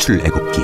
출애굽기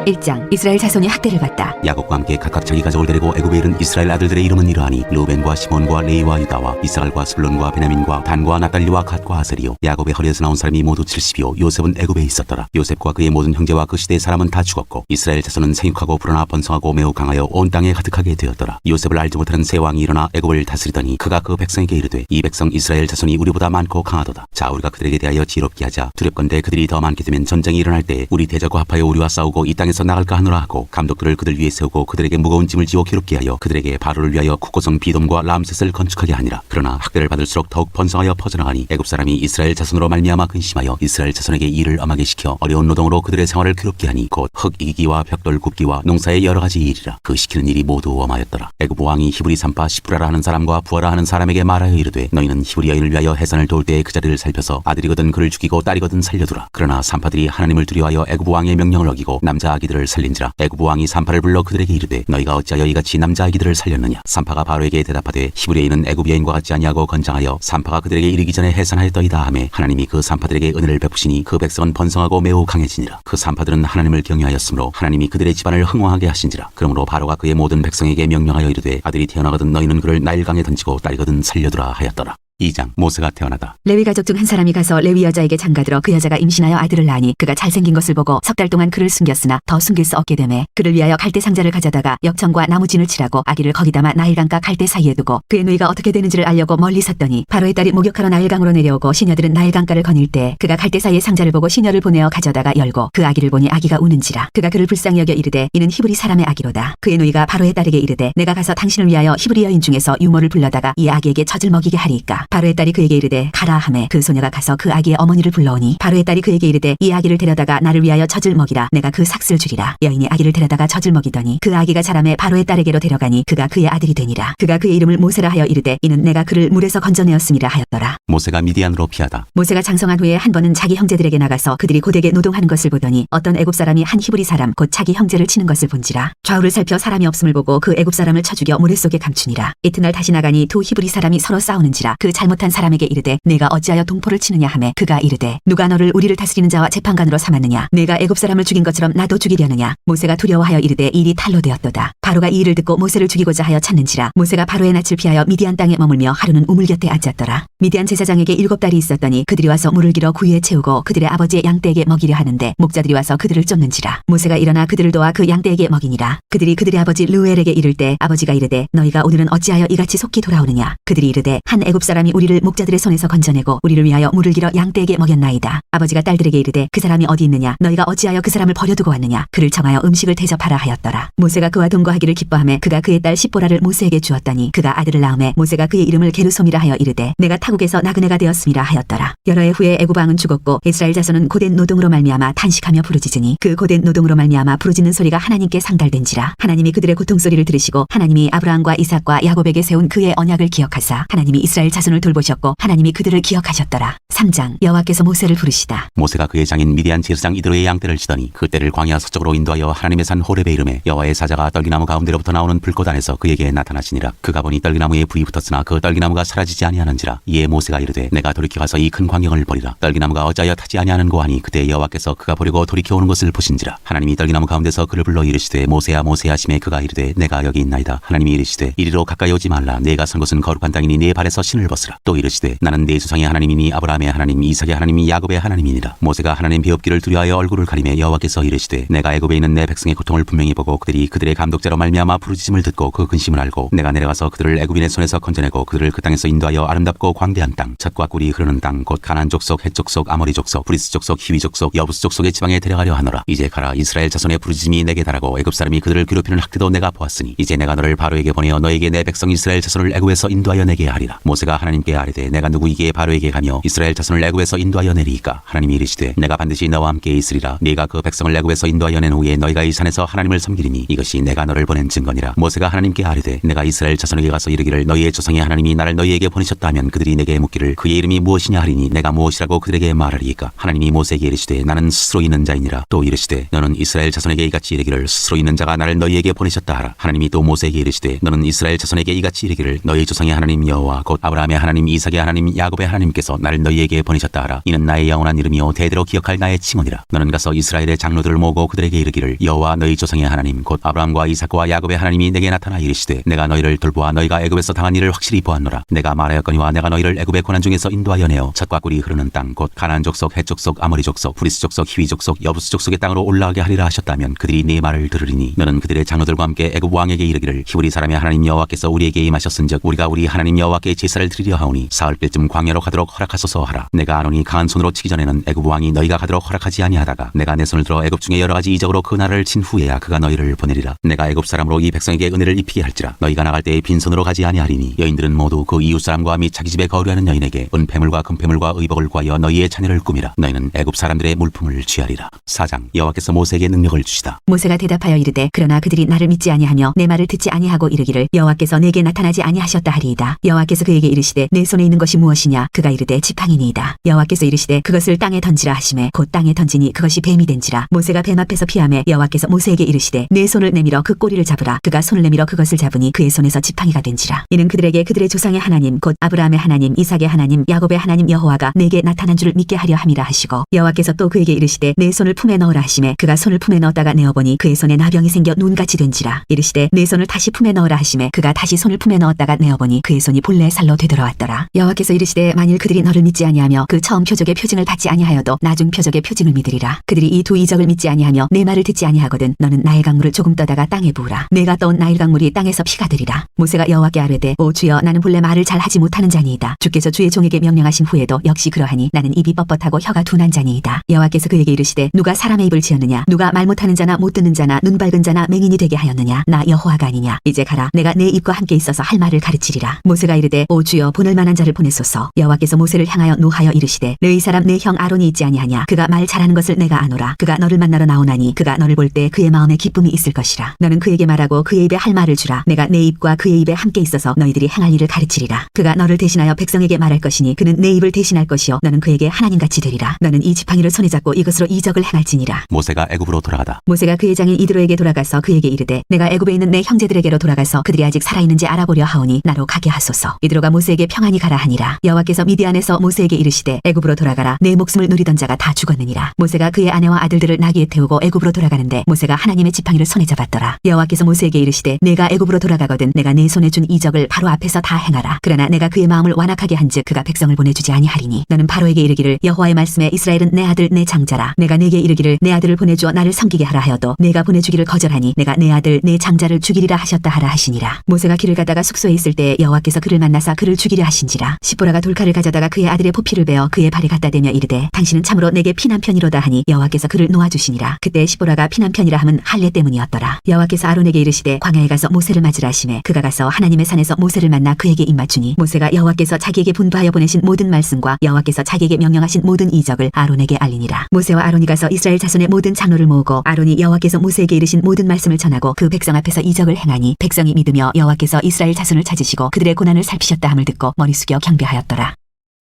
1장. 이스라엘 자손이 학대를 받다. 야곱과 함께 각각 자기 가족을 데리고 애굽에 이른 이스라엘 아들들의 이름은 이러하니 르우벤과 시몬과 레위와 유다와 이스라엘과 술론과 베냐민과 단과 납달리와 갓과 아셀이요. 야곱의 허리에서 나온 사람이 모두 70이요 요셉은 애굽에 있었더라. 요셉과 그의 모든 형제와 그 시대의 사람은 다 죽었고 이스라엘 자손은 생육하고 불어나 번성하고 매우 강하여 온 땅에 가득하게 되었더라. 요셉을 알지 못하는 새 왕이 일어나 애굽을 다스리더니 그가 그 백성에게 이르되 이 백성 이스라엘 자손이 우리보다 많고 강하도다. 자 우리가 그들에게 대하여 지혜롭게 하자. 두렵건대 그들이 더 많게 되면 전쟁이 일어날 때에 우리 대적과 합하여 우리와 싸우고 이 땅에서 나갈까 하노라 하고 감독들을 그들 위에 세우고 그들에게 무거운 짐을 지워 괴롭게 하여 그들에게 바로를 위하여 국고성 비돔과 람셋을 건축하게 하니라. 그러나 학대를 받을수록 더욱 번성하여 퍼져나가니 애굽 사람이 이스라엘 자손으로 말미암아 근심하여 이스라엘 자손에게 일을 엄하게 시켜 어려운 노동으로 그들의 생활을 괴롭게 하니 곧 흙 이기와 벽돌 굽기와 농사의 여러 가지 일이라. 그 시키는 일이 모두 엄하였더라. 애굽 왕이 히브리 산파 시프라라 하는 사람과 부하라 하는 사람에게 말하여 이르되 너희는 히브리 여인을 위하여 해산을 도울 때에 그 자리를 살펴서 아들이거든 그를 죽이고 딸이거든 살려두라. 그러나 산파들이 하나님을 두려워하여 애굽 왕의 명령을 어기고 남자 아기들을 살린지라. 애굽 왕이 산파를 불러 그들에게 이르되 너희가 어찌하여 이같이 남자 아기들을 살렸느냐. 산파가 바로에게 대답하되 히브리 여인은 애굽 여인과 같지 아니하고 건장하여 산파가 그들에게 이르기 전에 해산하였더이다 하매 하나님이 그 산파들에게 은혜를 베푸시니 그 백성은 번성하고 매우 강해지니라. 그 산파들은 하나님을 경외하였으므로 하나님이 그들의 집안을 흥왕하게 하신지라. 그러므로 바로가 그의 모든 백성에게 명령하여 이르되 아들이 태어나거든 너희는 그를 나일강에 던지고 딸이거든 살려두라 하였더라. 2장. 모세가 태어나다. 레위 가족 중 한 사람이 가서 레위 여자에게 장가들어 그 여자가 임신하여 아들을 낳으니 그가 잘생긴 것을 보고 석 달 동안 그를 숨겼으나 더 숨길 수 없게 되매 그를 위하여 갈대 상자를 가져다가 역청과 나무진을 칠하고 아기를 거기 담아 나일강과 갈대 사이에 두고 그의 누이가 어떻게 되는지를 알려고 멀리 섰더니 바로의 딸이 목욕하러 나일강으로 내려오고 시녀들은 나일강가를 거닐 때 그가 갈대 사이에 상자를 보고 시녀를 보내어 가져다가 열고 그 아기를 보니 아기가 우는지라. 그가 그를 불쌍히 여겨 이르되 이는 히브리 사람의 아기로다. 그의 누이가 바로의 딸에게 이르되 내가 가서 당신을 위하여 히브리 여인 중에서 유모를 불러다가 이 아기에게 젖을 먹이게 하리이까. 바로의 딸이 그에게 이르되 가라 하매 그 소녀가 가서 그 아기의 어머니를 불러오니 바로의 딸이 그에게 이르되 이 아기를 데려다가 나를 위하여 젖을 먹이라. 내가 그 삭슬 주리라. 여인이 아기를 데려다가 젖을 먹이더니 그 아기가 자라매 바로의 딸에게로 데려가니 그가 그의 아들이 되니라. 그가 그의 이름을 모세라 하여 이르되 이는 내가 그를 물에서 건져내었음이라 하였더라. 모세가 미디안으로 피하다. 모세가 장성한 후에 한 번은 자기 형제들에게 나가서 그들이 고되게 노동하는 것을 보더니 어떤 애굽 사람이 한 히브리 사람 곧 자기 형제를 치는 것을 본지라. 좌우를 살펴 사람이 없음을 보고 그 애굽 사람을 쳐 죽여 모래 속에 감추니라. 이튿날 다시 나가니 두 히브리 사람이 서로 싸우는지라. 그 잘못한 사람에게 이르되 내가 어찌하여 동포를 치느냐 하매 그가 이르되 누가 너를 우리를 다스리는 자와 재판관으로 삼았느냐. 내가 애굽 사람을 죽인 것처럼 나도 죽이려느냐. 모세가 두려워하여 이르되 일이 탈로 되었도다. 바로가 이 일을 듣고 모세를 죽이고자 하여 찾는지라. 모세가 바로의 낯을 피하여 미디안 땅에 머물며 하루는 우물 곁에 앉았더라. 미디안 제사장에게 7달이 있었더니 그들이 와서 물을 길어 구유에 채우고 그들의 아버지의 양떼에게 먹이려 하는데 목자들이 와서 그들을 쫓는지라. 모세가 일어나 그들을 도와 그 양떼에게 먹이니라. 그들이 그들의 아버지 르우엘에게 이를 때 아버지가 이르되 너희가 오늘은 어찌하여 이같이 속히 돌아오느냐. 그들이 이르되 한 애굽 사람이 우리를 목자들의 손에서 건져내고 우리를 위하여 물을 길어 양떼에게 먹였나이다. 아버지가 딸들에게 이르되 그 사람이 어디 있느냐. 너희가 어찌하여 그 사람을 버려두고 왔느냐. 그를 청하여 음식을 대접하라 하였더라. 모세가 그와 동거하기를 기뻐하며 그가 그의 딸 십보라를 모세에게 주었더니 그가 아들을 낳음에 모세가 그의 이름을 게르솜이라 하여 이르되 내가 타국에서 나그네가 되었음이라 하였더라. 여러 해 후에 애굽 왕은 죽었고 이스라엘 자손은 고된 노동으로 말미암아 탄식하며 부르짖으니 그 고된 노동으로 말미암아 부르짖는 소리가 하나님께 상달된지라. 하나님이 그들의 고통 소리를 들으시고 하나님이 아브라함과 이삭과 야곱에게 세운 그의 언약을 기억하사 하나님이 이스라엘 자손을 돌보셨고 하나님이 그들을 기억하셨더라. 3장. 여호와께서 모세를 부르시다. 모세가 그의 장인 미디안 제사장 이드로의 양떼를 치더니 그 떼를 광야 서쪽으로 인도하여 하나님의 산 호렙에 이르매 여호와의 사자가 떨기나무 가운데로부터 나오는 불꽃 안에서 그에게 나타나시니라. 그가 보니 떨기나무에 불이 붙었으나 그 떨기나무가 사라지지 아니하는지라. 이에 모세가 이르되 내가 돌이켜 가서 이 큰 광경을 보리라. 떨기나무가 어찌하여 타지 아니하는고 하니 그때 여호와께서 그가 보려고 돌이켜 오는 것을 보신지라. 하나님이 떨기나무 가운데서 그를 불러 이르시되 모세야 모세야 하시매 그가 이르되 내가 여기 있나이다. 하나님이 이르시되 이리로 가까이 오지 말라. 내가 선 곳은 거룩한 땅이니 네 발에서 신을 벗으라. 또 이르시되 나는 네 조상의 하나님이니 아브라함의 하나님 이삭의 하나님이 야곱의 하나님이니라. 모세가 하나님 배웁기를 두려워하여 얼굴을 가리매 여호와께서 이르시되 내가 애굽에 있는 내 백성의 고통을 분명히 보고 그들이 그들의 감독자로 말미암아 부르짖음을 듣고 그 근심을 알고 내가 내려가서 그들을 애굽인의 손에서 건져내고 그들을 그 땅에서 인도하여 아름답고 광대한 땅 젖과 꿀이 흐르는 땅 곧 가나안 족속 헷 족속 아모리 족속 브리스 족속 히위 족속 여부스 족속의 지방에 데려가려 하노라. 이제 가라. 이스라엘 자손의 부르짖음이 내게 달하고 애굽 사람이 그들을 괴롭히는 학대도 내가 보았으니 이제 내가 너를 바로에게 보내어 너에게 내 백성 이스라엘 자손을 애굽에서 인도하여 내게 하리라. 모세가 하나님께 아뢰되 내가 누구이기에 바로에게 가며 이스라엘 자손을 애굽에서 인도하여 내리이까. 하나님이 이르시되 내가 반드시 너와 함께 있으리라. 네가 그 백성을 애굽에서 인도하여 낸 후에 너희가 이 산에서 하나님을 섬기리니 이것이 내가 너를 보낸 증거니라. 모세가 하나님께 아뢰되 내가 이스라엘 자손에게 가서 이르기를 너희의 조상의 하나님이 나를 너희에게 보내셨다 하면 그들이 내게 묻기를 그의 이름이 무엇이냐 하리니 내가 무엇이라고 그들에게 말하리이까. 하나님이 모세에게 이르시되 나는 스스로 있는 자이니라. 또 이르시되 너는 이스라엘 자손에게 이같이 이르기를 스스로 있는 자가 나를 너희에게 보내셨다 하라. 하나님이 또 모세에게 이르시되 너는 이스라엘 자손에게 이같이 이르기를 너희 조상의 하나님 여호와 곧 아브라함의 하나님 이삭의 하나님 야곱의 하나님께서 나를 너희에게 보내셨다 하라. 이는 나의 영원한 이름이요 대대로 기억할 나의 칭언이라. 너는 가서 이스라엘의 장로들을 모으고 그들에게 이르기를 여호와 너희 조상의 하나님 곧 아브라함과 이삭과 야곱의 하나님이 내게 나타나 이르시되 내가 너희를 돌보아 너희가 애굽에서 당한 일을 확실히 보았노라. 내가 말하였거니와 내가 너희를 애굽의 고난 중에서 인도하여 내어 젖과 꿀이 흐르는 땅 곧 가나안 족속 헷 족속 아모리 족속 브리스 족속 히위 족속 여부스 족속의 땅으로 올라가게 하리라 하셨다면 그들이 네 말을 들으리니 너는 그들의 장로들과 함께 애굽 왕에게 이르기를 히브리 사람의 하나님 여호와께서 우리에게 임하셨은즉 우리가 우리 하나님 여호와께 제사를 드리려 하오니 사흘쯤 광야로 가도록 허락하소서 하라. 내가 아노니 강한 손으로 치기 전에는 애굽 왕이 너희가 가도록 허락하지 아니하다가 내가 내 손을 들어 애굽 중에 여러 가지 이적으로 그 나라를 친 후에야 그가 너희를 보내리라. 내가 애굽 사람으로 이 백성에게 은혜를 입히게 할지라. 너희가 나갈 때에 빈손으로 가지 아니하리니 여인들은 모두 그 이웃 사람과 및 자기 집에 거류하는 여인에게 은폐물과 금폐물과 의복을 구하여 너희의 자녀를 꾸미라. 너희는 애굽 사람들의 물품을 취하리라. 4장 여호와께서 모세에게 능력을 주시다. 모세가 대답하여 이르되 그러나 그들이 나를 믿지 아니하며 내 말을 듣지 아니하고 이르기를 여호와께서 내게 나타나지 아니하셨다 하리이다. 여호와께서 그에게 이르시되 내 손에 있는 것이 무엇이냐? 그가 이르되 지팡이니이다. 여호와께서 이르시되 그것을 땅에 던지라 하시매 곧 땅에 던지니 그것이 뱀이 된지라. 모세가 뱀 앞에서 피하매 여호와께서 모세에게 이르시되 내 손을 내밀어 그 꼬리를 잡으라. 그가 손을 내밀어 그것을 잡으니 그의 손에서 지팡이가 된지라. 이는 그들에게 그들의 조상의 하나님 곧 아브라함의 하나님 이삭의 하나님 야곱의 하나님 여호와가 내게 나타난 줄을 믿게 하려 함이라 하시고 여호와께서 또 그에게 이르시되 내 손을 품에 넣으라 하시매 그가 손을 품에 넣었다가 내어보니 그의 손에 나병이 생겨 눈같이 된지라. 이르시되 내 손을 다시 품에 넣으라 하시매 그가 다시 손을 품에 넣었다가 내어보니 그의 손이 본래의 살로 되돌아왔더라. 여호와께서 이르시되 만일 그들이 너를 믿지 아니하며 그 처음 표적의 표징을 받지 아니하여도 나중 표적의 표징을 믿으리라. 그들이 이 두 이적을 믿지 아니하며 내 말을 듣지 아니하거든 너는 나일 강물을 조금 떠다가 땅에 부으라. 내가 떠온 나일 강물이 땅에서 피가 되리라. 모세가 여호와께 아뢰되 오 주여 나는 본래 말을 잘 하지 못하는 자니이다. 주께서 주의 종에게 명령하신 후에도 역시 그러하니 나는 입이 뻣뻣하고 혀가 둔한 자니이다. 여호와께서 그에게 이르시되 누가 사람의 입을 지었느냐? 누가 말 못하는 자나 못 듣는 자나 눈 밝은 자나 맹인이 되게 하였느냐? 나 여호와가 아니냐? 이제 가라. 내가 내 입과 함께 있어서 할 말을 가르치리라. 모세가 이르되 오 주여 보낼 만한 자를 보내소서. 여호와께서 모세를 향하여 노하여 이르시되 너희 사람 내 형 아론이 있지 아니하냐? 그가 말 잘하는 것을 내가 아노라. 그가 너를 만나러 나오나니 그가 너를 볼 때 그의 마음에 기쁨이 있을 것이라. 너는 그에게 말하고 그의 입에 할 말을 주라. 내가 내 입과 그의 입에 함께 있어서 너희들이 행할 일을 가르치리라. 그가 너를 대신하여 백성에게 말할 것이니 그는 내 입을 대신할 것이요 너는 그에게 하나님같이 되리라. 너는 이 지팡이를 손에 잡고 이것으로 이적을 행할지니라. 모세가 애굽으로 돌아가다. 모세가 그의 장인 이드로에게 돌아가서 그에게 이르되 내가 애굽에 있는 내 형제들에게로 돌아가서 그들이 아직 살아있는지 알아보려 하오니 나로 가게 하소서. 이드로가 모세에게 평안히 가라 하니라. 여호와께서 미디안에서 모세에게 이르시되 애굽으로 돌아가라. 내 목숨을 누리던 자가 다 죽었느니라. 모세가 그의 아내와 아들들을 나귀에 태우고 애굽으로 돌아가는데 모세가 하나님의 지팡이를 손에 잡았더라. 여호와께서 모세에게 이르시되 내가 애굽으로 돌아가거든 내가 내 손에 준 이적을 바로 앞에서 다 행하라. 그러나 내가 그의 마음을 완악하게 한즉 그가 백성을 보내주지 아니하리니 너는 바로에게 이르기를 여호와의 말씀에 이스라엘은 내 아들 내 장자라. 내가 내게 이르기를 내 아들을 보내주어 나를 섬기게 하라 하여도 내가 보내주기를 거절하니 내가 내 아들 내 장자를 죽이리라 하셨다 하라 하시니라. 모세가 길을 가다가 숙소에 있을 때에 여호와께서 그를 만나사 그를 죽이려 하신지라. 십보라가 돌칼을 가져다가 그의 아들의 포피를 베어 그의 발에 갖다 대며 이르되 당신은 참으로 내게 피난 편이로다 하니 여호와께서 그를 놓아주시니라. 그때 십보라가 피난 편이라 함은 할례 때문이었더라. 여호와께서 아론에게 이르시되 광야에 가서 모세를 맞으라 하시매 그가 가서 하나님의 산에서 모세를 만나 그에게 입맞추니 모세가 여호와께서 자기에게 분부하여 보내신 모든 말씀과 여호와께서 자기에게 명령하신 모든 이적을 아론에게 알리니라. 모세와 아론이 가서 이스라엘 자손의 모든 장로를 모으고 아론이 여호와께서 모세에게 이르신 모든 말씀을 전하고 그 백성 앞에서 이적을 행하니 백성이 믿으며 여호와께서 이스라엘 자손을 찾으시고 그들의 고난을 살피셨다 함을 듣고 머리 숙여 경배하였더라.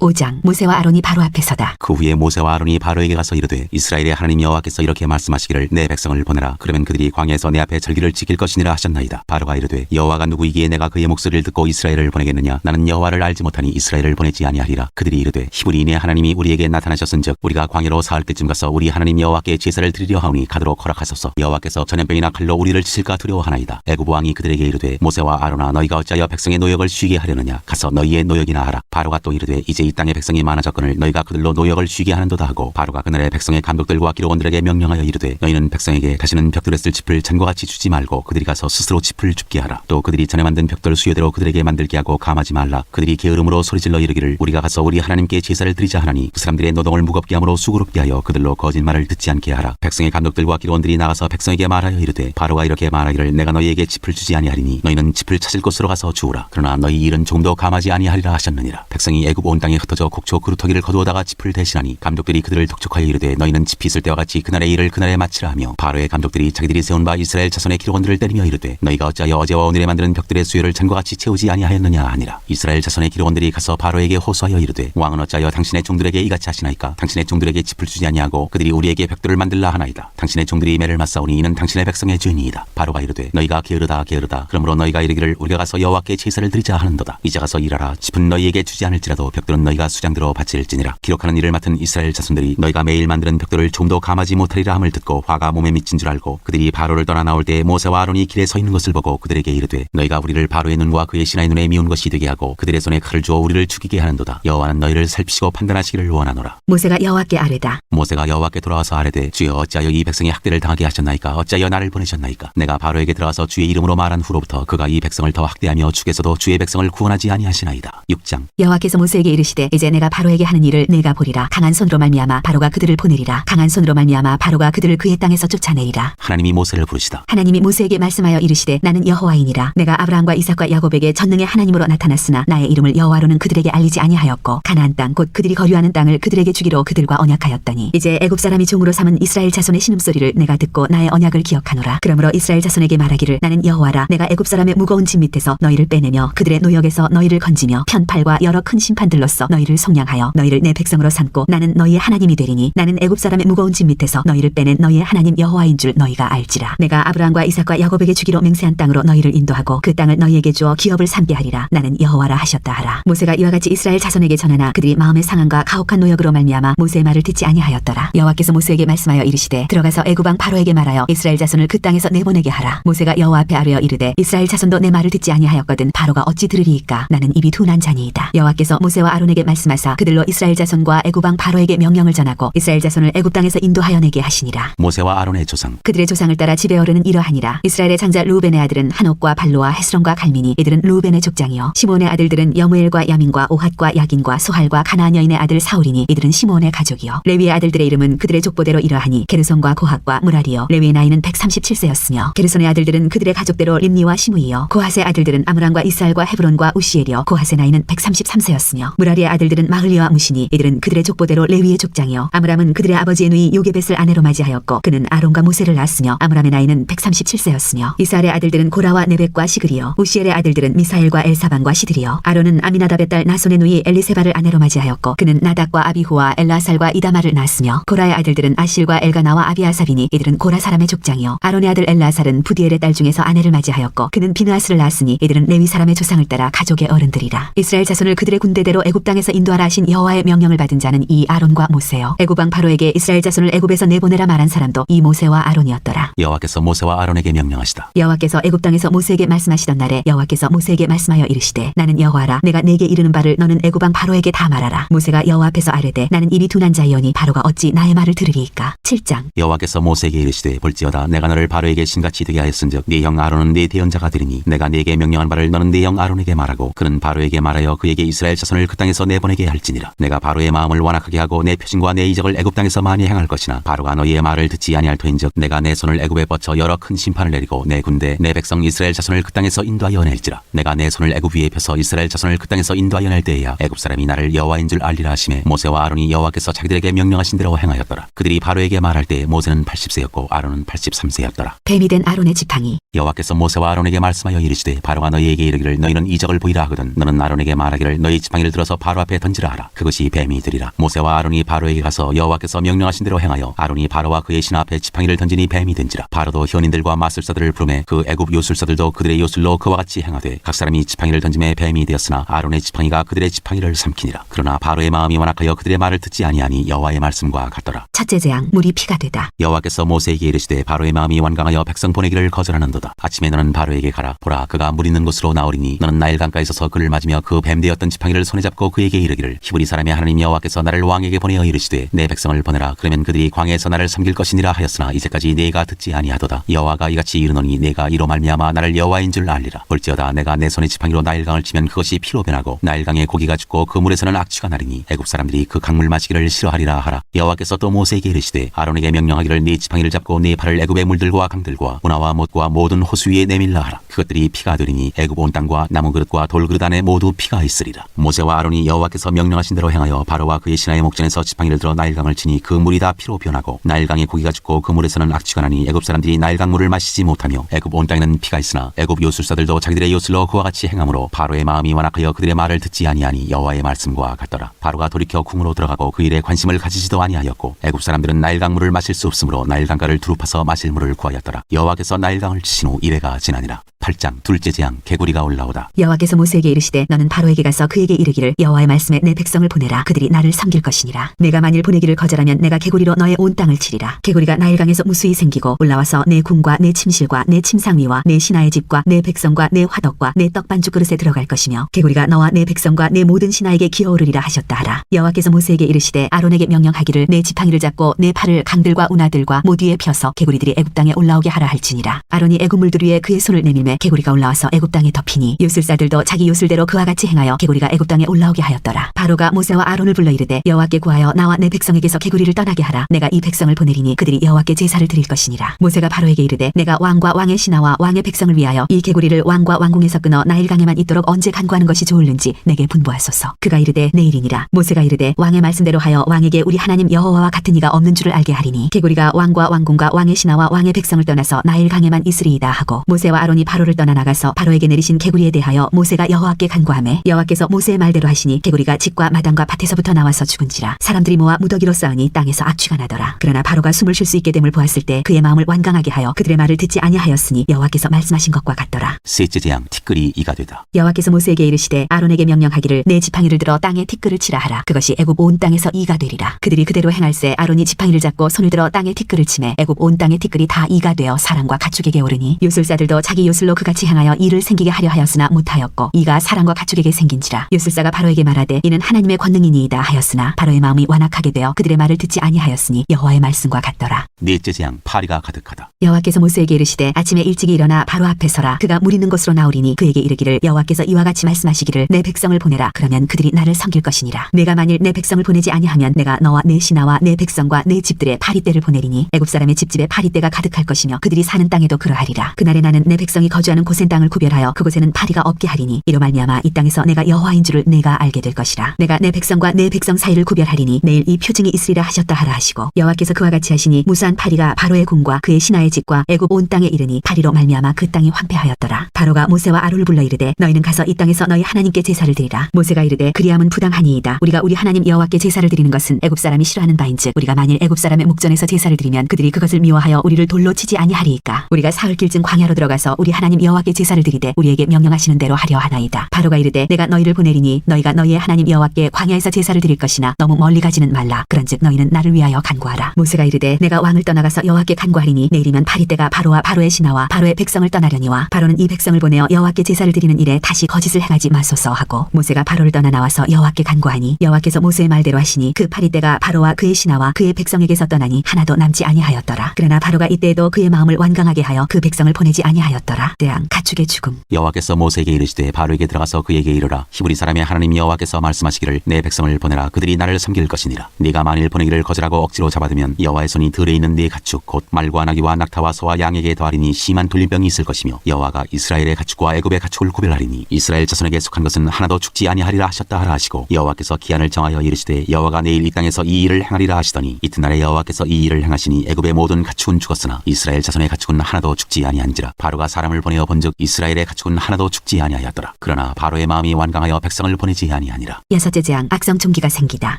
5장 모세와 아론이 바로 앞에 서다. 그 후에 모세와 아론이 바로에게 가서 이르되 이스라엘의 하나님 여호와께서 이렇게 말씀하시기를 내 백성을 보내라. 그러면 그들이 광야에서 내 앞에 절기를 지킬 것이니라 하셨나이다. 바로가 이르되 여호와가 누구이기에 내가 그의 목소리를 듣고 이스라엘을 보내겠느냐? 나는 여호와를 알지 못하니 이스라엘을 보내지 아니하리라. 그들이 이르되 히브리인의 하나님이 우리에게 나타나셨은즉 우리가 광야로 사흘 때쯤 가서 우리 하나님 여호와께 제사를 드리려 하오니 가도록 허락하소서. 여호와께서 전염병이나 칼로 우리를 치실까 두려워하나이다. 애굽 왕이 그들에게 이르되 모세와 아론아 너희가 어찌하여 백성의 노역을 쉬게 하려느냐? 가서 너희의 노역이나 하라. 바로가 또 이르되 이제 이 땅의 백성이 많아졌거늘 너희가 그들로 노역을 쉬게 하는도다 하고 바로가 그날의 백성의 감독들과 기록원들에게 명령하여 이르되 너희는 백성에게 다시는 벽돌에 쓸 짚을 잔과 같이 주지 말고 그들이 가서 스스로 짚을 줍게 하라. 또 그들이 전에 만든 벽돌 수요대로 그들에게 만들게 하고 감하지 말라. 그들이 게으름으로 소리질러 이르기를 우리가 가서 우리 하나님께 제사를 드리자 하나니 그 사람들의 노동을 무겁게 함으로 수고롭게 하여 그들로 거짓말을 듣지 않게 하라. 백성의 감독들과 기록원들이 나가서 백성에게 말하여 이르되 바로가 이렇게 말하기를 내가 너희에게 짚을 주지 아니하리니 너희는 짚을 찾을 곳으로 가서 주우라. 그러나 너희 일은 조금도 감하지 아니하리라 하셨느니라. 백성이 애굽 온 땅에 흩어져 곡초 그루터기를 거두어다가 짚을 대신하니 감독들이 그들을 독촉하여 이르되 너희는 짚이 있을 때와 같이 그날의 일을 그날에 마치라 하며 바로의 감독들이 자기들이 세운 바 이스라엘 자손의 기록원들을 때리며 이르되 너희가 어찌하여 어제와 오늘에 만드는 벽들의 수요를 전과 같이 채우지 아니하였느냐 하니라. 이스라엘 자손의 기록원들이 가서 바로에게 호소하여 이르되 왕은 어찌하여 당신의 종들에게 이같이 하시나이까? 당신의 종들에게 짚을 주지 아니하고 그들이 우리에게 벽들을 만들라 하나이다. 당신의 종들이 매를 맞사오니 이는 당신의 백성의 죄니이다. 바로가 이르되 너희가 게으르다 그러므로 너희가 이르기를 우리가 가서 여호와께 제사를 드리자 하는도다. 이제 가서 일하라. 짚은 너희에게 주지 않을지라도 벽들은 너희가 수장들어 바칠지니라. 기록하는 일을 맡은 이스라엘 자손들이 너희가 매일 만드는 벽들을 좀도 감하지 못하리라 함을 듣고 화가 몸에 미친 줄 알고 그들이 바로를 떠나 나올 때 모세와 아론이 길에 서 있는 것을 보고 그들에게 이르되 너희가 우리를 바로의 눈과 그의 신하의 눈에 미운 것이 되게 하고 그들의 손에 칼을 주어 우리를 죽이게 하는도다. 여호와는 너희를 살피시고 판단하시기를 원하노라. 모세가 여호와께 아뢰다. 모세가 여호와께 돌아와서 아뢰되 주여 어찌하여 이 백성이 학대를 당하게 하셨나이까? 어찌하여 나를 보내셨나이까? 내가 바로에게 들어가서 주의 이름으로 말한 후로부터 그가 이 백성을 더 학대하며 죽에서도 주의 백성을 구원하지 아니하시나이다. 6장. 여호와께서 모세에게 이르시되 이제 내가 바로에게 하는 일을 내가 보리라. 강한 손으로 말미암아 바로가 그들을 보내리라. 강한 손으로 말미암아 바로가 그들을 그의 땅에서 쫓아내리라. 하나님이 모세를 부르시다. 하나님이 모세에게 말씀하여 이르시되 나는 여호와이니라. 내가 아브라함과 이삭과 야곱에게 전능의 하나님으로 나타났으나 나의 이름을 여호와로는 그들에게 알리지 아니하였고 가나안 땅 곧 그들이 거류하는 땅을 그들에게 주기로 그들과 언약하였더니 이제 애굽 사람이 종으로 삼은 이스라엘 자손의 신음소리를 내가 듣고 나의 언약을 기억하노라. 그러므로 이스라엘 자손에게 말하기를 나는 여호와라. 내가 애굽 사람의 무거운 짐 밑에서 너희를 빼내며 그들의 노역에서 너희를 건지며 편팔과 여러 큰 심판들로써 너희를 속량하여 너희를 내 백성으로 삼고 나는 너희의 하나님이 되리니 나는 애굽 사람의 무거운 짐 밑에서 너희를 빼낸 너희의 하나님 여호와인 줄 너희가 알지라. 내가 아브라함과 이삭과 야곱에게 주기로 맹세한 땅으로 너희를 인도하고 그 땅을 너희에게 주어 기업을 삼게 하리라. 나는 여호와라 하셨다 하라. 모세가 이와 같이 이스라엘 자손에게 전하나 그들이 마음의 상한과 가혹한 노역으로 말미암아 모세의 말을 듣지 아니하였더라. 여호와께서 모세에게 말씀하여 이르시되 들어가서 애굽 왕 바로에게 말하여 이스라엘 자손을 그 땅에서 내보내게 하라. 모세가 여호와 앞에 아뢰어 이르되 이스라엘 자손도 내 말을 듣지 아니하였거든 바로가 어찌 들으리이까? 나는 입이 둔한 자니이다. 여호와께서 모세와 아론에게 말씀하사 그들로 이스라엘 자손과 애굽 왕 바로에게 명령을 전하고 이스라엘 자손을 애굽 땅에서 인도하여 내게 하시니라. 모세와 아론의 조상. 그들의 조상을 따라 집에 어른은 이러하니라. 이스라엘의 장자 루벤의 아들은 한옥과 발로와 헤스론과 갈미니 이들은 루벤의 족장이요. 시몬의 아들들은 여무엘과 야민과 오핫과 야긴과 소할과 가나안 여인의 아들 사울이니 이들은 시몬의 가족이요. 레위의 아들들의 이름은 그들의 족보대로 이러하니 게르손과 고핫과 무라리요. 레위의 나이는 137세였으며 게르손의 아들들은 그들의 가족대로 림니와 시므이요. 고핫의 아들들은 아므람과 이스알과 헤브론과 우시엘이요. 고핫의 나이는 133세였으며 무라리의 아들들은 마흘리와 무시니 이들은 그들의 족보대로 레위의 족장이요. 아므람은 그들의 아버지의 누이 요게벳을 아내로 맞이하였고 그는 아론과 모세를 낳았으며 아므람의 나이는 137세였으며 이스알의 아들들은 고라와 네벡과 시그리요. 우시엘의 아들들은 미사엘과 엘사반과 시드리요. 아론은 아미나답의 딸 나손의 누이 엘리세바를 아내로 맞이하였고 그는 나닥과 아비후와 엘라살과 이다마를 낳았으며 고라의 아들들은 아실과 엘가나와 아비아삽이니 이들은 고라 사람의 족장이요. 아론의 아들 엘라살은 부디엘의 딸 중에서 아내를 맞이하였고 그는 비느하스를 낳았으니 이들은 레위 사람의 조상을 따라 가족의 어른들이라. 이스라엘 자손을 그들의 군대대로 애굽 땅에서 인도하라 하신 여호와의 명령을 받은 자는 이 아론과 모세요. 애굽 왕 바로에게 이스라엘 자손을 애굽에서 내보내라 말한 사람도 이 모세와 아론이었더라. 여호와께서 모세와 아론에게 명령하시다. 여호와께서 애굽 땅에서 모세에게 말씀하시던 날에 여호와께서 모세에게 말씀하여 이르시되 나는 여호와라. 내가 네게 이르는 바를 너는 애굽 왕 바로에게 다 말하라. 모세가 여호와 앞에서 아뢰되 나는 입이 둔한 자이오니 바로가 어찌 나의 말을 들으리이까? 7장. 여호와께서 모세에게 이르시되 볼지어다 내가 너를 바로에게 신같이 되게 하였은즉 네 형 아론은 네 대언자가 되리니 내가 네게 명령한 바를 너는 네 형 아론에게 말하고 그는 바로에게 말하여 그에게 이스라엘 자손을 그 땅에서 내보내게 할지니라. 내가 바로의 마음을 완악하게 하고 내 표징과 내 이적을 애굽 땅에서 많이 행할 것이나 바로가 너희의 말을 듣지 아니할 터인즉 내가 내 손을 애굽에 뻗쳐 여러 큰 심판을 내리고 내 군대 내 백성 이스라엘 자손을 그 땅에서 인도하여 낼지라. 내가 내 손을 애굽 위에 펴서 이스라엘 자손을 그 땅에서 인도하여 낼 때에야 애굽 사람이 나를 여호와인 줄 알리라 하시매 모세와 아론이 여호와께서 자기들에게 명령하신 대로 행하였더라. 그들이 바로에게 말할 때 모세는 80세였고 아론은 83세였더라. 뱀이 된 아론의 지팡이. 여호와께서 모세와 아론에게 말씀하여 이르시되 바로가 너희에게 이르기를 너희는 이적을 보이라 하거든 너는 아론에게 말하기를 너희 지팡이를 들어서 바로 앞에 던지라 하라. 그것이 뱀이 되리라. 모세와 아론이 바로에게 가서 여호와께서 명령하신 대로 행하여 아론이 바로와 그의 신하 앞에 지팡이를 던지니 뱀이 된지라. 바로도 현인들과 마술사들을 부르매 그 애굽 요술사들도 그들의 요술로 그와 같이 행하되 각 사람이 지팡이를 던짐에 뱀이 되었으나 아론의 지팡이가 그들의 지팡이를 삼키니라. 그러나 바로의 마음이 완악하여 그들의 말을 듣지 아니하니 여호와의 말씀과 같더라. 첫째 재앙 물이 피가 되다. 여호와께서 모세에게 이르시되 바로의 마음이 완강하여 백성 보내기를 거절하는도다. 아침에 너는 바로에게 가라. 보라 그가 물 있는 곳으로 나오리니 너는 나일 강가에 서서 그를 맞으며 그 뱀 되었던 지팡이를 손에 잡고 그에게 이르기를 히브리 사람의 하나님 여호와께서 나를 왕에게 보내어 이르시되 내 백성을 보내라. 그러면 그들이 광야에서 나를 섬길 것이니라 하였으나 이제까지 네가 듣지 아니하도다. 여호와가 이같이 이르노니 내가 이로 말미암아 나를 여호와인 줄 알리라. 볼지어다 내가 내 손의 지팡이로 나일강을 치면 그것이 피로 변하고 나일강에 고기가 죽고 그 물에서는 악취가 나리니 애굽 사람들이 그 강물 마시기를 싫어하리라 하라. 여호와께서 또 모세에게 이르시되 아론에게 명령하기를 네 지팡이를 잡고 네 팔을 애굽의 물들과 강들과 운하와 못과 모든 호수 위에 내밀라 하라. 그것들이 피가 되리니 애굽 온 땅과 나무 그릇과 돌 그릇 안에 모두 피가 있으리라. 모세와 아론이 여호와께서 명령하신 대로 행하여 바로와 그의 신하의 목전에서 지팡이를 들어 나일강을 치니 그 물이 다 피로 변하고 나일강에 고기가 죽고 그 물에서는 악취가 나니 애굽 사람들이 나일강 물을 마시지 못하며 애굽 온 땅에는 피가 있으나 애굽 요술사들도 자기들의 요술로 그와 같이 행함으로 바로의 마음이 완악하여 그들의 말을 듣지 아니하니 여호와의 말씀과 같더라. 바로가 돌이켜 궁으로 들어가고 그 일에 관심을 가지지도 아니하였고 애굽 사람들은 나일강 물을 마실 수 없으므로 나일강가를 두루 파서 마실 물을 구하였더라. 여호와께서 나일강을 치신 후 이래가 지나니라. 8장 둘째 재앙 개구리가 올라오다. 여호와께서 모세에게 이르시되 너는 바로에게 가서 그에게 이르기를 여호와의 말씀에 내 백성을 보내라. 그들이 나를 섬길 것이니라. 내가 만일 보내기를 거절하면 내가 개구리로 너의 온 땅을 치리라. 개구리가 나일강에서 무수히 생기고 올라와서 내 궁과 내 침실과 내 침상위와 내 신하의 집과 내 백성과 내 화덕과 내 떡반죽 그릇에 들어갈 것이며 개구리가 너와 내 백성과 내 모든 신하에게 기어오르리라 하셨다 하라. 여호와께서 모세에게 이르시되 아론에게 명령하기를 내 지팡이를 잡고 내 팔을 강들과 운하들과 모두 위에 펴서 개구리들이 애굽 땅에 올라오게 하라 할지니라. 아론이 애굽 물들 위에 그의 손을 내밀매 개구리가 올라와서 애굽 땅에 덮이니 요술사들도 자기 요술대로 그와 같이 행하여 개구리가 애굽 땅에 올라오게 하였더라. 바로가 모세와 아론을 불러 이르되 여호와께 구하여 나와 내 백성에게서 개구리를 떠나게 하라. 내가 이 백성을 보내리니 그들이 여호와께 제사를 드릴 것이니라. 모세가 바로에게 이르되 내가 왕과 왕의 신하와 왕의 백성을 위하여 이 개구리를 왕과 왕궁에서 끊어 나일강에만 있도록 언제 간구하는 것이 좋을는지 내게 분부하소서. 그가 이르되 내일이니라. 모세가 이르되 왕의 말씀대로 하여 왕에게 우리 하나님 여호와와 같은 이가 없는 줄을 알게 하리니 개구리가 왕과 왕궁과 왕의 신하와 왕의 백성을 떠나서 나일강에만 있으리이다 하고 모세와 아론이 바로를 떠나 나가서 바로에게 내리신 개구리에 대하여 모세가 여호와께 간구하매 여호와께서 모세의 말대로 하시니 개구리가 집과 마당과 밭에서부터 나와서 죽은지라. 사람들이 모아 무더기로 쌓으니 땅에서 악취가 나더라. 그러나 바로가 숨을 쉴 수 있게 됨을 보았을 때 그의 마음을 완강하게 하여 그들의 말을 듣지 아니하였으니 여호와께서 말씀하신 것과 같더라. 셋째 재앙 티끌이 이가 되다. 여호와께서 모세에게 이르시되 아론에게 명령하기를 내 지팡이를 들어 땅에 티끌을 치라 하라. 그것이 애굽 온 땅에서 이가 되리라. 그들이 그대로 행할세 아론이 지팡이를 잡고 손을 들어 땅에 티끌을 치매 애굽 온 땅의 티끌이 다 이가 되어 사람과 가축에게 오르니 요술사들도 자기 요술로 그같이 행하여 이를 생기게 하려 하였으나 못하였고 이가 사람과 가축에게 생긴지라. 요술사가 바로에게 말하되 이는 하나님의 권능이니이다 하였으나 바로의 마음이 완악하게 되어 그들의 말을 듣지 아니하였으니 여호와의 말씀과 같더라. 넷째 재앙 파리가 가득하다. 여호와께서 모세에게 이르시되 아침에 일찍이 일어나 바로 앞에 서라. 그가 물 있는 곳으로 나오리니 그에게 이르기를 여호와께서 이와 같이 말씀하시기를 내 백성을 보내라. 그러면 그들이 나를 섬길 것이니라. 내가 만일 내 백성을 보내지 아니하면 내가 너와 내 신하와 내 백성과 내 집들에 파리떼를 보내리니 애굽 사람의 집집에 파리떼가 가득할 것이며 그들이 사는 땅에도 그러하리라. 그날에 나는 내 백성이 거주하는 고센 땅을 구별하여 그곳에는 파리가 없게 하리니 이로 말미암아 이 땅에서 내가 여호와인 줄을 내가 알게 될 것이라. 내가 내 백성과 내 백성 사이를 구별하리니 내일 이 표징이 있으리라 하셨다 하라 하시고 여호와께서 그와 같이 하시니 무수한 파리가 바로의 궁과 그의 신하의 집과 애굽 온 땅에 이르니 파리로 말미암아 그 땅이 황폐하였더라. 바로가 모세와 아론을 불러 이르되 너희는 가서 이 땅에서 너희 하나님께 제사를 드리라. 모세가 이르되 그리함은 부당하니이다. 우리가 우리 하나님 여호와께 제사를 드리는 것은 애굽 사람이 싫어하는 바인즉 우리가 만일 애굽 사람의 목전에서 제사를 드리면 그들이 그것을 미워하여 우리를 돌로 치지 아니하리이까. 우리가 사흘길쯤 광야로 들어가서 우리 하나님 여호와께 제사를 드리되 우리에게 명령하시는 대로 하려 하나이다. 바로가 이르되 내가 너희를 보내리니 너희가 너희의 하나님 여호와께 광야에서 제사를 드릴 것이나 너무 멀리 가지는 말라. 그런즉 너희는 나를 위하여 간구하라. 모세가 이르되 내가 왕을 떠나가서 여호와께 간구하리니 내일이면 파리떼가 바로와 바로의 신하와 바로의 백성을 떠나려니와 바로는 이 백성을 보내어 여호와께 제사를 드리는 일에 다시 거짓을 행하지 마소서 하고 모세가 바로를 떠나 나와서 여호와께 간구하니 여호와께서 모세의 말대로 하시니 그 파리떼가 바로와 그의 신하와 그의 백성에게서 떠나니 하나도 남지 아니하였더라. 그러나 바로가 이때에도 그의 마음을 완강하게 하여 그 백성을 보내지 아니하였더라. 대왕 가축의 죽음. 여호와께서 모세에게 이르시되 바로에게 들어가서 그에게 이르라. 히브리 사람의 하나님 여호와께서 말씀하시기를 내 백성을 보내라. 그들이 나를 섬길 것이니라. 네가 만일 보내기를 거절하고 억지로 잡아두면 여호와의 손이 들에 있는 네 가축 곧 말과 나귀와 낙타와 소와 양에게 더하리니 심한 돌림병이 있을 것이며 여호와가 이스라엘의 가축과 애굽의 가축을 구별하리니 이스라엘 자손에게 속한 것은 하나도 죽지 아니하리라 하셨다 하라 하시고 여호와께서 기한을 정하여 이르시되 여호와가 내일 이 땅에서 이 일을 행하리라 하시더니 이튿날에 여호와께서 이 일을 행하시니 애굽의 모든 가축은 죽었으나 이스라엘 자손의 가축은 하나도 죽지 아니한지라. 바로가 사람을 보내어 본즉 이스라엘의 가축은 하나도 죽지 아니하였더라. 그러나 바로의 마음이 완강하여 백성을 보내지 아니하니라. 여섯째 재앙 악성 종기가 생기다.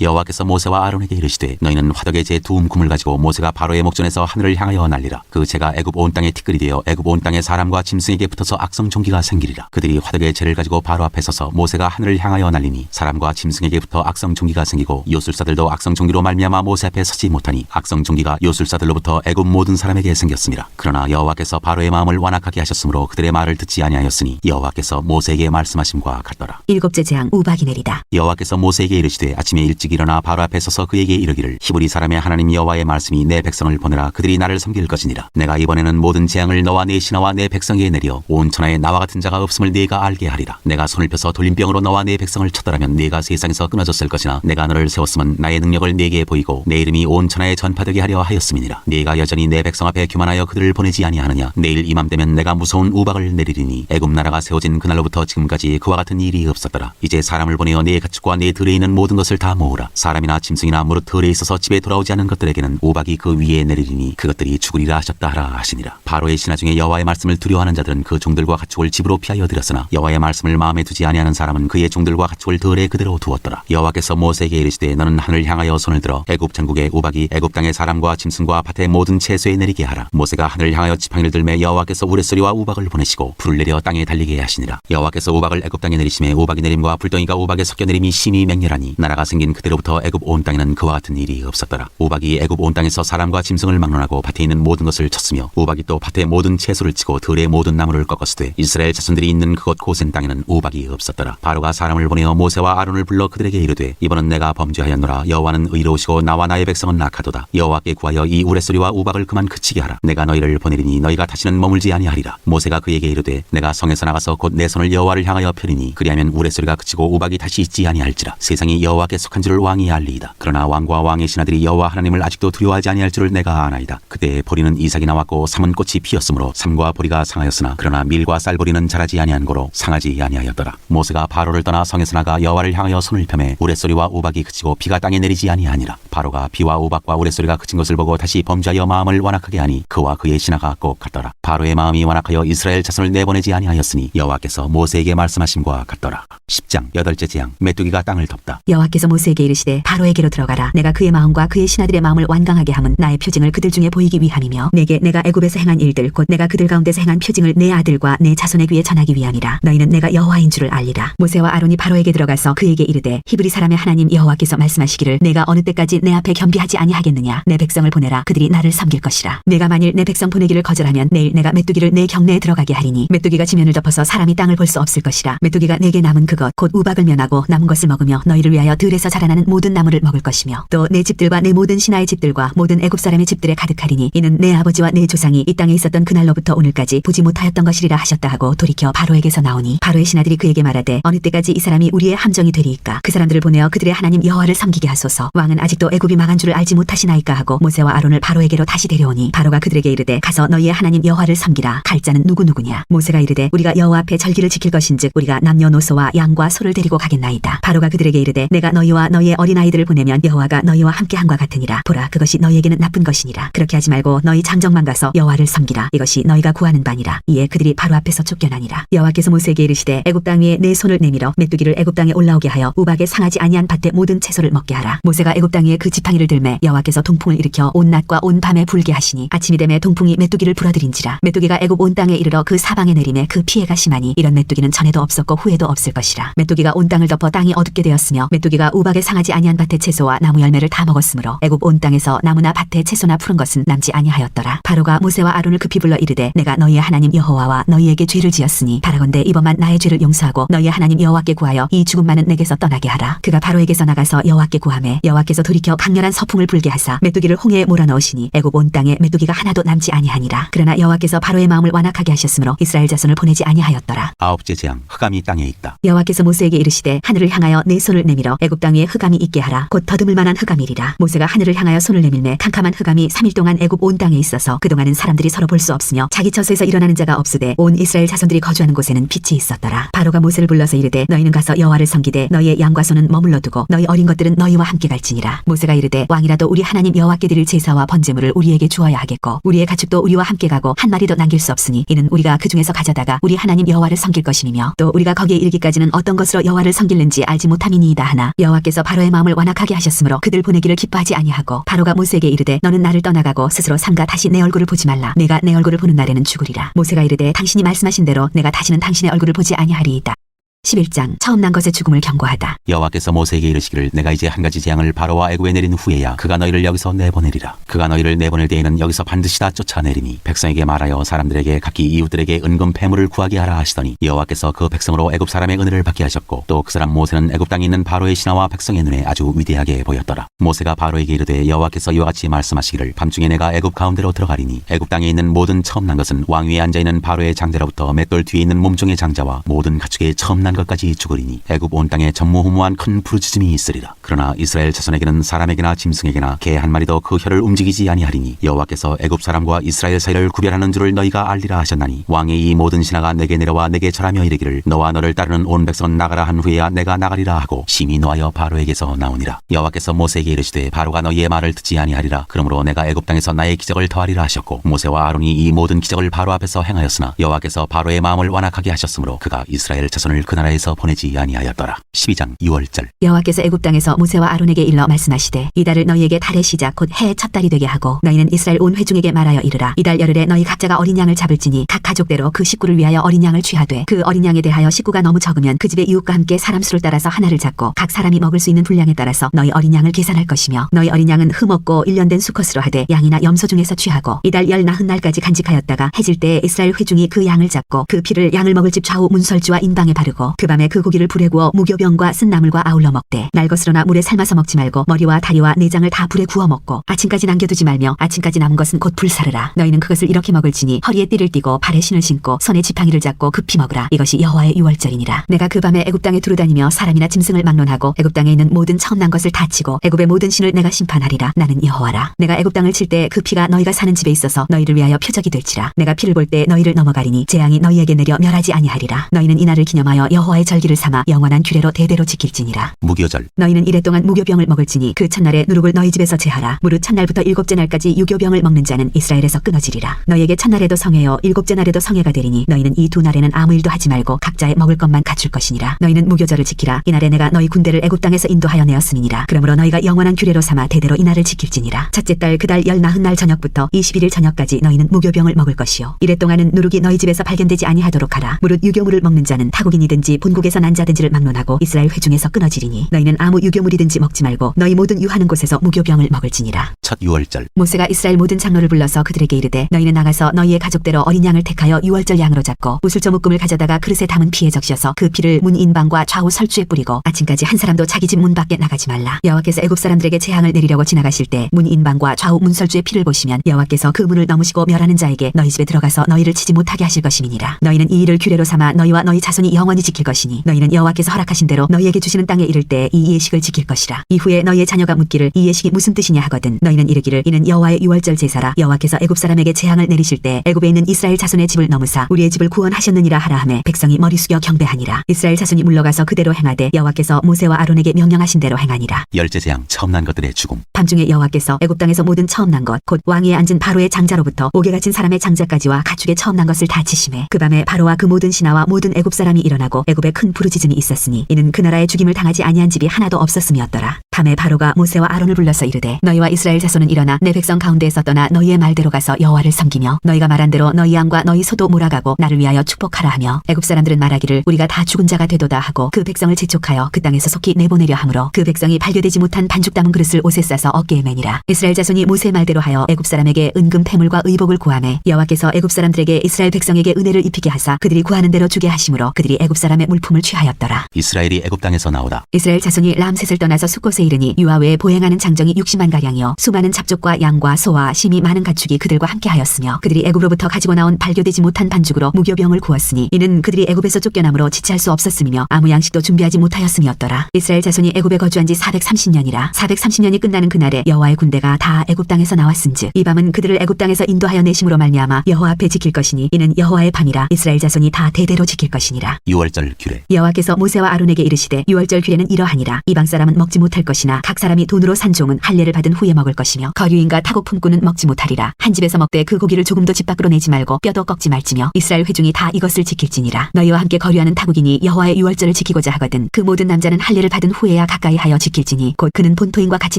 여호와께서 모세와 아론에게 이르시되 너희는 화덕의 제 두 움금을 가지고 모세가 바로의 목전에서 하늘을 향하여 날리라. 그 제가 애굽 온 땅에 티끌이 되어 애굽 온 땅의 사람과 짐승에게 붙어서 악성 종기가 생기리라. 그들이 화덕의 제를 가지고 바로 앞에 서서 모세가 하늘을 향하여 날리니 사람과 짐승에게 붙어 악성 종기가 생기고 요술사들도 악성 종기로 말미암아 모세 앞에 서지 못하니 악성 종기가 요술사들로부터 애굽 모든 사람에게 생겼습니다. 그러나 여호와께서 바로의 마음을 완악하게 하셨으므로 그들의 말을 듣지 아니하였으니 여호와께서 모세에게 말씀하심과 같더라. 일곱째 재앙 우박이 내리다. 여호와께서 모세에게 이르시되 아침에 일찍 일어나 바로 앞에 서서 그에게 이르기를 히브리 사람의 하나님 여호와의 말씀이 내 백성을 보내라. 그들이 나를 섬길 것이니라. 내가 이번에는 모든 재앙을 너와 내 신하와 내 백성에게 내려 온 천하에 나와 같은 자가 없음을 네가 알게 하리라. 내가 손을 펴서 돌림병으로 너와 내 백성을 쳤더라면 네가 세상에서 끊어졌을 것이나 내가 너를 세웠으면 나의 능력을 네게 보이고 내 이름이 온 천하에 전파되게 하려 하였음이니라. 네가 여전히 내 백성 앞에 교만하여 그들을 보내지 아니하느냐. 내일 이맘때면 내가 무슨 무서운 우박을 내리리니 애굽 나라가 세워진 그날로부터 지금까지 그와 같은 일이 없었더라. 이제 사람을 보내어 네 가축과 네 들에 있는 모든 것을 다 모으라. 사람이나 짐승이나 무릇 들에 있어서 집에 돌아오지 않은 것들에게는 우박이 그 위에 내리리니 그것들이 죽으리라 하셨다 하라 하시니라. 바로의 신하 중에 여호와의 말씀을 두려워하는 자들은 그 종들과 가축을 집으로 피하여 들였으나 여호와의 말씀을 마음에 두지 아니하는 사람은 그의 종들과 가축을 들에 그대로 두었더라. 여호와께서 모세에게 이르시되 너는 하늘을 향하여 손을 들어 애굽 전국의 우박이 애굽 땅의 사람과 짐승과 밭의 모든 채소에 내리게 하라. 모세가 하늘을 향하여 지팡이를 들매 여호와께서 우레소리와 우박을 보내시고 불을 내려 땅에 달리게 하시니라. 여호와께서 우박을 애굽 땅에 내리심에 우박이 내림과 불덩이가 우박에 섞여 내림이 심히 맹렬하니 나라가 생긴 그때로부터 애굽 온 땅에는 그와 같은 일이 없었더라. 우박이 애굽 온 땅에서 사람과 짐승을 막론하고 밭에 있는 모든 것을 쳤으며 우박이 또 밭의 모든 채소를 치고 들의 모든 나무를 꺾었으되 이스라엘 자손들이 있는 그곳 고센 땅에는 우박이 없었더라. 바로가 사람을 보내어 모세와 아론을 불러 그들에게 이르되 이번은 내가 범죄하였노라. 여호와는 의로우시고 나와 나의 백성은 악하도다. 여호와께 구하여 이 우레소리와 우박을 그만 그치게 하라. 내가 너희를 보내리니 너희가 다시는 머물지 아니하리라. 모세가 그에게 이르되 내가 성에서 나가서 곧 내 손을 여호와를 향하여 펴리니 그리하면 우레소리가 그치고 우박이 다시 있지 아니할지라. 세상이 여호와께 속한 줄을 왕이 알리이다. 그러나 왕과 왕의 신하들이 여호와 하나님을 아직도 두려워하지 아니할 줄을 내가 아나이다. 그때 보리는 이삭이 나왔고 삼은 꽃이 피었으므로 삼과 보리가 상하였으나 그러나 밀과 쌀보리는 자라지 아니한 고로 상하지 아니하였더라. 모세가 바로를 떠나 성에서 나가 여호와를 향하여 손을 펴매 우레소리와 우박이 그치고 비가 땅에 내리지 아니하니라. 바로가 비와 우박과 우레소리가 그친 것을 보고 다시 범죄하여 마음을 완악하게 하니 그와 그의 신하가 꼭 같더라. 바로의 마음이 완악하여 이스라엘 자손을 내보내지 아니하였으니 여호와께서 모세에게 말씀하심과 같더라. 10장 8째 재앙 메뚜기가 땅을 덮다. 여호와께서 모세에게 이르시되 바로에게로 들어가라. 내가 그의 마음과 그의 신하들의 마음을 완강하게 함은 나의 표징을 그들 중에 보이기 위함이며 내게 내가 애굽에서 행한 일들 곧 내가 그들 가운데서 행한 표징을 내 아들과 내 자손의 귀에 전하기 위함이라. 너희는 내가 여호와인 줄을 알리라. 모세와 아론이 바로에게 들어가서 그에게 이르되 히브리 사람의 하나님 여호와께서 말씀하시기를 내가 어느 때까지 내 앞에 겸비하지 아니하겠느냐. 내 백성을 보내라. 그들이 나를 섬길 것이라. 내가 만일 내 백성 보내기를 거절하면 내일 내가 메뚜기를 내 경내에 들어가게 하리니 메뚜기가 지면을 덮어서 사람이 땅을 볼 수 없을 것이라. 메뚜기가 내게 남은 그것 곧 우박을 면하고 남은 것을 먹으며 너희를 위하여 들에서 자라나는 모든 나무를 먹을 것이며 또 내 집들과 내 모든 신하의 집들과 모든 애굽 사람의 집들에 가득하리니 이는 내 아버지와 내 조상이 이 땅에 있었던 그날로부터 오늘까지 보지 못하였던 것이리라 하셨다 하고 돌이켜 바로에게서 나오니 바로의 신하들이 그에게 말하되 어느 때까지 이 사람이 우리의 함정이 되리이까. 그 사람들을 보내어 그들의 하나님 여호와를 섬기게 하소서. 왕은 아직도 애굽이 망한 줄을 알지 못하시나이까 하고 모세와 아론을 바로에게로 다시 데려오니 바로가 그들에게 이르되 가서 너희의 하나님 여호와를 섬기라. 갈 자는 누구누구냐. 모세가 이르되 우리가 여호와 앞에 절기를 지킬 것인즉 우리가 남녀노소와 양과 소를 데리고 가겠나이다. 바로가 그들에게 이르되 내가 너희와 너희의 어린아이들을 보내면 여호와가 너희와 함께함과 같으니라. 보라 그것이 너희에게는 나쁜 것이니라. 그렇게 하지 말고 너희 장정만 가서 여호와를 섬기라. 이것이 너희가 구하는 바니라. 이에 그들이 바로 앞에서 쫓겨나니라. 여호와께서 모세에게 이르시되 애굽 땅 위에 내 손을 내밀어 메뚜기를 애굽 땅에 올라오게 하여 우박에 상하지 아니한 밭의 모든 채소를 먹게 하라. 모세가 애굽 땅 위에 그 지팡이를 들매 여호와께서 동풍을 일으켜 온 낮과 온 밤에 불게 하시니 아침이 되매 동풍이 메뚜기를 불어들인지라. 메뚜기가 애굽 온 땅에 이르러 그 사방에 내림에 그 피해가 심하니 이런 메뚜기는 전에도 없었고 후에도 없을 것이라. 메뚜기가 온 땅을 덮어 땅이 어둡게 되었으며 메뚜기가 우박에 상하지 아니한 밭의 채소와 나무 열매를 다 먹었으므로 애굽 온 땅에서 나무나 밭의 채소나 푸른 것은 남지 아니하였더라. 바로가 모세와 아론을 급히 불러 이르되 내가 너희의 하나님 여호와와 너희에게 죄를 지었으니 바라건대 이번만 나의 죄를 용서하고 너희의 하나님 여호와께 구하여 이 죽음만은 내게서 떠나게 하라. 그가 바로에게서 나가서 여호와께 구하매 여호와께서 돌이켜 강렬한 서풍을 불게 하사 메뚜기를 홍해에 몰아넣으시니 애굽 온 땅에 메뚜기가 하나도 남지 아니하니라. 그러나 여호와께서 바로의 마음을 완악하게 하셨으므로 이스라엘 자손을 보내지 아니하였더라. 9째 재앙 흑암이 땅에 있다. 여호와께서 모세에게 이르시되 하늘을 향하여 내 손을 내밀어 애굽 땅 위에 흑암이 있게 하라. 곧 더듬을 만한 흑암이리라. 모세가 하늘을 향하여 손을 내밀매 캄캄한 흑암이 3일 동안 애굽 온 땅에 있어서 그동안은 사람들이 서로 볼 수 없으며 자기 처소에서 일어나는 자가 없으되 온 이스라엘 자손들이 거주하는 곳에는 빛이 있었더라. 바로가 모세를 불러서 이르되 너희는 가서 여호와를 섬기되 너희의 양과 소는 머물러 두고 너희 어린 것들은 너희와 함께 갈지니라. 모세가 이르되 왕이라도 우리 하나님 여호와께 드릴 제사와 번제물을 우리에게 주어야 하겠고 우리의 가축도 우리와 함께 가고 한 마리도 남길 수 없으니 이는 우리가 그 중에서 가져다가 우리 하나님 여호와를 섬길 것임이며 또 우리가 거기에 이르기까지는 어떤 것으로 여호와를 섬길는지 알지 못함이니이다 하나 여호와께서 바로의 마음을 완악하게 하셨으므로 그들 보내기를 기뻐하지 아니하고 바로가 모세에게 이르되 너는 나를 떠나가고 스스로 삼가 다시 내 얼굴을 보지 말라. 내가 내 얼굴을 보는 날에는 죽으리라. 모세가 이르되 당신이 말씀하신 대로 내가 다시는 당신의 얼굴을 보지 아니하리이다. 11장 처음 난 것의 죽음을 경고하다. 여호와께서 모세에게 이르시기를 내가 이제 한 가지 재앙을 바로와 애굽에 내린 후에야 그가 너희를 여기서 내보내리라. 그가 너희를 내보낼 때에는 여기서 반드시 다 쫓아내리니 백성에게 말하여 사람들에게 각기 이웃들에게 은금 패물을 구하게 하라 하시더니 여호와께서 그 백성으로 애굽 사람의 은혜를 받게 하셨고 또 그 사람 모세는 애굽 땅에 있는 바로의 신하와 백성의 눈에 아주 위대하게 보였더라. 모세가 바로에게 이르되 여호와께서 이와 같이 말씀하시기를 밤중에 내가 애굽 가운데로 들어가리니 애굽 땅에 있는 모든 처음 난 것은 왕 위에 앉아 있는 바로의 장자로부터 맷돌 뒤에 있는 몸종의 장자와 모든 가축의 처음 난 만난 것까지 죽으리니 애굽 온 땅에 전무후무한 큰 부르짖음이 있으리라. 그러나 이스라엘 자손에게는 사람에게나 짐승에게나 개 한 마리도 그 혀를 움직이지 아니하리니 여호와께서 애굽 사람과 이스라엘 사이를 구별하는 줄을 너희가 알리라 하셨나니 왕의 이 모든 신하가 내게 내려와 내게 절하며 이르기를 너와 너를 따르는 온 백성은 나가라 한 후에야 내가 나가리라 하고 심히 노하여 바로에게서 나오니라. 여호와께서 모세에게 이르시되 바로가 너희의 말을 듣지 아니하리라. 그러므로 내가 애굽 땅에서 나의 기적을 더하리라 하셨고 모세와 아론이 이 모든 기적을 바로 앞에서 행하였으나 여호와께서 바로의 마음을 완악하게 하셨으므로 그가 이스라엘 자손을 그 나라에서 보내지 아니하였더라. 12장 6월절. 여호와께서 애굽 땅에서 모세와 아론에게 일러 말씀하시되 이달을 너희에게 달의 시작 곧 해의 첫 달이 되게 하고 너희는 이스라엘 온 회중에게 말하여 이르라. 이달 열흘에 너희 각자가 어린 양을 잡을지니 각 가족대로 그 식구를 위하여 어린 양을 취하되 그 어린 양에 대하여 식구가 너무 적으면 그 집의 이웃과 함께 사람 수를 따라서 하나를 잡고 각 사람이 먹을 수 있는 분량에 따라서 너희 어린 양을 계산할 것이며 너희 어린 양은 흠없고 일련된 수컷으로 하되 양이나 염소 중에서 취하고 이달 40날까지 간직하였다가 해질 때에 이스라엘 회중이 그 양을 잡고 그 피를 양을 먹을 집 좌우 문설주와 인방에 바르고 그 밤에 그 고기를 불에 구워 무교병과 쓴 나물과 아울러 먹되 날 것으로나 물에 삶아서 먹지 말고 머리와 다리와 내장을 다 불에 구워 먹고 아침까지 남겨두지 말며 아침까지 남은 것은 곧 불사르라. 너희는 그것을 이렇게 먹을지니 허리에 띠를 띠고 발에 신을 신고 손에 지팡이를 잡고 급히 먹으라. 이것이 여호와의 유월절이니라. 내가 그 밤에 애굽 땅에 두루다니며 사람이나 짐승을 막론하고 애굽 땅에 있는 모든 처음 난 것을 다 치고 애굽의 모든 신을 내가 심판하리라. 나는 여호와라. 내가 애굽 땅을 칠 때 그 피가 너희가 사는 집에 있어서 너희를 위하여 표적이 될지라. 내가 피를 볼 때 너희를 넘어가리니 재앙이 너희에게 내려 멸하지 아니하리라. 너희는 이날을 기념하여 여호와의 절기를 삼아 영원한 규례로 대대로 지킬지니라. 무교절. 너희는 이래 동안 무교병을 먹을지니 그 첫날에 누룩을 너희 집에서 제하라. 무릇 첫날부터 일곱째 날까지 유교병을 먹는 자는 이스라엘에서 끊어지리라. 너희에게 첫날에도 성회요 일곱째 날에도 성회가 되리니 너희는 이 두 날에는 아무 일도 하지 말고 각자의 먹을 것만 갖출 것이니라. 너희는 무교절을 지키라. 이날에 내가 너희 군대를 애굽 땅에서 인도하여 내었음이니라. 그러므로 너희가 영원한 규례로 삼아 대대로 이날을 지킬지니라. 첫째 달 그 달 40날 저녁부터 21일 저녁까지 너희는 무교병을 먹을 것이요 이래 동안은 누룩이 너희 집에서 발견되지 아니하도록 하라. 무릇 유교물을 먹는 자는 타국인이든지 본국에서 난 자든지를 막론하고 이스라엘 회중에서 끊어지리니 너희는 아무 유교물이든지 먹지 말고 너희 모든 유하는 곳에서 무교병을 먹을지니라. 첫 유월절. 모세가 이스라엘 모든 장로를 불러서 그들에게 이르되 너희는 나가서 너희의 가족대로 어린 양을 택하여 유월절 양으로 잡고 우슬조 묶음을 가져다가 그릇에 담은 피에 적셔서 그 피를 문 인방과 좌우 설주에 뿌리고 아침까지 한 사람도 자기 집 문 밖에 나가지 말라. 여호와께서 애굽 사람들에게 재앙을 내리려고 지나가실 때 문 인방과 좌우 문설주의 피를 보시면 여호와께서 그 문을 넘으시고 멸하는 자에게 너희 집에 들어가서 너희를 치지 못하게 하실 것임이니라. 너희는 이 일을 규례로 삼아 너희와 너희 자손이 영원히 지킬 것이니 너희는 여호와께서 허락하신 대로 너희에게 주시는 땅에 이를 때 이 예식을 지킬 것이라. 이후에 너희의 자녀가 묻기를 이 예식이 무슨 뜻이냐 하거든 너희는 이르기를 이는 여호와의 유월절 제사라. 여호와께서 애굽 사람에게 재앙을 내리실 때 애굽에 있는 이스라엘 자손의 집을 넘으사 우리의 집을 구원하셨느니라 하라 하매 백성이 머리 숙여 경배하니라. 이스라엘 자손이 물러가서 그대로 행하되 여호와께서 모세와 아론에게 명령하신 대로 행하니라. 열째 재앙 처음 난 것들의 죽음. 밤중에 여호와께서 애굽 땅에서 모든 처음 난 것 곧 왕위에 앉은 바로의 장자로부터 옥에 갇힌 사람의 장자까지와 가축의 처음 난 것을 다 치심해 그 밤에 바로와 그 모든 신하와 모든 애굽 사람이 일어나고 애굽에 큰 부르짖음이 있었으니 이는 그 나라에 죽임을 당하지 아니한 집이 하나도 없었음이었더라. 밤에 바로가 모세와 아론을 불러서 이르되 너희와 이스라엘 자손은 일어나 내 백성 가운데에서 떠나 너희의 말대로 가서 여호와를 섬기며 너희가 말한 대로 너희 양과 너희 소도 몰아가고 나를 위하여 축복하라 하며 애굽 사람들은 말하기를 우리가 다 죽은 자가 되도다 하고 그 백성을 재촉하여 그 땅에서 속히 내보내려 하므로 그 백성이 발교되지 못한 반죽 담은 그릇을 옷에 싸서 어깨에 매니라. 이스라엘 자손이 모세 말대로 하여 애굽 사람에게 은금 패물과 의복을 구하매 여호와께서 애굽 사람들에게 이스라엘 백성에게 은혜를 입히게 하사 그들이 구하는 대로 주게 하심으로 그들이 애굽 사람의 물품을 취하였더라. 이스라엘이 애굽 땅에서 나오다. 이스라엘 자손이 람셋을 떠나서 숫곳에 이르니 유아 외에 보행하는 장정이 60만 가량이요 수많은 잡족과 양과 소와 심히 많은 가축이 그들과 함께하였으며 그들이 애굽으로부터 가지고 나온 발교되지 못한 반죽으로 무교병을 구웠으니 이는 그들이 애굽에서 쫓겨남으로 지체할 수 없었음이며 아무 양식도 준비하지 못하였음이었더라. 이스라엘 자손이 애굽에 거주한 지 430년이라 430년이 끝나는 그날에 여호와의 군대가 다 애굽 땅에서 나왔은즉 이 밤은 그들을 애굽 땅에서 인도하여 내심으로 말미암아 여호와 앞에 지킬 것이니 이는 여호와의 밤이라 이스라엘 자손이 다 대대로 지킬 것이니라. 유월절 규례. 여호와께서 모세와 아론에게 이르시되 유월절 규례는 이러하니라. 이방 사람은 먹지 못할 것이나 각 사람이 돈으로 산 종은 할례를 받은 후에 먹을 것이며 거류인과 타국 품꾼은 먹지 못하리라. 한 집에서 먹되 그 고기를 조금도 집 밖으로 내지 말고 뼈도 꺾지 말지며 이스라엘 회중이 다 이것을 지킬지니라. 너희와 함께 거류하는 타국인이 여호와의 유월절을 지키고자 하거든 그 모든 남자는 할례를 받은 후에야 가까이 하여 지킬지니 곧 그는 본토인과 같이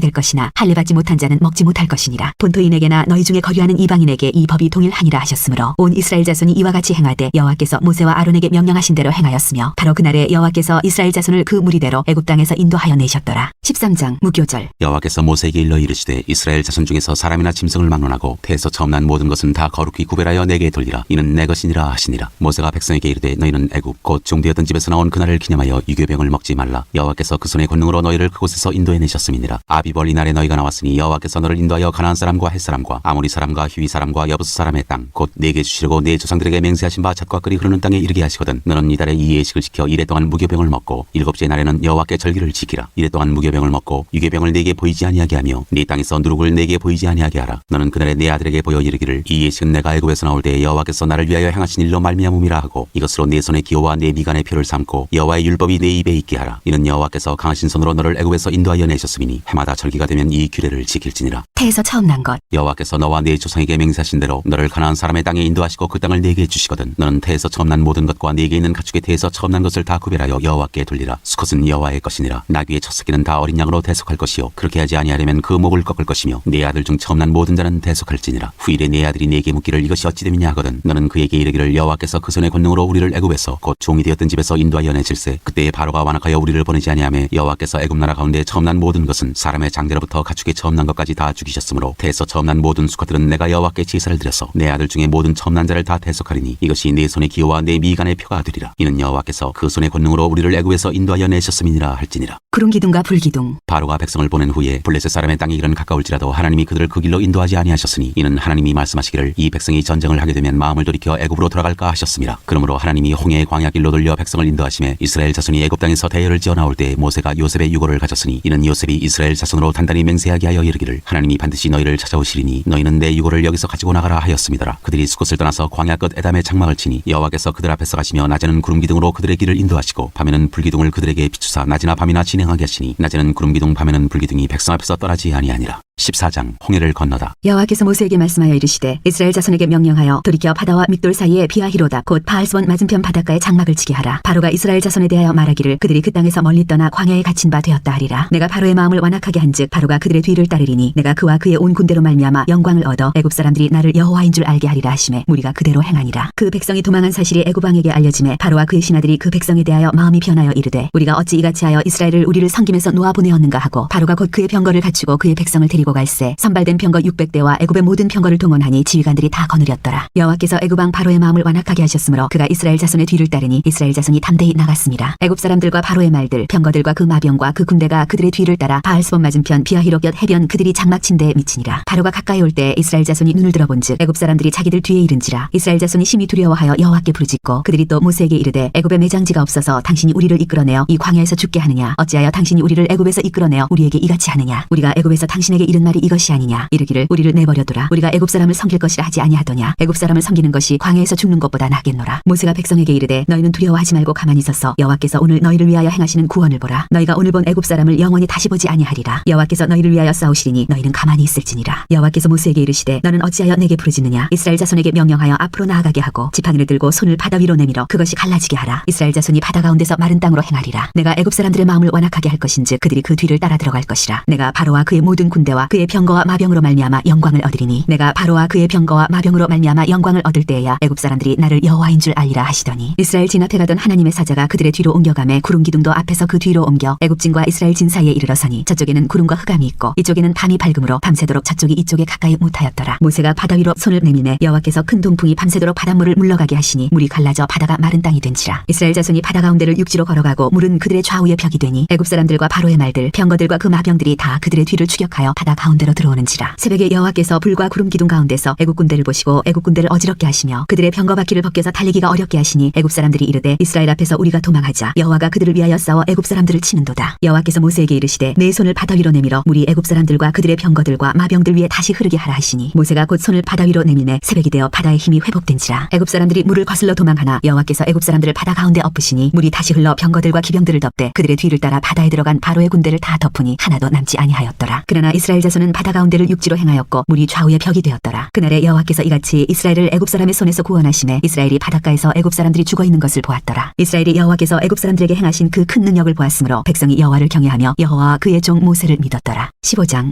될 것이나 할례 받지 못한 자는 먹지 못할 것이니라. 본토인에게나 너희 중에 거류하는 이방인에게 이 법이 동일하니라 하셨으므로 온 이스라엘 자손이 이와 같이 행하되 여호와께서 모세와 아론에게 명령하신 대로 행하였으며 바로 그날에 여호와께서 이스라엘 자손을 그 무리대로 애굽 땅에서 인도하여 내셨더라. 13장 무교절. 여호와께서 모세에게 일러 이르시되 이스라엘 자손 중에서 사람이나 짐승을 막론하고 태에서 처음 난 모든 것은 다 거룩히 구별하여 내게 돌리라. 이는 내 것이니라 하시니라. 모세가 백성에게 이르되 너희는 애굽 곧 종되었던 집에서 나온 그날을 기념하여 유교병을 먹지 말라. 여호와께서 그 손의 권능으로 너희를 그곳에서 인도해 내셨음이니라. 아비벌 이날에 너희가 나왔으니 여호와께서 너를 인도하여 가나안 사람과 헷 사람과 아모리 사람과 히위 사람과 여부스 사람의 땅 곧 내게 주시려고 내 조상들에게 맹세하신 바 젖과 끓이 흐르는 땅에 이르게 하시거든. 너는 이달에 이 예식을 지켜 이래 동안 무교병을 먹고 일곱째 날에는 여호와께 절기를 지키라. 이래 동안 무교병을 먹고 유교병을 내게 보이지 아니하게 하며 네 땅에서 누룩을 내게 보이지 아니하게 하라. 너는 그날에 내 아들에게 보여 이르기를 이 예식은 내가 애굽에서 나올 때에 여호와께서 나를 위하여 행하신 일로 말미암음이라 하고 이것으로 내 손의 기호와 내 미간의 표를 삼고 여호와의 율법이 내 입에 있게 하라. 이는 여호와께서 강하신 손으로 너를 애굽에서 인도하여 내셨음이니 해마다 절기가 되면 이 규례를 지킬지니라. 태에서 처음 난 것. 여호와께서 너와 네 조상에게 맹세하신 대로 너를 가나안 사람의 땅에 인도하시고 그 땅을 내게 주시거든 너는 태에서 처음 난 모든 것과 네게 있는 가축의 태에서 처음 난 것을 다 구별하여 여호와께 돌리라. 수컷은 여호와의 것이니라. 나귀의 첫 새끼는 다 어린 양으로 대속할 것이요 그렇게 하지 아니하려면 그 목을 꺾을 것이며 네 아들 중 처음 난 모든 자는 대속할지니라. 후일에 네 아들이 네게 묻기를 이것이 어찌 됨이냐 하거든 너는 그에게 이르기를 여호와께서 그 손의 권능으로 우리를 애굽에서 곧 종이 되었던 집에서 인도하여 내실세 그때에 바로가 완악하여 우리를 보내지 아니하며 여호와께서 애굽 나라 가운데 처음 난 모든 것은 사람의 장대로부터 가축의 처음 난 것까지 다 죽이셨으므로 태에서 처음 난 모든 수컷들은 내가 여호와께 제사를 드려서 내 아들 중에 모든 처음 난 자를 다 대속하리니 이것이 내 손의 기호와 내 미간의 표가 되리라. 이는 여호와께서 그 손의 권능으로 우리를 애굽에서 인도하여 내셨음이니라 할지니라. 구름 기둥과 불 기둥. 바로가 백성을 보낸 후에 블레셋 사람의 땅이 이른 가까울지라도 하나님이 그들을 그 길로 인도하지 아니하셨으니 이는 하나님이 말씀하시기를 이 백성이 전쟁을 하게 되면 마음을 돌이켜 애굽으로 돌아갈까 하셨음이라. 그러므로 하나님이 홍해의 광야 길로 돌려 백성을 인도하심에 이스라엘 자손이 애굽 땅에서 대열을 지어 나올 때 모세가 요셉의 유고를 가졌으니 이는 요셉이 이스라엘 자손으로 단단히 맹세하게 하여 이르기를 하나님이 반드시 너희를 찾아오시리니 너희는 내 유고를 여기서 가지고 나가라 하였음이더라. 그들이 수곳을 떠나서 광야 끝 에담의 장막을 치니 여호와께서 그들 앞에서 가시며 낮에는 구름 기둥으로 그들의 길을 인도하시고 밤에는 불 기둥을 그들에게 비추사 낮이나 밤이나 진행하게 하시니 낮에는 구름 기둥 밤에는 불 기둥이 백성 앞에서 떠나지 아니하니라. 14장 홍해를 건너다. 여호와께서 모세에게 말씀하여 이르시되 이스라엘 자손에게 명령하여 돌이켜 바다와 믹돌 사이에 비아히로다 곧 바알스본 맞은편 바닷가에 장막을 치게 하라. 바로가 이스라엘 자손에 대하여 말하기를 그들이 그 땅에서 멀리 떠나 광야에 갇힌 바 되었다 하리라. 내가 바로의 마음을 완악하게 한즉 바로가 그들의 뒤를 따르리니 내가 그와 그의 온 군대로 말미암아 영광을 얻어 애굽 사람들이 나를 여호와인 줄 알게 하리라 하시매 무리가 그대로 행하니라. 그 백성이 도망한 사실이 애굽 왕에게 알려지매 바로와 그의 신하들이 그 백성에 대하여 마음이 변하여 이르되 우리가 어찌 이같이 하여 이스라엘을 우리를 섬김에서 놓아 보내었는가 하고 바로가 곧 그의 병거를 갖추고 그의 백성을 데리고 갈새 선발된 병거 600대와 애굽의 모든 병거를 동원하니 지휘관들이 다 거느렸더라. 여호와께서 애굽 왕 바로의 마음을 완악하게 하셨으므로 그가 이스라엘 자손의 뒤를 따르니 이스라엘 자손이 담대히 나갔습니다. 애굽 사람들과 바로의 말들 병거들과 그 마병과 그 군대가 그들의 뒤를 따라 바알스본 맞은편 비아히롯 곁 해변 그들이 장막친 데에 미치니라. 바로가 가까이 올 때 이스라엘 자손이 눈을 들어본즉 애굽 사람들이 자기들 뒤에 이른지라. 이스라엘 자손이 심히 두려워하여 여호와께 부르짖고 그들이 또 모세에게 이르되 애굽에 매장지가 없어서 당신이 우리를 이끌어내어 이 광야에서 죽게 하느냐 어찌하여 당신이 우리를 애굽에서 이끌어내어 우리에게 이같이 하느냐 우리가 애굽에서 당신에게 이른 말이 이것이 아니냐 이르기를 우리를 내버려두라 우리가 애굽 사람을 섬길 것이라 하지 아니하더냐 애굽 사람을 섬기는 것이 광야에서 죽는 것보다 낫겠노라. 모세가 백성에게 이르되 너희는 두려워하지 말고 가만히 있어서 여호와께서 오늘 너희를 위하여 행하시는 구원을 보라. 너희가 오늘 본 애굽 사람을 영원히 다시 보지 아니하리라. 여호와께서 너희를 위하여 싸우시리니 너희는 가만히 있을지니라. 여호와께서 모세에게 이르시되 너는 어찌하여 내게 부르짖느냐 이스라엘 자손에게 명령하여 앞으로 나아가게 하고 지팡이를 들고 손을 바다 위로 내밀어 그것이 갈라지게 하라. 이스라엘 자손이 바다 가운데서 마른 땅으로 행하리라. 내가 애굽 사람들의 마음을 완악하게 할 것인즉 그들이 그 뒤를 따라 들어갈 것이라. 내가 바로와 그의 모든 군대와 그의 병거와 마병으로 말미암아 영광을 얻으리니 내가 바로와 그의 병거와 마병으로 말미암아 영광을 얻을 때에야 애굽 사람들이 나를 여호와인 줄 알리라 하시더니 이스라엘 진 앞에 가던 하나님의 사자가 그들의 뒤로 옮겨가매 구름 기둥도 앞에서 그 뒤로 옮겨 애굽진과 이스라엘 진 사이에 이르러서니 저쪽에는 구름과 흑암이 있고 이쪽에는 밤이 밝음으로 밤새도록 저쪽이 이쪽에 가까이 못하였더라. 모세가 바다 위로 손을 내밀매 여호와께서 큰 동풍이 밤새도록 바닷물을 물러가게 하시니 물이 갈라져 바다가 마른 땅이 된지라. 이스라엘 자손이 바다 가운데를 육지로 걸어가고 물은 그들의 좌우에 벽이 되니 애굽 사람들과 바로의 말들 병거들과 그 마병들이 다 그들의 뒤를 추격하여 바다 가운데로 들어오는지라. 새벽에 여호와께서 불과 구름 기둥 가운데서 애굽 군대를 보시고 애굽 군대를 어지럽게 하시며 그들의 병거 바퀴를 벗겨서 달리기가 어렵게 하시니 애굽 사람들이 이르되 이스라엘 앞에서 우리가 도망하자 여호와가 그들을 위하여 싸워 애굽 사람들을 치는도다. 여호와께서 모세에게 이르시되 내 손을 바다 위로 내밀어 물이 애굽 사람들과 그들의 병거들과 마병들 위에 다시 흐르게 하라 하시니 모세가 곧 손을 바다 위로 내밀매 새벽이 되어 바다의 힘이 회복된지라. 애굽 사람들이 물을 거슬러 도망하나 여호와께서 애굽 사람들을 바다 가운데 엎으시니 물이 다시 흘러 병거들과 기병들을 덮되 그들의 뒤를 따라 바다에 들어간 바로의 군대를 다 덮으니 하나도 남지 아니하였더라. 그러나 이스라엘 자손은 바다 가운데를 육지로 행하였고 물이 좌우에 벽이 되었더라. 그날에 여호와께서 이같이 이스라엘을 애굽 사람의 손에서 구원하심에 이스라엘이 바닷가에서 애굽 사람들이 죽어 있는 것을 보았더라. 이스라엘이 여호와께서 애굽 사람들에게 행하신 그 큰 능력을 보았으므로 백성이 여호와를 경외하며 여호와와 그의 종 모세를 믿었더라. 15장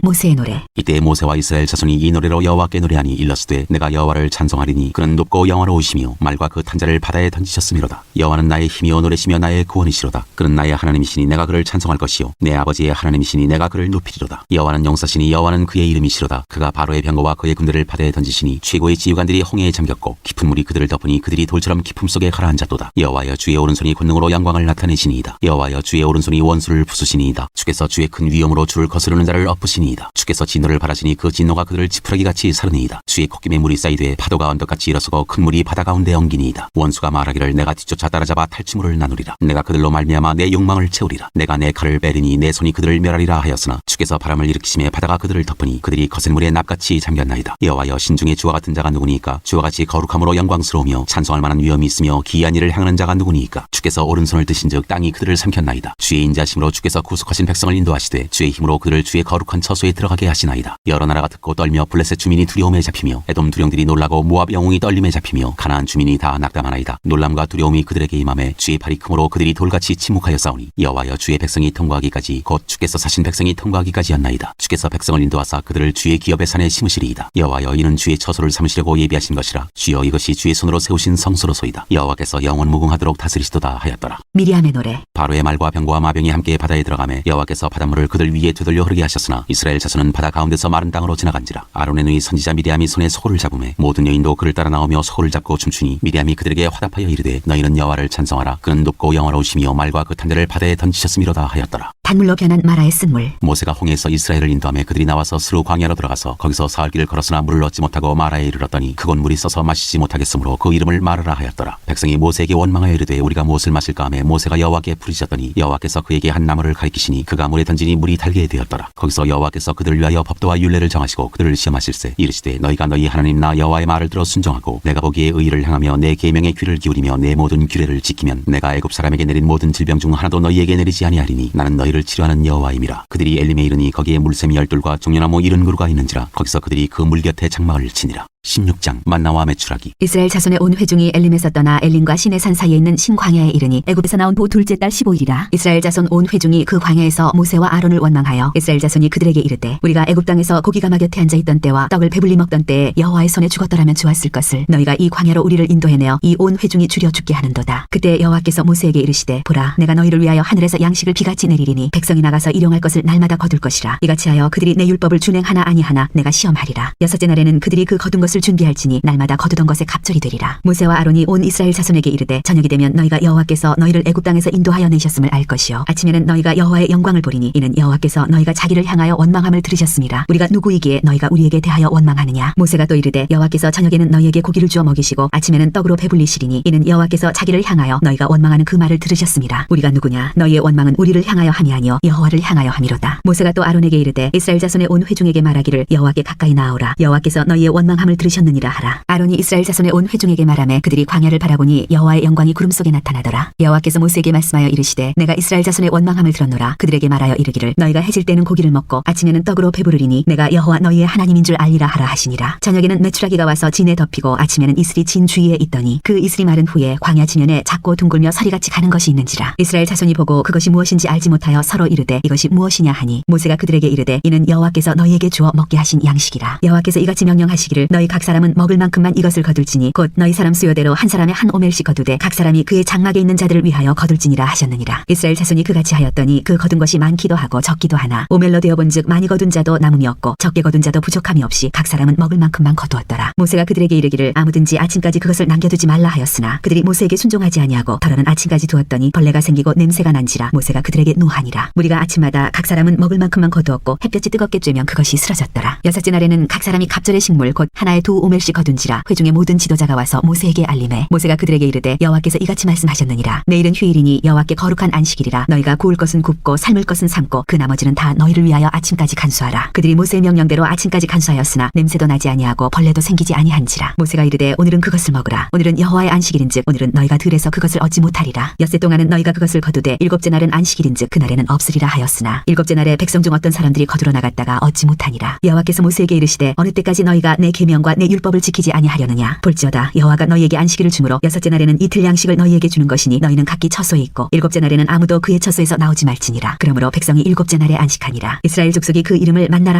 모세의 노래. 이때 모세와 이스라엘 자손이 이 노래로 여호와께 노래하니 일러스되 내가 여호와를 찬송하리니 그는 높고 영화로우시며 말과 그 탄자를 바다에 던지셨음이로다. 여호와는 나의 힘이요 노래시며 나의 구원이시로다. 그는 나의 하나님이시니 내가 그를 찬송할 것이요 내 아버지의 하나님이시니 내가 그를 높이리로다. 여호와는 용사시니 부르시니 여호와는 그의 이름이 시로다. 그가 바로의 병거와 그의 군대를 바다에 던지시니 최고의 지휘관들이 홍해에 잠겼고 깊은 물이 그들을 덮으니 그들이 돌처럼 깊음 속에 가라앉았도다. 여호와여 주의 오른손이 권능으로 영광을 나타내시니이다. 여호와여 주의 오른손이 원수를 부수시니이다. 주께서 주의 큰 위엄으로 주를 거스르는 자를 엎으시니이다. 주께서 진노를 바라시니 그 진노가 그들을 지푸라기같이 사르니이다. 주의 콧김에 물이 쌓이되 파도가 언덕같이 일어서고 큰 물이 바다 가운데 엉기니이다. 원수가 말하기를 내가 뒤쫓아 따라잡아 탈취물을 나누리라. 내가 그들로 말미암아 내 욕망을 채우리라. 내가 내 칼을 빼리니 내 손이 그들을 멸하리라 하였으나 주께서 바람을 일으키심에 바다가 그들을 덮으니 그들이 거센 물에 납같이 잠겼나이다. 여호와여 신중에 주와 같은 자가 누구니까? 주와 같이 거룩함으로 영광스러우며 찬송할 만한 위엄이 있으며 기이한 일을 행하는 자가 누구니까? 주께서 오른손을 드신즉 땅이 그들을 삼켰나이다. 주의 인자심으로 주께서 구속하신 백성을 인도하시되 주의 힘으로 그들을 주의 거룩한 처소에 들어가게 하시나이다. 여러 나라가 듣고 떨며 블레셋 주민이 두려움에 잡히며 에돔 두령들이 놀라고 모압 영웅이 떨림에 잡히며 가나안 주민이 다 낙담하나이다. 놀람과 두려움이 그들에게 임함에 주의 팔이 크므로 그들이 돌같이 침묵하여 싸우니 여호와여 주의 백성이 통과하기까지 곧 주께서 사신 백성이 통과하기까지였나이다. 주께서 백성을 인도하사 그들을 주의 기업의 산에 심으시리이다. 여호와여 이는 주의 처소를 삼으시려고 예비하신 것이라. 주여 이것이 주의 손으로 세우신 성소로소이다. 여호와께서 영원 무궁하도록 다스리시도다 하였더라. 미리암의 노래. 바로의 말과 병과 마병이 함께 바다에 들어가매 여호와께서 바닷물을 그들 위에 되돌려 흐르게 하셨으나 이스라엘 자손은 바다 가운데서 마른 땅으로 지나간지라. 아론의 누이 선지자 미리암이 손에 소고를 잡으매 모든 여인도 그를 따라 나오며 소고를 잡고 춤추니 미리암이 그들에게 화답하여 이르되 너희는 여호와를 찬송하라. 그는 높고 영화로우시며 말과 그 탄대를 바다에 던지셨음이로다 하였더라. 단물로 변한 마라의 쓴물. 모세가 홍해에서 이스라엘을 인도하며 그들이 나와서 스루 광야로 들어가서 거기서 사흘 길을 걸었으나 물을 얻지 못하고 마라에 이르렀더니 그곳 물이 써서 마시지 못하겠으므로 그 이름을 마르라 하였더라. 백성이 모세에게 원망하여 이르되 우리가 무엇을 마실까 하며 모세가 여호와께 부르짖었더니 여호와께서 그에게 한 나무를 가리키시니 그가 물에 던지니 물이 달게 되었더라. 거기서 여호와께서 그들을 위하여 법도와 율례를 정하시고 그들을 시험하실세 이르시되 너희가 너희 하나님 나 여호와의 말을 들어 순종하고 내가 보기에 의를 행하며 내 계명에 귀를 기울이며 내 모든 규례를 지키면 내가 애굽 사람에게 내린 모든 질병 중 하나도 너희에게 내리지 아니하리니 나는 너희를 치료하는 여호와임이라. 그들이 엘림에 이르니 거기에 물샘이 10돌과 종려나무 70그루가 있는지라. 거기서 그들이 그 물 곁에 장막을 치니라. 16장 만나와 메추라기. 이스라엘 자손의 온 회중이 엘림에서 떠나 엘림과 시내산 사이에 있는 신광야에 이르니 애굽에서 나온 보 둘째 달 15일이라. 이스라엘 자손 온 회중이 그 광야에서 모세와 아론을 원망하여 이스라엘 자손이 그들에게 이르되 우리가 애굽 땅에서 고기가마 곁에 앉아 있던 때와 떡을 배불리 먹던 때에 여호와의 손에 죽었더라면 좋았을 것을 너희가 이 광야로 우리를 인도해내어 이 온 회중이 줄여 죽게 하는도다. 그때 여호와께서 모세에게 이르시되 보라 내가 너희를 위하여 하늘에서 양식을 비같이 내리리니 백성이 나가서 일용할 것을 날마다 거둘 것이라. 이같이 하여 그들이 내 율법을 준행하나 아니하나 내가 시험하리라. 여섯째 날에는 그들이 그 거둔 것을 준비할지니 날마다 거두던 것에 갑절이 되리라. 모세와 아론이 온 이스라엘 자손에게 이르되 저녁이 되면 너희가 여호와께서 너희를 애굽 땅에서 인도하여 내셨음을 알 것이요 아침에는 너희가 여호와의 영광을 보리니 이는 여호와께서 너희가 자기를 향하여 원망함을 들으셨음이라. 우리가 누구이기에 너희가 우리에게 대하여 원망하느냐. 모세가 또 이르되 여호와께서 저녁에는 너희에게 고기를 주어 먹이시고 아침에는 떡으로 배불리시리니 이는 여호와께서 자기를 향하여 너희가 원망하는 그 말을 들으셨음이라. 우리가 누구냐. 너희의 원망은 우리를 향하여 함이 아니요 여호와를 향하여 함이로다. 모세가 또 아론에게 이르되 이스라엘 자손의 온 회중에게 말하기를 여호와께 가까이 나아오라. 여호와께서 너희의 원망함을 들으셨느니라 하라. 아론이 이스라엘 자손의 온 회중에게 말하매 그들이 광야를 바라보니 여호와의 영광이 구름 속에 나타나더라. 여호와께서 모세에게 말씀하여 이르시되 내가 이스라엘 자손의 원망함을 들었노라. 그들에게 말하여 이르기를 너희가 해질 때는 고기를 먹고 아침에는 떡으로 배부르리니 내가 여호와 너희의 하나님인 줄 알리라 하라 하시니라. 저녁에는 메추라기가 와서 진에 덮이고 아침에는 이슬이 진 주위에 있더니 그 이슬이 마른 후에 광야 지면에 작고 둥글며 서리같이 가는 것이 있는지라. 이스라엘 자손이 보고 그것이 무엇인지 알지 못하여 서로 이르되 이것이 무엇이냐 하니 모세가 그들에게 이르되 이는 여호와께서 너희에게 주어 먹게 하신 양식이라. 여호와께서 이같이 명령하시기를 너희 각 사람은 먹을 만큼만 이것을 거둘지니 곧 너희 사람 수요대로 한 사람에 한 오멜씩 거두되 각 사람이 그의 장막에 있는 자들을 위하여 거둘지니라 하셨느니라. 이스라엘 자손이 그같이 하였더니 그 거둔 것이 많기도 하고 적기도 하나 오멜로 되어본즉 많이 거둔 자도 남음이 없고 적게 거둔 자도 부족함이 없이 각 사람은 먹을 만큼만 거두었더라. 모세가 그들에게 이르기를 아무든지 아침까지 그것을 남겨두지 말라 하였으나 그들이 모세에게 순종하지 아니하고 덜어는 아침까지 두었더니 벌레가 생기고 냄새가 난지라. 모세가 그들에게 노하니라. 우리가 아침마다 각 사람은 먹을 만큼만 거두었고 햇볕이 뜨겁게 쬐면 그것이 쓰러졌더라. 여섯째 날에는 각 사람이 갑절의 식물 곧 하나에 2 오멜씩 거둔지라. 회중의 모든 지도자가 와서 모세에게 알림해 모세가 그들에게 이르되 여호와께서 이같이 말씀하셨느니라. 내일은 휴일이니 여호와께 거룩한 안식일이라. 너희가 구울 것은 굽고 삶을 것은 삶고 그 나머지는 다 너희를 위하여 아침까지 간수하라. 그들이 모세의 명령대로 아침까지 간수하였으나 냄새도 나지 아니하고 벌레도 생기지 아니한지라. 모세가 이르되 오늘은 그것을 먹으라. 오늘은 여호와의 안식일인즉 오늘은 너희가 들에서 그것을 얻지 못하리라. 엿새 동안은 너희가 그것을 거두되 일곱째 날은 안식일인즉 그날에는 없으리라 하였으나 일곱째 날에 백성 중 어떤 사람들이 거두러 나갔다가 얻지 못하니라. 여호와께서 모세에게 이르시되 어느 때까지 너희가 내 계명과 계명과 내 율법을 지키지 아니하려느냐. 볼지어다 여호와가 너희에게 안식일을 주므로 여섯째 날에는 이틀 양식을 너희에게 주는 것이니 너희는 각기 처소에 있고 일곱째 날에는 아무도 그의 처소에서 나오지 말지니라. 그러므로 백성이 일곱째 날에 안식하니라. 이스라엘 족속이 그 이름을 만나라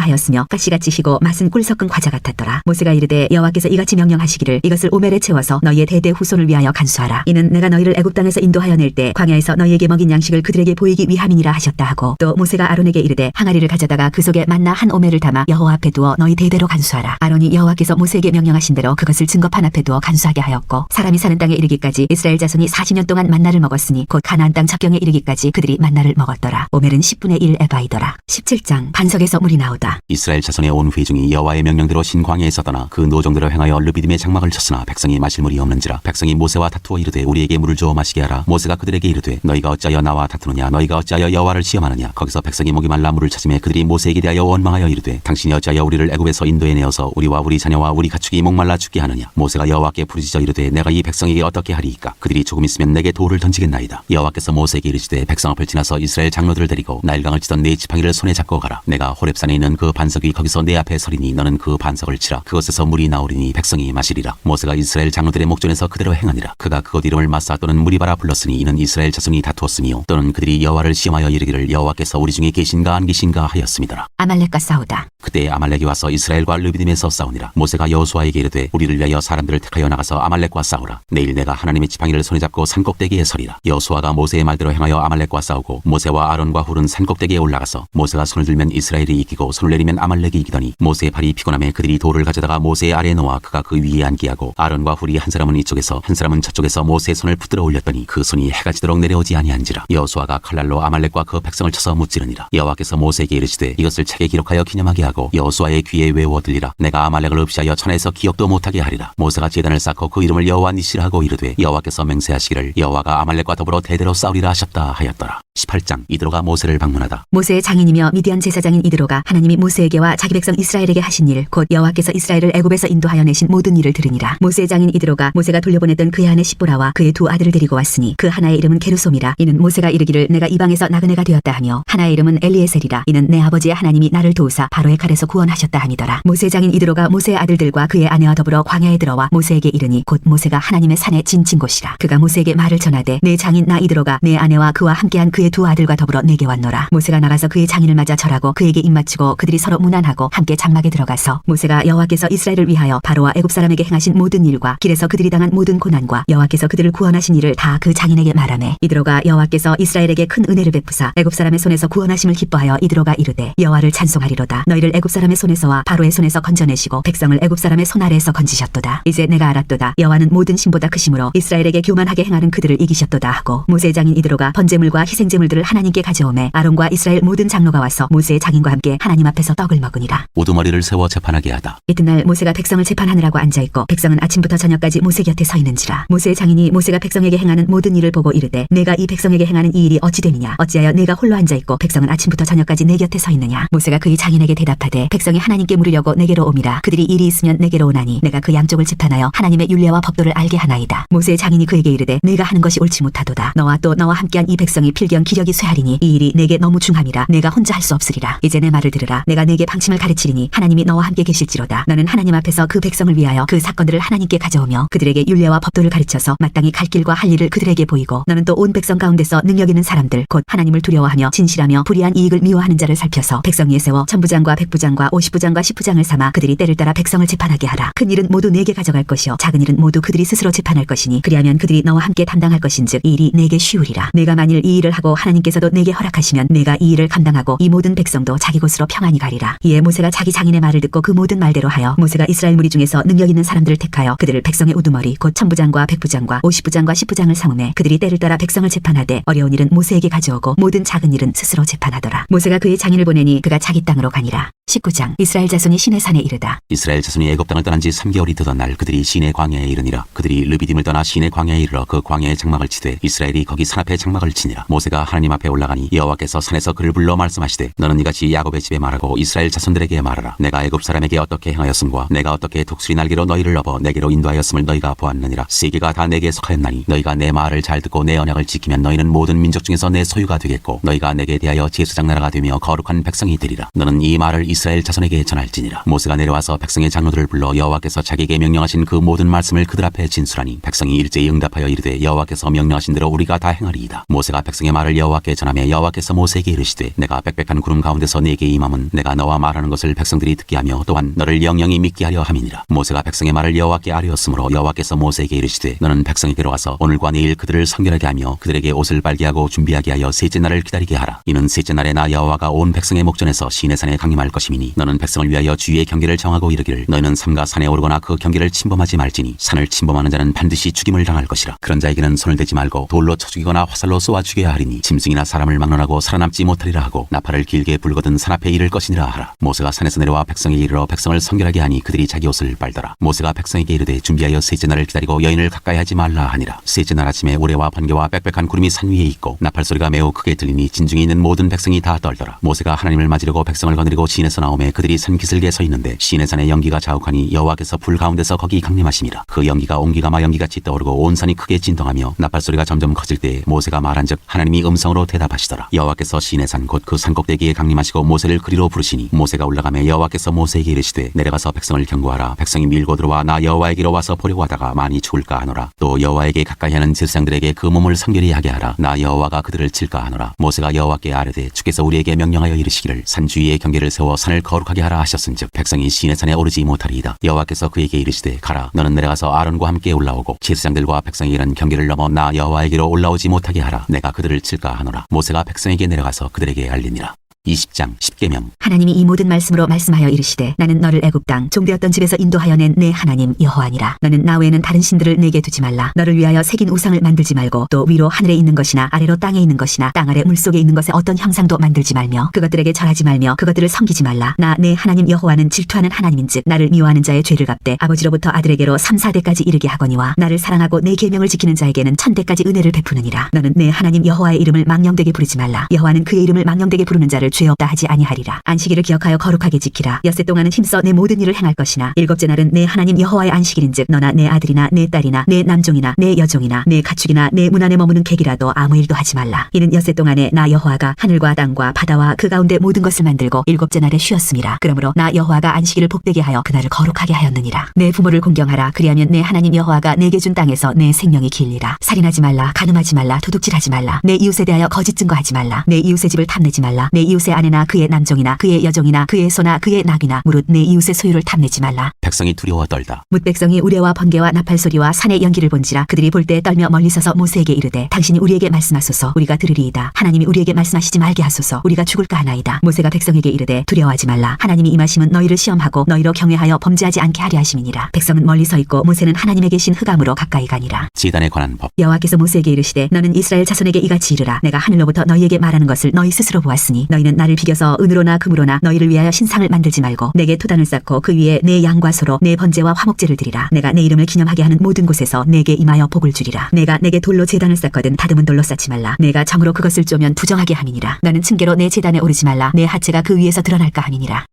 하였으며 가시같이 희고 맛은 꿀 섞은 과자 같았더라. 모세가 이르되 여호와께서 이같이 명령하시기를 이것을 오멜에 채워서 너희의 대대 후손을 위하여 간수하라. 이는 내가 너희를 애굽 땅에서 인도하여 낼 때 광야에서 너희에게 먹인 양식을 그들에게 보이기 위함이니라 하셨다 하고 또 모세가 아론에게 이르되 항아리를 가져다가 그 속에 만나 한 오멜을 담아 여호와 앞에 두어 너희 대대로 간수하라. 아론이 여호와께서 모세에게 명령하신 대로 그것을 증거판 앞에 두어 간수하게 하였고 사람이 사는 땅에 이르기까지 이스라엘 자손이 40년 동안 만나를 먹었으니 곧 가나안 땅 적경에 이르기까지 그들이 만나를 먹었더라. 오멜은 10분의 1 에바이더라. 17장 반석에서 물이 나오다. 이스라엘 자손의 온 회중이 여호와의 명령대로 신광야에 있었더나 그 노정대로 행하여 르비딤의 장막을 쳤으나 백성이 마실 물이 없는지라. 백성이 모세와 다투어 이르되 우리에게 물을 주어 마시게 하라. 모세가 그들에게 이르되 너희가 어찌하여 나와 다투느냐. 너희가 어찌하여 여호와를 시험하느냐. 거기서 백성이 목이 말라 물을 찾으매 그들이 모세에게 대하여 원망하여 이르되 당신이 어찌하여 우리를 애굽에서 인도에 내어서 우리와 우리 자녀와 우리 가축이 목말라 죽게 하느냐. 모세가 여호와께 부르짖어 이르되 내가 이 백성에게 어떻게 하리이까. 그들이 조금 있으면 내게 돌을 던지겠나이다. 여호와께서 모세에게 이르시되 백성 앞을 지나서 이스라엘 장로들을 데리고 나일강을 치던 네 지팡이를 손에 잡고 가라. 내가 호렙산에 있는 그 반석 위 거기서 내 앞에 서리니 너는 그 반석을 치라. 그것에서 물이 나오리니 백성이 마시리라. 모세가 이스라엘 장로들의 목전에서 그대로 행하니라. 그가 그곳 이름을 마사 또는 무리바라 불렀으니 이는 이스라엘 자손이 다투었으며 또는 그들이 여호와를 시험하여 이르기를 여호와께서 우리 중에 계신가 안 계신가 하였음이더라. 아말렉과 싸우다. 그때 아말렉이 와서 이스라엘과 르비딤에서 싸우니라. 모세가 여호수아에게 이르되 우리를 위하여 사람들을 택하여 나가서 아말렉과 싸우라. 내일 내가 하나님의 지팡이를 손에 잡고 산꼭대기에 서리라. 여호수아가 모세의 말대로 행하여 아말렉과 싸우고 모세와 아론과 훌은 산꼭대기에 올라가서 모세가 손을 들면 이스라엘이 이기고 손을 내리면 아말렉이 이기더니 모세의 팔이 피곤함에 그들이 돌을 가져다가 모세의 아래에 놓아 그가 그 위에 앉게 하고 아론과 훌이 한 사람은 이쪽에서 한 사람은 저쪽에서 모세의 손을 붙들어 올렸더니 그 손이 해가 지도록 내려오지 아니한지라. 여호수아가 칼날로 아말렉과 그 백성을 쳐서 무찌르니라. 여호와께서 모세에게 이르시되 이것을 책에 기록하여 기념하게 하고 여호수아의 귀에 외워 들리라. 내가 아말렉을 없이하여 천하에서 기억도 못하게 하리라. 모세가 제단을 쌓고 그 이름을 여호와 니시라 하고 이르되 여호와께서 맹세하시기를 여호와가 아말렉과 더불어 대대로 싸우리라 하셨다 하였더라. 18장 이드로가 모세를 방문하다. 모세의 장인이며 미디안 제사장인 이드로가 하나님이 모세에게와 자기 백성 이스라엘에게 하신 일 곧 여호와께서 이스라엘을 애굽에서 인도하여 내신 모든 일을 들으니라. 모세의 장인 이드로가 모세가 돌려보냈던 그의 아내 십보라와 그의 두 아들을 데리고 왔으니 그 하나의 이름은 게르솜이라. 이는 모세가 이르기를 내가 이방에서 나그네가 되었다 하며 하나의 이름은 엘리에셀이라. 이는 내 아버지의 하나님이 나를 도우사 바로의 칼에서 구원하셨다 함이더라. 모세의 장인 이드로가 모세의 아들들과 그의 아내와 더불어 광야에 들어와 모세에게 이르니 곧 모세가 하나님의 산에 진친 곳이라. 그가 모세에게 말을 전하되 내 장인 나 이드로가 내 아내와 그와 함께한 그의 두 아들과 더불어 내게 왔노라. 모세가 나가서 그의 장인을 맞아 절하고 그에게 입맞추고 그들이 서로 문안하고 함께 장막에 들어가서 모세가 여호와께서 이스라엘을 위하여 바로와 애굽 사람에게 행하신 모든 일과 길에서 그들이 당한 모든 고난과 여호와께서 그들을 구원하신 일을 다 그 장인에게 말하매 이드로가 여호와께서 이스라엘에게 큰 은혜를 베푸사 애굽 사람의 손에서 구원하심을 기뻐하여 이드로가 이르되 여호와를 찬송하리로다. 너희를 애굽 사람의 손에서와 바로의 손에서 건져내시고 백성을 애굽 사람의 손 아래에서 건지셨도다. 이제 내가 알았도다. 여호와는 모든 신보다 크심으로 이스라엘에게 교만하게 행하는 그들을 이기셨도다 하고 모세의 장인 이드로가 번제물과 희생제물들을 하나님께 가져오매 아론과 이스라엘 모든 장로가 와서 모세의 장인과 함께 하나님 앞에서 떡을 먹으니라. 우두머리를 세워 재판하게 하다. 이튿날 모세가 백성을 재판하느라고 앉아있고 백성은 아침부터 저녁까지 모세 곁에 서 있는지라. 모세의 장인이 모세가 백성에게 행하는 모든 일을 보고 이르되 내가 이 백성에게 행하는 이 일이 어찌 됨이냐. 어찌하여 내가 홀로 앉아있고 백성은 아침부터 저녁까지 내 곁에 서 있느냐. 모세가 그의 장인에게 대답하되 백성이 하나님께 물으려고 내게로 옴이라. 그들이 일이 있으면 내게로 오나니 내가 그 양쪽을 재판하여 하나님의 율례와 법도를 알게 하나이다. 모세의 장인이 그에게 이르되 내가 하는 것이 옳지 못하도다. 너와 또 너와 함께한 이 백성이 필경 기력이 쇠하리니 이 일이 내게 너무 중함이라. 내가 혼자 할 수 없으리라. 이제 내 말을 들으라. 내가 내게 방침을 가르치리니 하나님이 너와 함께 계실지로다. 너는 하나님 앞에서 그 백성을 위하여 그 사건들을 하나님께 가져오며 그들에게 율례와 법도를 가르쳐서 마땅히 갈 길과 할 일을 그들에게 보이고 너는 또 온 백성 가운데서 능력 있는 사람들 곧 하나님을 두려워하며 진실하며 불의한 이익을 미워하는 자를 살펴서 백성 위에 세워 천부장과 백부장과 50부장과 10부장을 삼아 그들이 때를 따라 백성을 재판하게 하라. 큰 일은 모두 내게 가져갈 것이요 작은 일은 모두 그들이 스스로 재판할 것이니 그리하면 그들이 너와 함께 담당할 것인즉 이 일이 내게 쉬우리라. 내가 만일 이 일을 하고 하나님께서도 내게 허락하시면 내가 이 일을 감당하고 이 모든 백성도 자기 곳으로 평안히 가리라. 이에 모세가 자기 장인의 말을 듣고 그 모든 말대로 하여 모세가 이스라엘 무리 중에서 능력 있는 사람들을 택하여 그들을 백성의 우두머리 곧 천부장과 백부장과 50부장과 10부장을 삼음해 그들이 때를 따라 백성을 재판하되 어려운 일은 모세에게 가져오고 모든 작은 일은 스스로 재판하더라. 모세가 그의 장인을 보내니 그가 자기 땅으로 가니라. 19장 이스라엘 자손이 시내산에 이르다. 이스라엘 자손이 애굽 땅을 떠난 지 3개월이 되던 날 그들이 시내 광야에 이르니라. 그들이 르비딤을 떠나 시내 광야에 이르러 그 광야에 장막을 치되 이스라엘이 거기 산 앞에 장막을 치니라. 모세가 하나님 앞에 올라가니 여호와께서 산에서 그를 불러 말씀하시되 너는 이같이 야곱의 집에 말하고 이스라엘 자손들에게 말하라. 내가 애굽 사람에게 어떻게 행하였음과 내가 어떻게 독수리 날개로 너희를 업어 내게로 인도하였음을 너희가 보았느니라. 세계가 다 내게 속하였나니 너희가 내 말을 잘 듣고 내 언약을 지키면 너희는 모든 민족 중에서 내 소유가 되겠고 너희가 내게 대하여 제사장 나라가 되며 거룩한 백성이 되리라. 너는 이 말을 이스라엘 자손에게 전할지니라. 모세가 내려와서 백성의 장로들을 불러 여호와께서 자기에게 명령하신 그 모든 말씀을 그들 앞에 진술하니 백성이 일제히 응답하여 이르되 여호와께서 명령하신 대로 우리가 다 행하리이다. 모세가 백성의 말을 여호와께 전하며 여호와께서 모세에게 이르시되 내가 빽빽한 구름 가운데서 네게 임함은 내가 너와 말하는 것을 백성들이 듣게 하며 또한 너를 영영히 믿게 하려 함이니라. 모세가 백성의 말을 여호와께 아뢰었으므로 여호와께서 모세에게 이르시되 너는 백성에게로 와서 오늘과 내일 그들을 성결하게 하며 그들에게 옷을 빨게 하고 준비하게 하여 셋째 날을 기다리게 하라. 이는 셋째 날에 나 여호와가 온 백성의 목전에서 시내산에 강림할 것임이니 너는 백성을 위하여 주의 경계를 정하고 이르기를 너희는 삼가 산에 오르거나 그 경계를 침범하지 말지니 산을 침범하는 자는 반드시 죽임을 당할 것이라. 그런 자에게는 손을 대지 말고 돌로 쳐 죽이거나 화살로 쏘아 죽여야 하리니 짐승이나 사람을 막론하고 살아남지 못하리라 하고 나팔을 길게 불거든 산 앞에 이를 것이니라 하라. 모세가 산에서 내려와 백성에게 이르러 백성을 성결하게 하니 그들이 자기 옷을 빨더라. 모세가 백성에게 이르되 준비하여 셋째 날을 기다리고 여인을 가까이 하지 말라 하니라. 셋째 날 아침에 우레와 번개와 빽빽한 구름이 산 위에 있고 나팔 소리가 매우 크게 들리니 진중에 있는 모든 백성이 다 떨더라. 모세가 하나님을 맞으려고 백성을 거느리고 시내에서 나오매 그들이 산 기슭에 서 있는데 시내산의 연기가 자욱하니 여호와께서 불 가운데서 거기 강림하심이라. 그 연기가 옹기가마 연기같이 떠오르고 온 산이 크게 진동하며 나팔 소리가 점점 커질 때에 모세가 말한즉 하나님이 음성으로 대답하시더라. 여호와께서 시내산 곧 그 산 꼭대기에 강림하시고 모세를 그리로 부르시니 모세가 올라가매 여호와께서 모세에게 이르시되 내려가서 백성을 경고하라. 백성이 밀고 들어와 나 여호와에게로 와서 보려고 하다가 많이 죽을까 하노라. 또 여호와에게 가까이 하는 제사장들에게 그 몸을 성결히 하게 하라. 나 여호와가 그들을 칠까 하노라. 모세가 여호와께 아뢰되 주께서 우리에게 명령하여 이르시기를 산 주위에 경계를 세워 산을 거룩하게 하라 하셨은즉 백성이 시내산에 오르지 못하리이다. 여호와께서 그에게 이르시되 가라. 너는 내려가서 아론과 함께 올라오고 제사장들과 백성에게는 경계를 넘어 나 여호와에게로 올라오지 못하게 하라. 내가 그들을 칠까 하노라. 모세가 백성에게 내려가서 그들에게 알리니라. 20장 10계명. 하나님이 이 모든 말씀으로 말씀하여 이르시되 나는 너를 애굽 땅 종되었던 집에서 인도하여 낸 내 하나님 여호와니라. 너는 나 외에는 다른 신들을 내게 두지 말라. 너를 위하여 새긴 우상을 만들지 말고 또 위로 하늘에 있는 것이나 아래로 땅에 있는 것이나 땅 아래 물속에 있는 것의 어떤 형상도 만들지 말며 그것들에게 절하지 말며 그것들을 섬기지 말라. 나 내 하나님 여호와는 질투하는 하나님인즉 나를 미워하는 자의 죄를 갚되 아버지로부터 아들에게로 3, 4대까지 이르게 하거니와 나를 사랑하고 내 계명을 지키는 자에게는 1000대까지 은혜를 베푸느니라. 너는 내 하나님 여호와의 이름을 망령되게 부르지 말라. 여호와는 그의 이름을 망령되게 부르는 자를 죄 없다 하지 아니하리라. 안식일을 기억하여 거룩하게 지키라. 엿새 동안은 힘써 내 모든 일을 행할 것이나 일곱째 날은 내 하나님 여호와의 안식일인즉 너나 내 아들이나 내 딸이나 내 남종이나 내 여종이나 내 가축이나 내 문 안에 머무는 객이라도 아무 일도 하지 말라. 이는 엿새 동안에 나 여호와가 하늘과 땅과 바다와 그 가운데 모든 것을 만들고 일곱째 날에 쉬었음이라. 그러므로 나 여호와가 안식일을 복되게 하여 그날을 거룩하게 하였느니라. 내 부모를 공경하라. 그리하면 내 하나님 여호와가 내게 준 땅에서 내 생명이 길리라. 살인하지 말라. 간음하지 말라. 도둑질하지 말라. 내 이웃에 대하여 거짓 증거하지 말라. 내 이웃의 집을 탐내지 말라. 내 이웃의 아내나 그의 남종이나 그의 여종이나 그의 소나 그의 낙이나 무릇 내 이웃의 소유를 탐내지 말라. 백성이 두려워 떨다. 뭇 백성이 우레와 번개와 나팔 소리와 산의 연기를 본지라 그들이 볼 때 떨며 멀리 서서 모세에게 이르되 당신이 우리에게 말씀하소서 우리가 들으리이다. 하나님이 우리에게 말씀하시지 말게 하소서 우리가 죽을까 하나이다. 모세가 백성에게 이르되 두려워하지 말라. 하나님이 임하심은 너희를 시험하고 너희로 경외하여 범죄하지 않게 하려 하심이니라. 백성은 멀리 서 있고 모세는 하나님의 계신 흑암으로 가까이 가니라. 제단에 관한 법. 여호와께서 모세에게 이르시되 너는 이스라엘 자손에게 이같이 이르라. 내가 하늘로부터 너희에게 말하는 것을 너희 스스로 보았으니 너희는 나를 비겨서 은으로나 금으로나 너희를 위하여 신상을 만들지 말고 내게 토단을 쌓고 그 위에 내 양과 소로 내 번제와 화목제를 드리라. 내가 내 이름을 기념하게 하는 모든 곳에서 내게 임하여 복을 주리라. 내가 내게 돌로 제단을 쌓거든 다듬은 돌로 쌓지 말라. 내가 정으로 그것을 쪼면 부정하게 함이니라. 너는 층계로 내 제단에 오르지 말라. 내 하체가 그 위에서 드러날까 함이니라.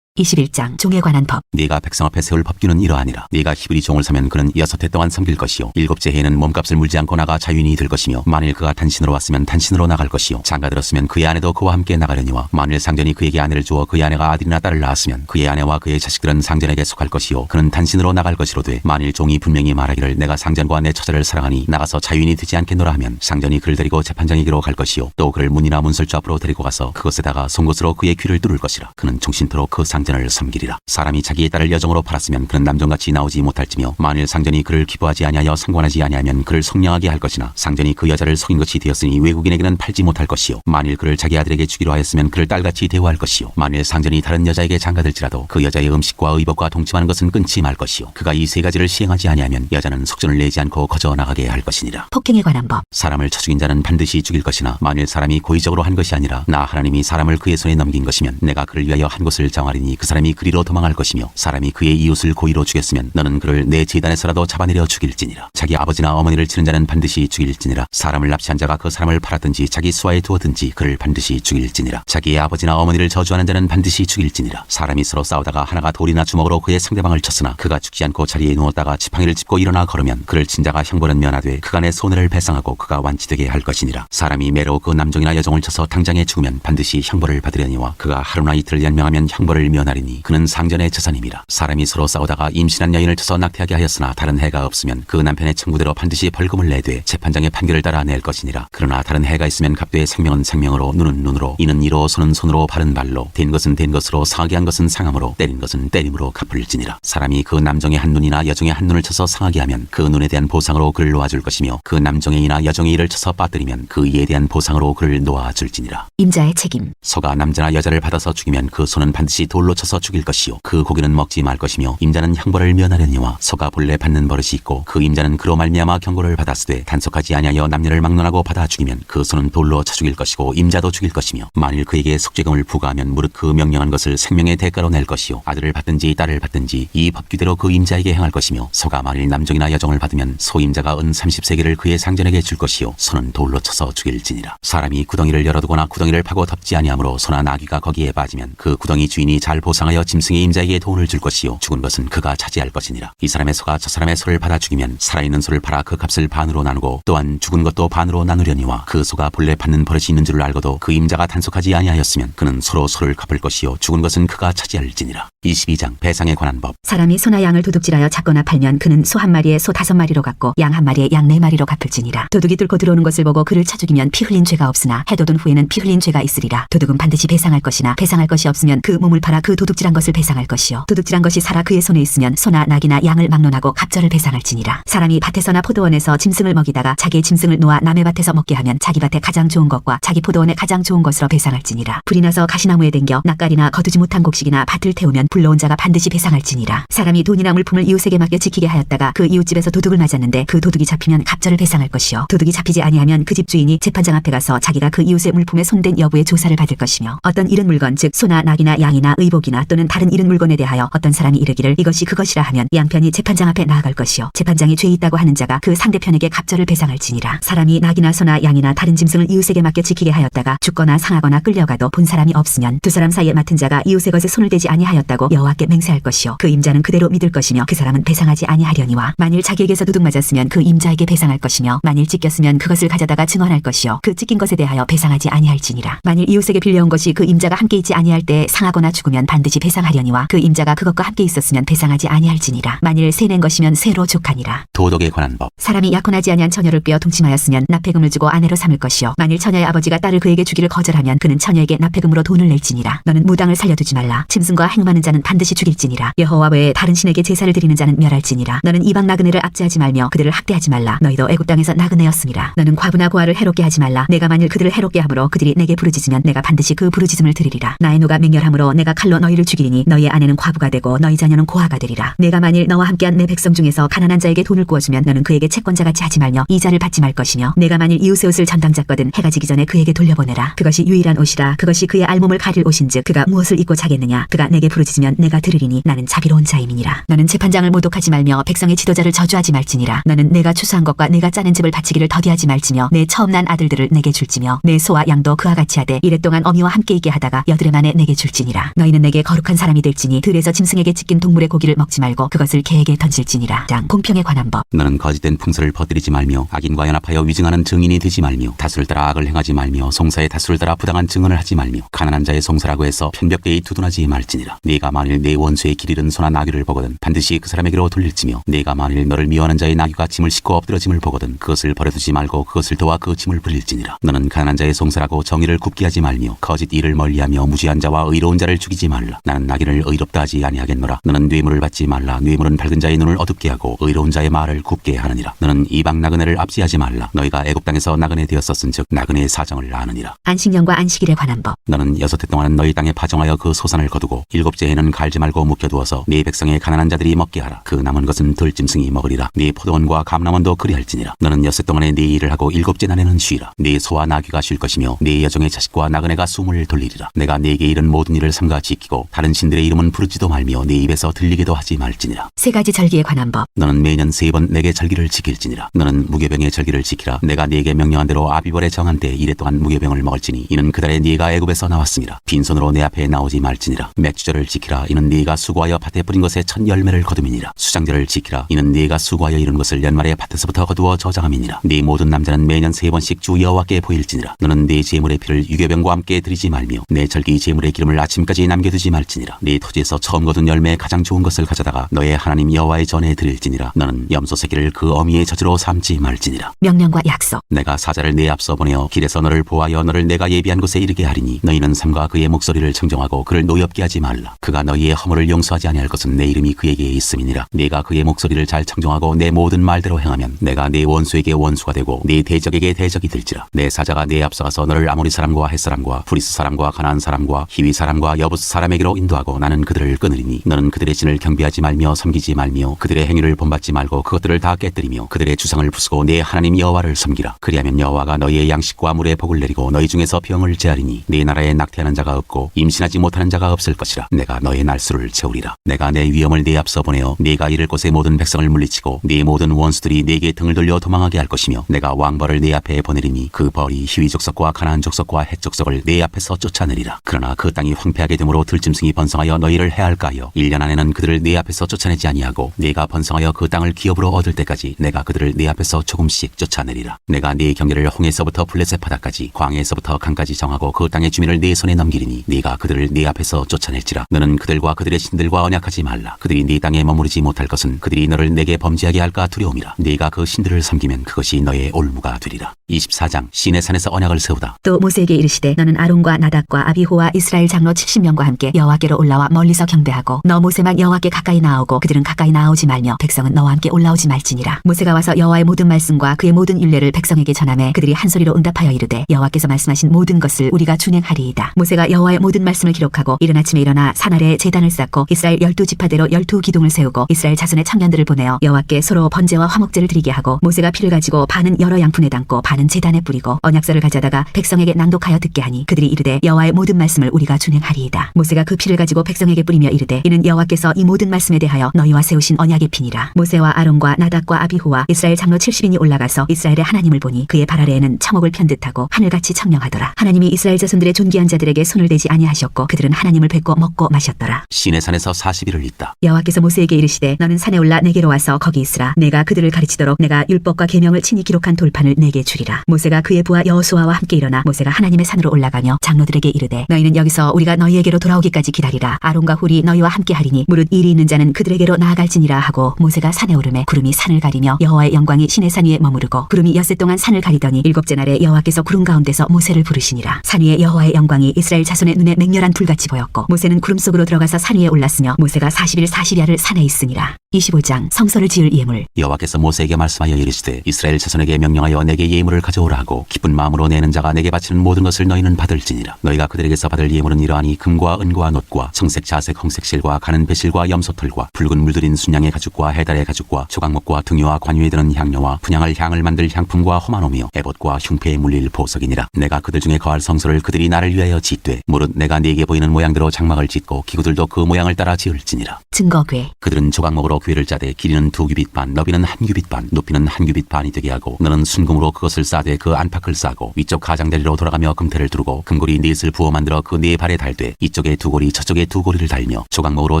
21장 종에 관한 법. 네가 백성 앞에 세울 법규는 이러하니라. 네가 히브리 종을 사면 그는 6해 동안 섬길 것이요 일곱째 해에는 몸값을 물지 않고 나가 자유인이 될 것이며 만일 그가 단신으로 왔으면 단신으로 나갈 것이요 장가 들었으면 그의 아내도 그와 함께 나가려니와 만일 상전이 그에게 아내를 주어 그의 아내가 아들이나 딸을 낳았으면 그의 아내와 그의 자식들은 상전에게 속할 것이요 그는 단신으로 나갈 것이로되 만일 종이 분명히 말하기를 내가 상전과 내 처자를 사랑하니 나가서 자유인이 되지 않겠노라 하면 상전이 그를 데리고 재판장에게로 갈 것이요 또 그를 문이나 문설주 앞으로 데리고 가서 그것에다가 송곳으로 그의 귀를 뚫을 것이라. 그는 종신토록 그 상전을 섬기리라. 사람이 자기의 딸을 여종으로 팔았으면 그는 남종같이 나오지 못할지며 만일 상전이 그를 기뻐하지 아니하여 상관하지 아니하면 그를 속량하게 할 것이나 상전이 그 여자를 속인 것이 되었으니 외국인에게는 팔지 못할 것이요 만일 그를 자기 아들에게 주기로 하였으면 그를 딸같이 대우할 것이요 만일 상전이 다른 여자에게 장가들지라도 그 여자의 음식과 의복과 동침하는 것은 끊지 말 것이요 그가 이 세 가지를 시행하지 아니하면 여자는 속전을 내지 않고 거저 나가게 할 것이니라. 폭행에 관한 법. 사람을 쳐 죽인 자는 반드시 죽일 것이나 만일 사람이 고의적으로 한 것이 아니라 나 하나님이 사람을 그의 손에 넘긴 것이면 내가 그를 위하여 한 곳을 정하리니 하였으니 그 사람이 그리로 도망할 것이며 사람이 그의 이웃을 고의로 죽였으면 너는 그를 내 제단에서라도 잡아내려 죽일지니라. 자기 아버지나 어머니를 치는 자는 반드시 죽일지니라. 사람을 납치한 자가 그 사람을 팔았든지 자기 수하에 두었든지 그를 반드시 죽일지니라. 자기의 아버지나 어머니를 저주하는 자는 반드시 죽일지니라. 사람이 서로 싸우다가 하나가 돌이나 주먹으로 그의 상대방을 쳤으나 그가 죽지 않고 자리에 누웠다가 지팡이를 짚고 일어나 걸으면 그를 친 자가 형벌은 면하되 그가 내 손해를 배상하고 그가 완치되게 할 것이니라. 사람이 매로 그 남종이나 여종을 쳐서 당장에 죽으면 반드시 형벌을 받으려니와 그가 하루나 이틀 연명하면 형벌을 면하리니 그는 상전의 재산임이라. 사람이 서로 싸우다가 임신한 여인을 쳐서 낙태하게 하였으나 다른 해가 없으면 그 남편의 청구대로 반드시 벌금을 내되 재판장의 판결을 따라 낼 것이니라. 그러나 다른 해가 있으면 값되 생명은 생명으로 눈은 눈으로 이는 이로 손은 손으로 발은 발로 된 것은 된 것으로 상하게 한 것은 상함으로 때린 것은 때림으로 갚을지니라. 사람이 그 남종의 한 눈이나 여종의 한 눈을 쳐서 상하게 하면 그 눈에 대한 보상으로 그를 놓아줄 것이며 그 남종의 이나 여종의 이를 쳐서 빠뜨리면 그 이에 대한 보상으로 그를 놓아줄지니라. 임자의 책임. 소가 남자나 여자를 받아서 죽이면 그 소는 반드시 돌로 쳐서 죽일 것이요 그 고기는 먹지 말 것이며 임자는 형벌을 면하려니와 소가 본래 받는 버릇이 있고 그 임자는 그로 말미암아 경고를 받았으되 단속하지 아니하여 남녀를 막론하고 받아 죽이면 그 소는 돌로 쳐 죽일 것이고 임자도 죽일 것이며 만일 그에게 속죄금을 부과하면 무릇 그 명령한 것을 생명의 대가로 낼 것이요 아들을 받든지 딸을 받든지 이 법규대로 그 임자에게 행할 것이며 소가 만일 남종이나 여종을 받으면 소 임자가 은 30세겔을 그의 상전에게 줄 것이요 소는 돌로 쳐서 죽일지니라. 사람이 구덩이를 열어두거나 구덩이를 파고 덮지 아니하므로 소나 나귀가 거기에 빠지면 그 구덩이 주인이 잘 보상하여 짐승의 임자에게 돈을 줄 것이요 죽은 것은 그가 차지할 것이니라. 이 사람의 소가 저 사람의 소를 받아 죽이면 살아있는 소를 팔아 그 값을 반으로 나누고 또한 죽은 것도 반으로 나누려니와 그 소가 본래 받는 버릇이 있는 줄을 알고도 그 임자가 단속하지 아니하였으면 그는 서로 소를 갚을 것이요 죽은 것은 그가 차지할지니라. 22장 배상에 관한 법. 사람이 소나 양을 도둑질하여 잡거나 팔면 그는 소 한 마리에 소 5마리로 갚고 양 한 마리에 양 4마리로 갚을지니라. 도둑이 뚫고 들어오는 것을 보고 그를 쳐 죽이면 피 흘린 죄가 없으나 해돋은 후에는 피 흘린 죄가 있으리라. 도둑은 반드시 배상할 것이나 배상할 것이 없으면 그 몸을 팔아 그 도둑질한 것을 배상할 것이요 도둑질한 것이 살아 그의 손에 있으면 소나 낙이나 양을 막론하고 갑절을 배상할지니라. 사람이 밭에서나 포도원에서 짐승을 먹이다가 자기의 짐승을 놓아 남의 밭에서 먹게 하면 자기 밭에 가장 좋은 것과 자기 포도원에 가장 좋은 것으로 배상할지니라. 불이 나서 가시나무에 댕겨 낯가리나 거두지 못한 곡식이나 밭을 태우면 불러온 자가 반드시 배상할지니라. 사람이 돈이나 물품을 이웃에게 맡겨 지키게 하였다가 그 이웃집에서 도둑을 맞았는데 그 도둑이 잡히면 갑절을 배상할 것이요 도둑이 잡히지 아니하면 그 집 주인이 재판장 앞에 가서 자기가 그 이웃의 물품에 손댄 여부의 조사를 받을 것이며 어떤 잃은 물건 즉 소나 낙이나 양이나 의복이나 또는 다른 잃은 물건에 대하여 어떤 사람이 이르기를 이것이 그것이라 하면 양편이 재판장 앞에 나아갈 것이요 재판장이 죄 있다고 하는 자가 그 상대편에게 갑절을 배상할지니라. 사람이 낙이나 소나 양이나 다른 짐승을 이웃에게 맡겨 지키게 하였다가 죽거나 상하거나 끌려가도 본 사람이 없으면 두 사람 사이에 맡은 자가 이웃의 것에 손을 대지 아니하였다고 여호와께 맹세할 것이요 그 임자는 그대로 믿을 것이며 그 사람은 배상하지 아니하려니와 만일 자기에게서 도둑 맞았으면 그 임자에게 배상할 것이며 만일 찢겼으면 그것을 가져다가 증언할 것이요 그 찢긴 것에 대하여 배상하지 아니할지니라. 만일 이웃에게 빌려온 것이 그 임자가 함께 있지 아니할 때 상하거나 죽으면 반드시 배상하려니와 그 임자가 그것과 함께 있었으면 배상하지 아니할지니라. 만일 세낸 것이면 세로 족하니라. 도덕에 관한 법. 사람이 약혼하지 아니한 처녀를 빼어 동침하였으면 납폐금을 주고 아내로 삼을 것이요 만일 처녀의 아버지가 딸을 그에게 주기를 거절하면 그는 처녀에게 납폐금으로 돈을 낼지니라. 너는 무당을 살려두지 말라. 짐승과 행음하는 자는 반드시 죽일지니라. 여호와 외에 다른 신에게 제사를 드리는 자는 멸할지니라. 너는 이방 나그네를 압제하지 말며 그들을 학대하지 말라. 너희도 애굽 땅에서 나그네였음이라. 너는 과부나 고아를 해롭게 하지 말라. 내가 만일 그들을 해롭게 함으로 그들이 내게 부르짖으면 내가 반드시 그 부르짖음을 들으리라. 나의 노가 맹렬함으로 내가 칼로 너희를 죽이리니 너희의 아내는 과부가 되고 너희 자녀는 고아가 되리라. 내가 만일 너와 함께한 내 백성 중에서 가난한 자에게 돈을 구워주면 너는 그에게 채권자같이 하지 말며 이자를 받지 말 것이며 내가 만일 이웃의 옷을 전당 잡거든 해가 지기 전에 그에게 돌려보내라. 그것이 유일한 옷이라. 그것이 그의 알몸을 가릴 옷인즉 그가 무엇을 입고 자겠느냐. 그가 내게 부르짖으면 내가 들으리니 나는 자비로운 자임이니라. 너는 재판장을 모독하지 말며 백성의 지도자를 저주하지 말지니라. 너는 내가 추수한 것과 내가 짜낸 집을 바치기를 더디하지 말지며 내 처음 난 아들들을 내게 줄지며 내 소와 양도 그와 같이 하되 이랫동안 어미와 함께 있게 하다가 여드레 만에 내게 줄지니라. 너희는 내게 거룩한 사람이 될지니 들에서 짐승에게 찢긴 동물의 고기를 먹지 말고 그것을 개에게 던질지니라. 장 공평에 관한 법. 너는 거짓된 풍설을 퍼뜨리지 말며 악인과 연합하여 위증하는 증인이 되지 말며 다수를 따라 악을 행하지 말며 송사의 다수를 따라 부당한 증언을 하지 말며 가난한 자의 송사라고 해서 편벽되이 두둔하지 말지니라. 네가 만일 내 원수의 길 잃은 소나 나귀를 보거든 반드시 그 사람에게로 돌릴지며 네가 만일 너를 미워하는 자의 나귀가 짐을 싣고 엎드러짐을 보거든 그것을 버려두지 말고 그것을 도와 그 짐을 부릴지니라. 너는 가난한 자의 송사라고 정의를 굽게 하지 말며 거짓 일을 멀리하며 무지한 자와 의로운 자를 죽이지 말라. 나는 악인을 의롭다 하지 아니하겠노라. 너는 뇌물을 받지 말라. 뇌물은 밝은 자의 눈을 어둡게 하고 의로운 자의 말을 굽게 하느니라. 너는 이방 나그네를 압제하지 말라. 너희가 애굽 땅에서 나그네 되었었은즉 나그네의 사정을 아느니라. 안식년과 안식일에 관한 법. 너는 6해 동안 너희 땅에 파종하여 그 소산을 거두고 7째 외에는 갈지 말고 묵혀두어서 네 백성의 가난한 자들이 먹게 하라. 그 남은 것은 들짐승이 먹으리라. 네 포도원과 감람원도 그리할지니라. 너는 엿새 동안에 네 일을 하고 일곱째 날에는 쉬라. 네 소와 나귀가 쉴 것이며 네 여종의 자식과 나그네가 숨을 돌리리라. 내가 네게 이른 모든 일을 삼가 지키고 다른 신들의 이름은 부르지도 말며 네 입에서 들리게도 하지 말지니라. 세 가지 절기에 관한 법. 너는 매년 3번 내게 절기를 지킬지니라. 너는 무교병의 절기를 지키라. 내가 네게 명령한 대로 아비벌에 정한 때 이래 동안 무교병을 먹을지니 이는 그달에 네가 애굽에서 나왔음이라. 빈손으로 내 앞에 나오지 말지니라. 맥주절을 지키라. 이는 네가 수고하여 밭에 뿌린 것의 첫 열매를 거둠이니라. 수장절을 지키라. 이는 네가 수고하여 이룬 것을 연말에 밭에서부터 거두어 저장함이니라. 네 모든 남자는 매년 3번씩 주 여호와께 보일지니라. 너는 네 제물의 피를 유교병과 함께 드리지 말며 내 절기 제물의 기름을 아침까지 남겨두지 말지니라. 네 토지에서 처음 거둔 열매 가장 좋은 것을 가져다가 너의 하나님 여호와의 전에 드릴지니라. 너는 염소 새끼를 그 어미의 젖으로 삼지 말지니라. 명령과 약속. 내가 사자를 네 앞서 보내어 길에서 너를 보하여 너를 내가 예비한 곳에 이르게 하리니 너희는 삼가 그의 목소리를 청정하고 그를 노엽게 하지 말라. 그가 너희의 허물을 용서하지 아니할 것은 내 이름이 그에게 있음이니라. 네가 그의 목소리를 잘 청정하고 내 모든 말대로 행하면 내가 네 원수에게 원수가 되고 네 대적에게 대적이 될지라. 내 사자가 네 앞서가서 너를 아모리 사람과 헷 사람과 브리스 사람과 가나안 사람과 히위 사람과 여부스 사람에게로 인도하고 나는 그들을 끊으리니 너는 그들의 신을 경배하지 말며 섬기지 말며 그들의 행위를 본받지 말고 그것들을 다 깨뜨리며 그들의 주상을 부수고 내 하나님 여호와를 섬기라. 그리하면 여호와가 너희의 양식과 물에 복을 내리고 너희 중에서 병을 제하리니 네 나라에 낙태하는 자가 없고 임신하지 못하는 자가 없을 것이라. 내가 너의 날수를 채우리라. 내가 내 위엄을 네 앞서 보내어 네가 이를 곳의 모든 백성을 물리치고 네 모든 원수들이 네게 등을 돌려 도망하게 할 것이며 내가 왕벌을 네 앞에 보내리니 그 벌이 히위 족속과 가나안 족속과 헷 족속을 네 앞에서 쫓아내리라. 그러나 그 땅이 황폐하게 되므로 들짐승이 번성하여 너희를 해할까 하여 1년 안에는 그들을 네 앞에서 쫓아내지 아니하고 네가 번성하여 그 땅을 기업으로 얻을 때까지 내가 그들을 네 앞에서 조금씩 쫓아내리라. 내가 네 경계를 홍해에서부터 블레셋 바다까지 광해에서부터 강까지 정하고 그 땅의 주민을 네 손에 넘기리니 네가 그들을 네 앞에서 쫓아낼지라. 너는 그들과 그들의 신들과 언약하지 말라. 그들이 네 땅에 머무르지 못할 것은 그들이 너를 내게 범죄하게 할까 두려움이라. 네가 그 신들을 섬기면 그것이 너의 올무가 되리라. 24장 시내 산에서 언약을 세우다. 또 모세에게 이르시되 너는 아론과 나답과 아비호와 이스라엘 장로 70명과 함께 여호와께로 올라와 멀리서 경배하고 너 모세만 여호와께 가까이 나아오고 그들은 가까이 나아오지 말며 백성은 너와 함께 올라오지 말지니라. 모세가 와서 여호와의 모든 말씀과 그의 모든 율례를 백성에게 전하매 그들이 한 소리로 응답하여 이르되 여호와께서 말씀하신 모든 것을 우리가 준행하리이다. 모세가 여호와의 모든 말씀을 기록하고 이른 아침에 일어나 산 아래에 제단을 쌓고 이스라엘 12지파대로 12기둥을 세우고 이스라엘 자손의 청년들을 보내어 여호와께 서로 번제와 화목제를 드리게 하고 모세가 피를 가지고 반은 여러 양푼에 담고 반은 제단에 뿌리고 언약서를 가져다가 백성에게 낭독하여 듣게 하니 그들이 이르되 여호와의 모든 말씀을 우리가 준행하리이다. 모세가 그 피를 가지고 백성에게 뿌리며 이르되 이는 여호와께서 이 모든 말씀에 대하여 너희와 세우신 언약의 피니라. 모세와 아론과 나답과 아비후와 이스라엘 장로 70인이 올라가서 이스라엘의 하나님을 보니 그의 발 아래에는 청옥을 편듯하고 하늘같이 청명하더라. 하나님이 이스라엘 자손들의 존귀한 자들에게 손을 대지 아니하셨고 그들은 하나님을 뵙고 먹고 마셨더라. 시내 산에서 40일을 있다. 여호와께서 모세에게 이르시되 너는 산에 올라 내게로 와서 거기 있으라. 내가 그들을 가르치도록 내가 율법과 계명을 친히 기록한 돌판을 내게 주리라. 모세가 그의 부하 여호수아와 함께 일어나 모세가 하나님의 산으로 올라가며 장로들에게 이르되 너희는 여기서 우리가 너희에게로 돌아오기까지 기다리라. 아론과 훌이 너희와 함께 하리니 무릇 일이 있는 자는 그들에게로 나아갈지니라 하고 모세가 산에 오르매 구름이 산을 가리며 여호와의 영광이 시내 산 위에 머무르고 구름이 엿새 동안 산을 가리더니 일곱째 날에 여호와께서 구름 가운데서 모세를 부르시니라. 산 위에 여호와의 영광이 이스라엘 자손의 눈에 맹렬한 불같이 보였고 모세는 구름 속으로 들어가서 산 위에 올랐으며 모세가 40일 40야를 산에 있으니라. 25장 성소를 지을 예물. 여호와께서 모세에게 말씀하여 이르시되 이스라엘 자손에게 명령하여 내게 예물을 가져오라 하고 기쁜 마음으로 내는 자가 내게 바치는 모든 것을 너희는 받을지니라. 너희가 그들에게서 받을 예물은 이러하니 금과 은과 놋과 청색 자색 홍색 실과 가는 배실과 염소털과 붉은 물들인 순양의 가죽과 해달의 가죽과 조각목과 등유와 관유에 드는 향료와 분향할 향을 만들 향품과 호마노며 에봇과 흉패에 물릴 보석이니라. 내가 그들 중에 거할 성소를 그들이 나를 위하여 짓되 무릇 내가 네게 보이는 모양대로 장막을 짓고 기구들도 그 모양을 따라 지을지니라. 증거궤. 그들은 조각목으로 궤를 짜되 길이는 2규빗 반 너비는 1규빗 반 높이는 1규빗 반이 되게 하고 너는 순금으로 그것을 싸되 그 안팎을 싸고 위쪽 가장자리로 돌아가며 금태를 두르고 금고리 넷을 부어 만들어 그 네 발에 달되 이쪽에 2고리 저쪽에 2고리를 달며 조각목으로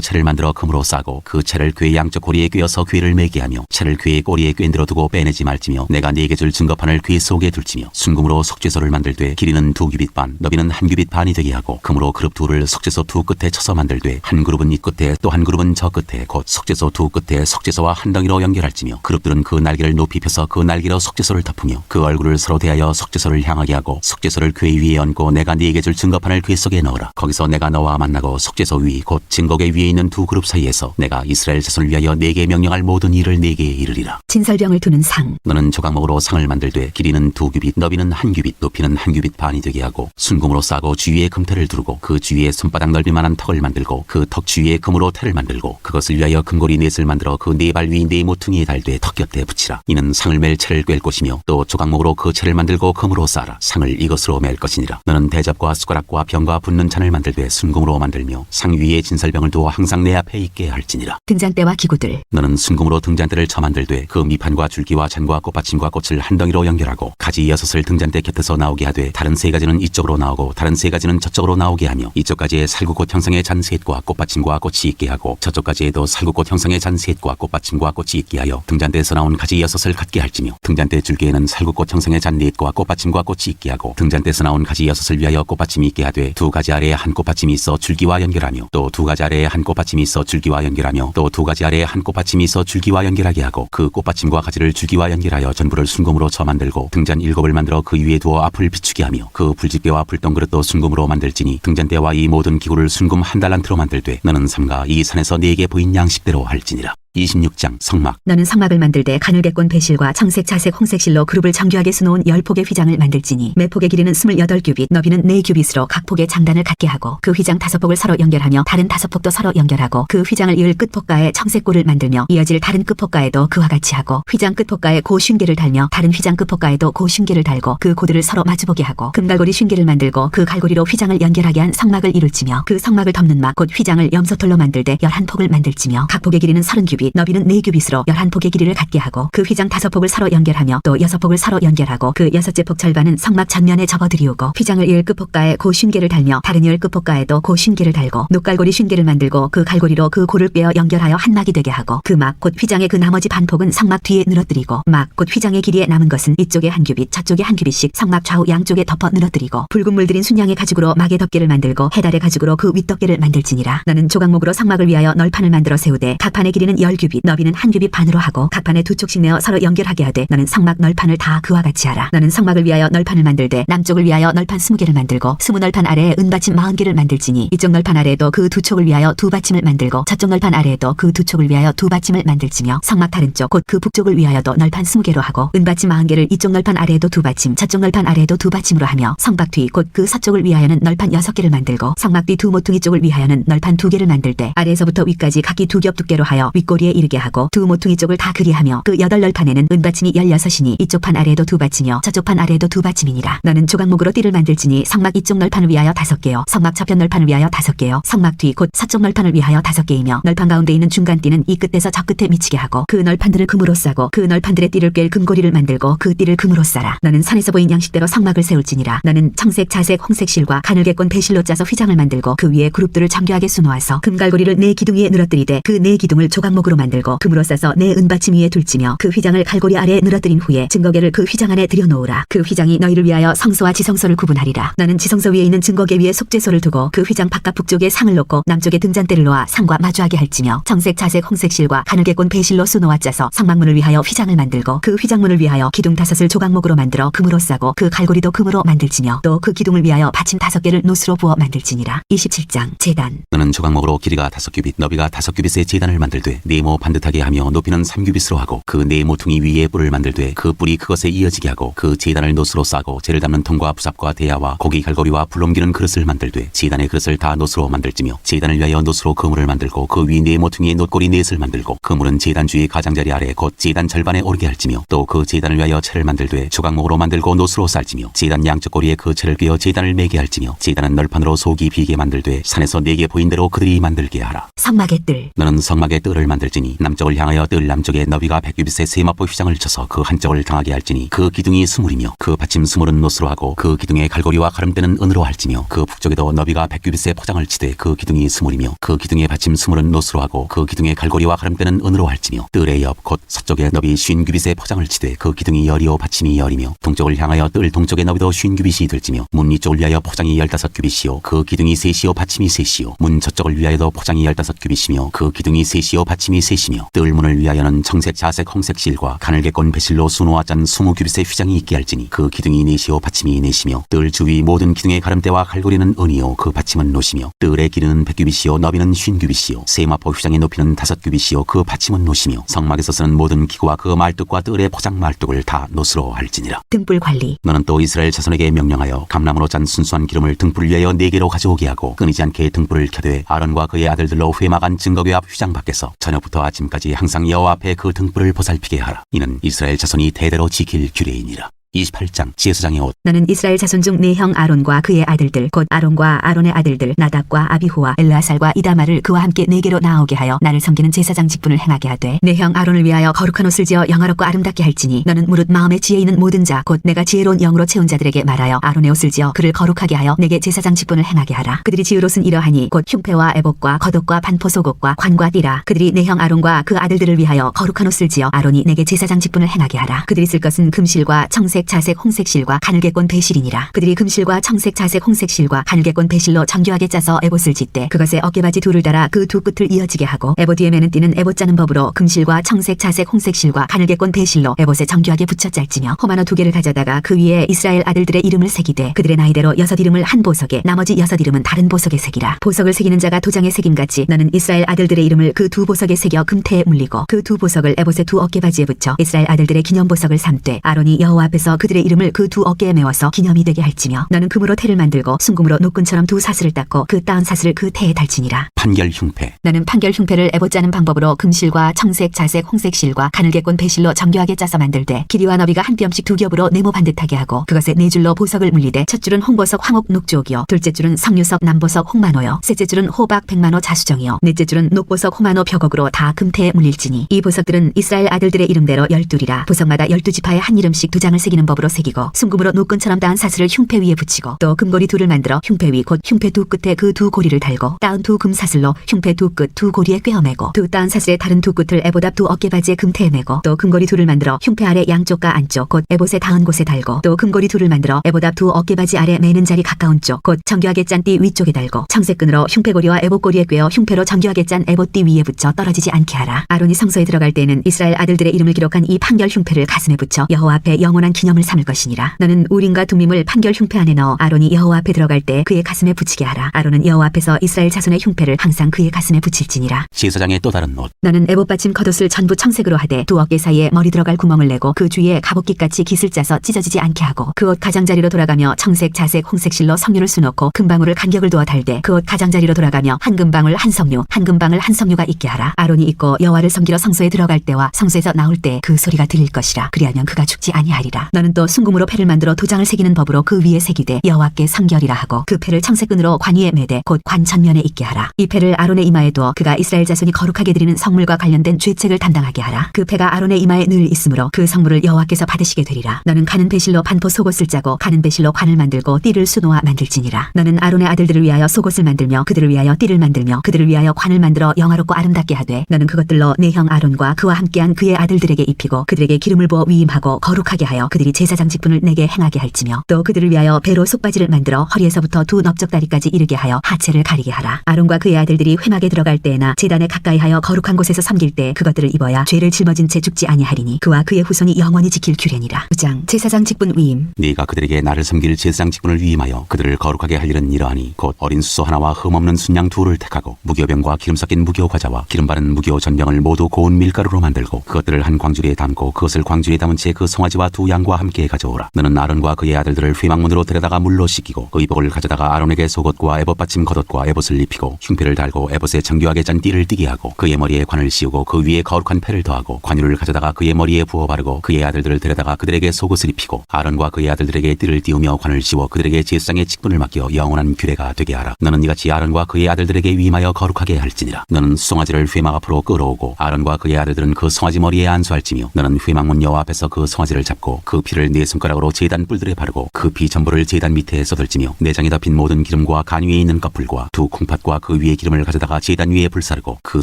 채를 만들어 금으로 싸고 그 채를 궤 양쪽 고리에 꿰어서 궤를 매게 하며 채를 궤의 꼬리에 꿰들어 두고 빼내지 말지며 내가 네게 줄 증거판을 궤 속에 둘지며 순금으로 속죄소를 만들되 길이는 2규빗 반 너비는 1규빗 반이 되게 하고 금으로 그룹 둘을 속죄소 두 끝에 쳐서 만들되 한 그룹은 이 끝에 또 한 그룹은 저 끝에 곧 속죄소 두 끝에 속죄소와 한 덩이로 연결할지며 그룹들은 그 날개를 높이 펴서 그 날개로 속죄소를 덮으며 그 얼굴을 서로 대하여 속죄소를 향하게 하고 속죄소를 궤 위에 얹고 내가 네게 줄 증거판을 궤 속에 넣어라. 거기서 내가 너와 만나고 속죄소 위 곧 증거궤 위에 있는 두 그룹 사이에서 내가 이스라엘 자손을 위하여 네게 명령할 모든 일을 네게 이르리라. 진설병을 두는 상. 너는 조각목으로 상을 만들되 길이는 2규빗 너비는 1규빗 높이는 1규빗 반이 되게 하고 순금으로 싸고 주위에 금태를 두르고 그 주위에 손바닥 넓이만한 턱을 만들고 그 턱 주위에 금으로 태를 만들고 그것을 위하여 금고리 넷을 만들어 그 네 발 위 네 모퉁이에 달되 턱 곁에 붙이라. 이는 상을 맬 채를 꿰을 것이며 또 조각목으로 그 채를 만들고 금으로 싸라. 상을 이것으로 맬 것이니라. 너는 대접과 숟가락과 병과 붓는 잔을 만들되 순금으로 만들며 상 위에 진설병을 두어 항상 내 앞에 있게 할지니라. 등잔대와 기구들. 너는 순금으로 등잔대를 쳐 만들되 그 밑판과 줄기와 잔과 꽃받침과 꽃을 한 덩이로 연결하고 가지 6을 등잔대 곁에서 나오게 하되 다른 3가지는 이쪽으로 나오고 다른 3가지는 저쪽으로 나오게 하며 이쪽 가지에 살구꽃 형상의 잔 셋과 꽃받침과 꽃이 있게 하고 저쪽 가지에도 살구꽃 형상의 잔 셋과 꽃받침과 꽃이 있게 하여 등잔대에서 나온 가지 6을 갖게 할지며 등잔대 줄기에는 살구꽃 형상의 잔 넷과 꽃받침과 꽃이 있게 하고 등잔대에서 나온 가지 6을 위하여 꽃받침이 있게 하되 두 가지 아래에 한 꽃받침이 있어 줄기와 연결하며 또 두 가지 아래에 한 꽃받침이 있어 줄기와 연결하며 또 두 가지 아래에 한 꽃받침이 있어 줄기와 연결하게 하고 그 꽃받침과 가지를 줄기와 연결하여 전부를 순금으로 쳐 만들고 등잔 7을 만들어 그 위에 두어 앞을 비추게 하며 그 불집게와 불똥그릇도 순금으로 만들지니 등잔대와 이 모든 기구를 순금 1달란트로 만들되 너는 삼가 이 산에서 네게 보인 양식대로 할지니라. 26장 성막. 너는 성막을 만들되 가늘게꼰 배실과 청색, 자색, 홍색 실로 그룹을 정교하게 수놓은 10폭의 휘장을 만들지니 매 폭의 길이는 28규빗 너비는 4규빗으로 각 폭의 장단을 갖게 하고 그 휘장 5폭을 서로 연결하며 다른 5폭도 서로 연결하고 그 휘장을 이을 끝폭가에 청색골을 만들며 이어질 다른 끝폭가에도 그와 같이 하고 휘장 끝폭가에 고 쉰개를 달며 다른 휘장 끝폭가에도 고 쉰개를 달고 그 고들을 서로 마주보게 하고 금갈고리 쉰개를 만들고 그 갈고리로 휘장을 연결하게 한 성막을 이룰지며 그 성막을 덮는 막 곧 휘장을 염소털로 만들되 11폭을 만들지며 각 폭의 길이는 30규빗 너비는 4규빗으로 11폭의 길이를 갖게 하고 그 휘장 5폭을 서로 연결하며 또 6폭을 서로 연결하고 그 6째 폭 절반은 성막 전면에 접어들이우고 휘장을 이을 끝폭가에 고 쉰개를 달며 다른 이을 끝폭가에도 고 쉰개를 달고 녹갈고리 쉰개를 만들고 그 갈고리로 그 고를 꿰어 연결하여 한 막이 되게 하고 그 막 곧 휘장의 그 나머지 반폭은 성막 뒤에 늘어뜨리고 막 곧 휘장의 길이에 남은 것은 이쪽에 1규빗 저쪽에 1규빗씩 성막 좌우 양쪽에 덮어 늘어뜨리고 붉은 물들인 순양의 가죽으로 막의 덮개를 만들고 해달의 가죽으로 그 윗덮개를 만들지니라. 너는 조각목으로 성막을 위하여 널판을 만들어 세우되 각 판의 길이는 10규빗 너비는 1규빗 반으로 하고 각 판에 2쪽씩 내어 서로 연결하게 하되 너는 성막 널판을 다 그와 같이 하라. 너는 성막을 위하여 널판을 만들되 남쪽을 위하여 널판 20개를 만들고 20널판 아래에 은받침 40개를 만들지니 이쪽 널판 아래에도 그 2촉을 위하여 2받침을 만들고 저쪽 널판 아래에도 그 2촉을 위하여 2받침을 만들지며 성막 다른 쪽 곧 그 북쪽을 위하여도 널판 20개로 하고 은받침 40개를 이쪽 널판 아래에도 2받침 저쪽 널판 아래에도 2받침으로 하며 성막 뒤 곧 그 서쪽을 위하여는 널판 6개를 만들고 성막 뒤 두 모퉁이 쪽을 위하여는 널판 2개를 만들되 아래에서부터 위까지 각기 2겹 두께로 하여 윗꼬리에 이르게 하고 두 모퉁이 쪽을 다 그리하며 그 8널판에는 은받침이 16이니 이쪽 판 아래에도 2받침이요 저쪽 판 아래에도 2받침이니라. 너는 조각목으로 띠를 만들지니 성막 이쪽 널판을 위하여 5개요 성막 저편 널판을 위하여 5개요 성막 뒤 곧 서쪽 널판을 위하여 5개이며 널판 가운데 있는 중간 띠는 이 끝에서 저 끝에 미치게 하고 그 널판들을 금으로 싸고 그 널판들의 띠를 꿰 금고리를 만들고 그 띠를 금으로 싸라. 너는 산에서 보인 양식대로 성막을 세울지니라. 너는 청색, 자색, 홍색 실과 가늘게꼰 배실로 짜서 휘장을 만들고 그 위에 그룹들을 정교하게 수놓아서 금갈고리를 4기둥 위에 늘어뜨리되 그 4기둥을 조각목으로 만들고 금으로 싸서 4 은받침 위에 둘지며 그 휘장을 갈고리 아래에 늘어뜨린 후에 증거궤를 그 휘장 안에 들여놓으라. 그 휘장이 너희를 위하여 성소와 지성소를 구분하리라. 너는 지성소 위에 있는 증거궤 위에 속죄소를 두고 그 휘장 바깥 북쪽에 상을 놓고 남쪽에 등잔대를 놓아 상과 마주하게 할지며 청색, 자색, 홍색 실과 가늘게꼰 배실로 수놓아 짜서 성막문을 위하여 휘장을 만들고 그 휘장문을 위하여 기둥 5을 조각목으로 만들어 금으로 싸고 그 갈고리도 금으로 만들지며 또 그 기둥을 위하여 받침 5개를 노스로 부어 만들지니라. 27장 제단. 너는 조각목으로 길이가 5규빗 너비가 5규빗의 제단을 만들되 네모 반듯하게 하며 높이는 3규빗으로 하고 그 네 모퉁이 위에 뿔을 만들되 그 뿔이 그것에 이어지게 하고 그 제단을 노스로 싸고 재를 담는 통과 부삽과 대야와 고기 갈고리와 불 옮기는 그릇을 만들되 제단의 그릇을 다 노스로 만들지며 제단을 위하여 노스로 그물을 만들고 그 위 네 모퉁이에 놋고리 넷을 만들고 그물은 제단 주위 가장자리 아래 곧 제단 절반에 오르게 할지며 또 그 제단을 위하여 채를 만들되 조각목으로 만들고 노스로 쌀지며 제단 양쪽 고리에 그 채를 꿰어 제단을 매게 할지며 제단은 널판으로 속이 비게 만들되 산에서 네게 보인 대로 그들이 만들게 하라. 성막의 뜰. 너는 성막의 뜰을 만들지니 남쪽을 향하여 뜰 남쪽에 너비가 100규빗의 세마포 휘장을 쳐서 그 한쪽을 당하게 할지니 그 기둥이 20이며 그 받침 20은 노스로 하고 그 기둥의 갈고리와 가름대는 은으로 할지며 그 북쪽에도 너비가 100규빗의 포장을 치되 그 기둥이 20이며 그 기둥의 받침 20은 노스로 하고 그 기둥의 갈고리와 가름대는 은으로 할지며 뜰의 옆 곧 서쪽에 너비 50규빗의 포장을 치되 그 기둥이 10이요 받침이 10이며 동쪽을 향하여 뜰 동쪽의 너비도 50규빗이 될지며 문 이쪽을 위하여 포장이 15규빗이요 그 기둥이 3이요 받침이 3이요 문 저쪽을 위하여도 포장이 15규빗이며 그 기둥이 3이요 받침이 받침이 셋이며 뜰문을 위하여는 청색, 자색, 홍색 실과 가늘게꼰 배실로 수놓아 짠 20규빗의 휘장이 있게 할지니 그 기둥이 넷이요 받침이 넷이며 뜰 주위 모든 기둥의 가름대와 갈고리는 은이요 그 받침은 노시며 뜰의 길이는 100규빗이요 너비는 50규빗이요 세마포 휘장의 높이는 5규빗이요 그 받침은 노시며 성막에서 쓰는 모든 기구와 그 말뚝과 뜰의 포장 말뚝을 다 노스로 할지니라. 등불 관리. 너는 또 이스라엘 자손에게 명령하여 감람으로 짠 순수한 기름을 등불 위하여 4개로 가져오게 하고 끊이지 않게 등불을 켜되 아론과 그의 아들들로 회막안 증거궤 앞 휘장 밖에서 저녁부터 아침까지 항상 여호와 앞에 그 등불을 보살피게 하라. 이는 이스라엘 자손이 대대로 지킬 규례이니라. 28장 제사장의 옷. 너는 이스라엘 자손 중 네 형 아론과 그의 아들들 곧 아론과 아론의 아들들 나답과 아비후와 엘르아살과 이다말을 그와 함께 네게로 나오게 하여 나를 섬기는 제사장 직분을 행하게 하되 네 형 아론을 위하여 거룩한 옷을 지어 영화롭고 아름답게 할지니 너는 무릇 마음에 지혜 있는 모든 자 곧 내가 지혜로운 영으로 채운 자들에게 말하여 아론의 옷을 지어 그를 거룩하게 하여 내게 제사장 직분을 행하게 하라. 그들이 지을 옷은 이러하니 곧 흉패와 에봇과 겉옷과 반포 속옷과 관과 띠라. 그들이 네 형 아론과 그 아들들을 위하여 거룩한 옷을 지어 아론이 내게 제사장 직분을 행하게 하라. 그들이 쓸 것은 금실과 청색, 자색, 홍색 실과 가늘게꼰 배실이니라. 그들이 금실과 청색, 자색, 홍색 실과 가늘게꼰 배실로 정교하게 짜서 에봇을 짓되 그것에 어깨바지 둘을 달아 그 두 끝을 이어지게 하고 에봇 뒤에 매는 띠는 에봇 짜는 법으로 금실과 청색, 자색, 홍색 실과 가늘게꼰 배실로 에봇에 정교하게 붙여 짤지며 호마노 2개를 가져다가 그 위에 이스라엘 아들들의 이름을 새기되 그들의 나이대로 6 이름을 한 보석에 나머지 6 이름은 다른 보석에 새기라. 보석을 새기는 자가 도장에 새김같이 너는 이스라엘 아들들의 이름을 그 두 보석에 새겨 금태에 물리고 그 두 보석을 에봇의 두 어깨바지에 붙여 이스라엘 아들들의 기념 보석을 삼되 아론이 여호와 앞에서 그들의 이름을 그 두 어깨에 메워서 기념이 되게 할지며 너는 금으로 태를 만들고 순금으로 노끈처럼 두 사슬을 닦고 그 따은 사슬을 그 태에 달지니라. 판결 흉패. 너는 판결 흉패를 에봇 짜는 방법으로 금실과 청색, 자색, 홍색 실과 가늘게꼰 배실로 정교하게 짜서 만들되 길이와 너비가 한 뼘씩 2겹으로 네모 반듯하게 하고 그것에 4줄로 보석을 물리되 첫 줄은 홍보석 황옥 녹주옥이요 둘째 줄은 석류석 남보석 홍만호요 셋째 줄은 호박 백만호 자수정이요 넷째 줄은 녹보석 호만호 벽옥으로 다 금태에 물릴지니 이 보석들은 이스라엘 아들들의 이름대로 12이라. 보석마다 12지파에 한 이름씩 2장을 새기는 법으로 새기고 순금으로 노끈처럼 따은 사슬을 흉패 위에 붙이고 또 금고리 2를 만들어 흉패 위 곧 흉패 두 끝에 그 두 고리를 달고 따은 두 금사슬로 흉패 두 끝 두 고리에 꿰어매고 두 따은 사슬의 다른 두 끝을 에봇 앞 두 어깨바지에 금태에 매고 또 금고리 2를 만들어 흉패 아래 양쪽과 안쪽 곧 에봇의 닿은 곳에 달고 또 금고리 2를 만들어 에봇 앞 두 어깨바지 아래 매는 자리 가까운 쪽 곧 정교하게 짠 띠 위쪽에 달고 청색끈으로 흉패고리와 에봇고리에 꿰어 흉패로 정교하게 짠 에봇 띠 위에 붙여 떨어지지 않게 하라. 아론이 성소에 들어갈 때에는 이스라엘 아들들의 이름을 기록한 이 판결 흉패를 가슴에 붙여 여호와 앞에 영원한 기념을 삼을 것이니라. 너는 우림과 둠밈을 판결 흉패 안에 넣어 아론이 여호와 앞에 들어갈 때 그의 가슴에 붙이게 하라. 아론은 여호와 앞에서 이스라엘 자손의 흉패를 항상 그의 가슴에 붙일지니라. 제사장의 또 다른 옷. 너는 에봇 받침 겉옷을 전부 청색으로 하되 두 어깨 사이에 머리 들어갈 구멍을 내고 그 주위에 갑옷깃같이 깃을 짜서 찢어지지 않게 하고 그 옷 가장자리로 돌아가며 청색, 자색, 홍색 실로 석류를 수놓고 금방울을 간격을 두어 달되 그 옷 가장자리로 돌아가며 한 금방울 한 석류 한 금방울 한 석류가 있게 하라. 아론이 입고 여호와를 섬기러 성소에 들어갈 때와 성소에서 나올 때 그 소리가 들릴 것이라. 그리하면 그가 죽지 아니하리라. 너는 또 순금으로 패를 만들어 도장을 새기는 법으로 그 위에 새기되 여호와께 성결이라 하고 그 패를 청색끈으로 관 위에 매되 곧 관 전면에 있게 하라. 이 패를 아론의 이마에 두어 그가 이스라엘 자손이 거룩하게 드리는 성물과 관련된 죄책을 담당하게 하라. 그 패가 아론의 이마에 늘 있으므로 그 성물을 여호와께서 받으시게 되리라. 너는 가는 배실로 반포 속옷을 짜고 가는 배실로 관을 만들고 띠를 수놓아 만들지니라. 너는 아론의 아들들을 위하여 속옷을 만들며 그들을 위하여 띠를 만들며 그들을 위하여 관을 만들어 영화롭고 아름답게 하되 너는 그것들로 네 형 아론과 그와 함께한 그의 아들들에게 입히고 그들에게 기름을 부어 위임하고 거룩하게 하여 그들이 제사장 직분을 내게 행하게 할지며 또 그들을 위하여 배로 속바지를 만들어 허리에서부터 두 넓적다리까지 이르게 하여 하체를 가리게 하라. 아론과 그의 아들들이 회막에 들어갈 때나 제단에 가까이 하여 거룩한 곳에서 섬길 때 그것들을 입어야 죄를 짊어진 채 죽지 아니하리니 그와 그의 후손이 영원히 지킬 규례니라. 9장 제사장 직분 위임. 네가 그들에게 나를 섬길 제사장 직분을 위임하여 그들을 거룩하게 할 일은 이러하니 곧 어린 수소 하나와 흠없는 순양 2를 택하고 무교병과 기름 섞인 무교 과자와 기름 바른 무교 전병을 모두 고운 밀가루로 만들고 그것들을 한 광주리에 담고 그것을 광주리에 담은 채 그 송아지와 두 양과 함께 가져오라. 너는 아론과 그의 아들들을 회막문으로 데려다가 물로 씻기고 의복을 가져다가 아론에게 속옷과 에봇 받침 겉옷과 에봇을 입히고 흉패를 달고 에봇에 정교하게 짠 띠를 띠게 하고 그의 머리에 관을 씌우고 그 위에 거룩한 패를 더하고 관유를 가져다가 그의 머리에 부어 바르고 그의 아들들을 데려다가 그들에게 속옷을 입히고 아론과 그의 아들들에게 띠를 띄우며 관을 씌워 그들에게 제사장의 직분을 맡겨 영원한 규례가 되게 하라. 너는 이같이 아론과 그의 아들들에게 위임하여 거룩하게 할지니라. 너는 송아지를 회막 앞으로 끌어오고 아론과 그의 아들들은 그 송아지 머리에 안수할지며 너는 회막문 여호와 앞에서 그 송아지를 잡고 그 피를 네 손가락으로 제단 뿔들에 바르고 그 피 전부를 제단 밑에 쏟을지며 내장에 덮인 모든 기름과 간 위에 있는 꺼풀과 두 콩팥과 그 위에 기름을 가져다가 제단 위에 불사르고 그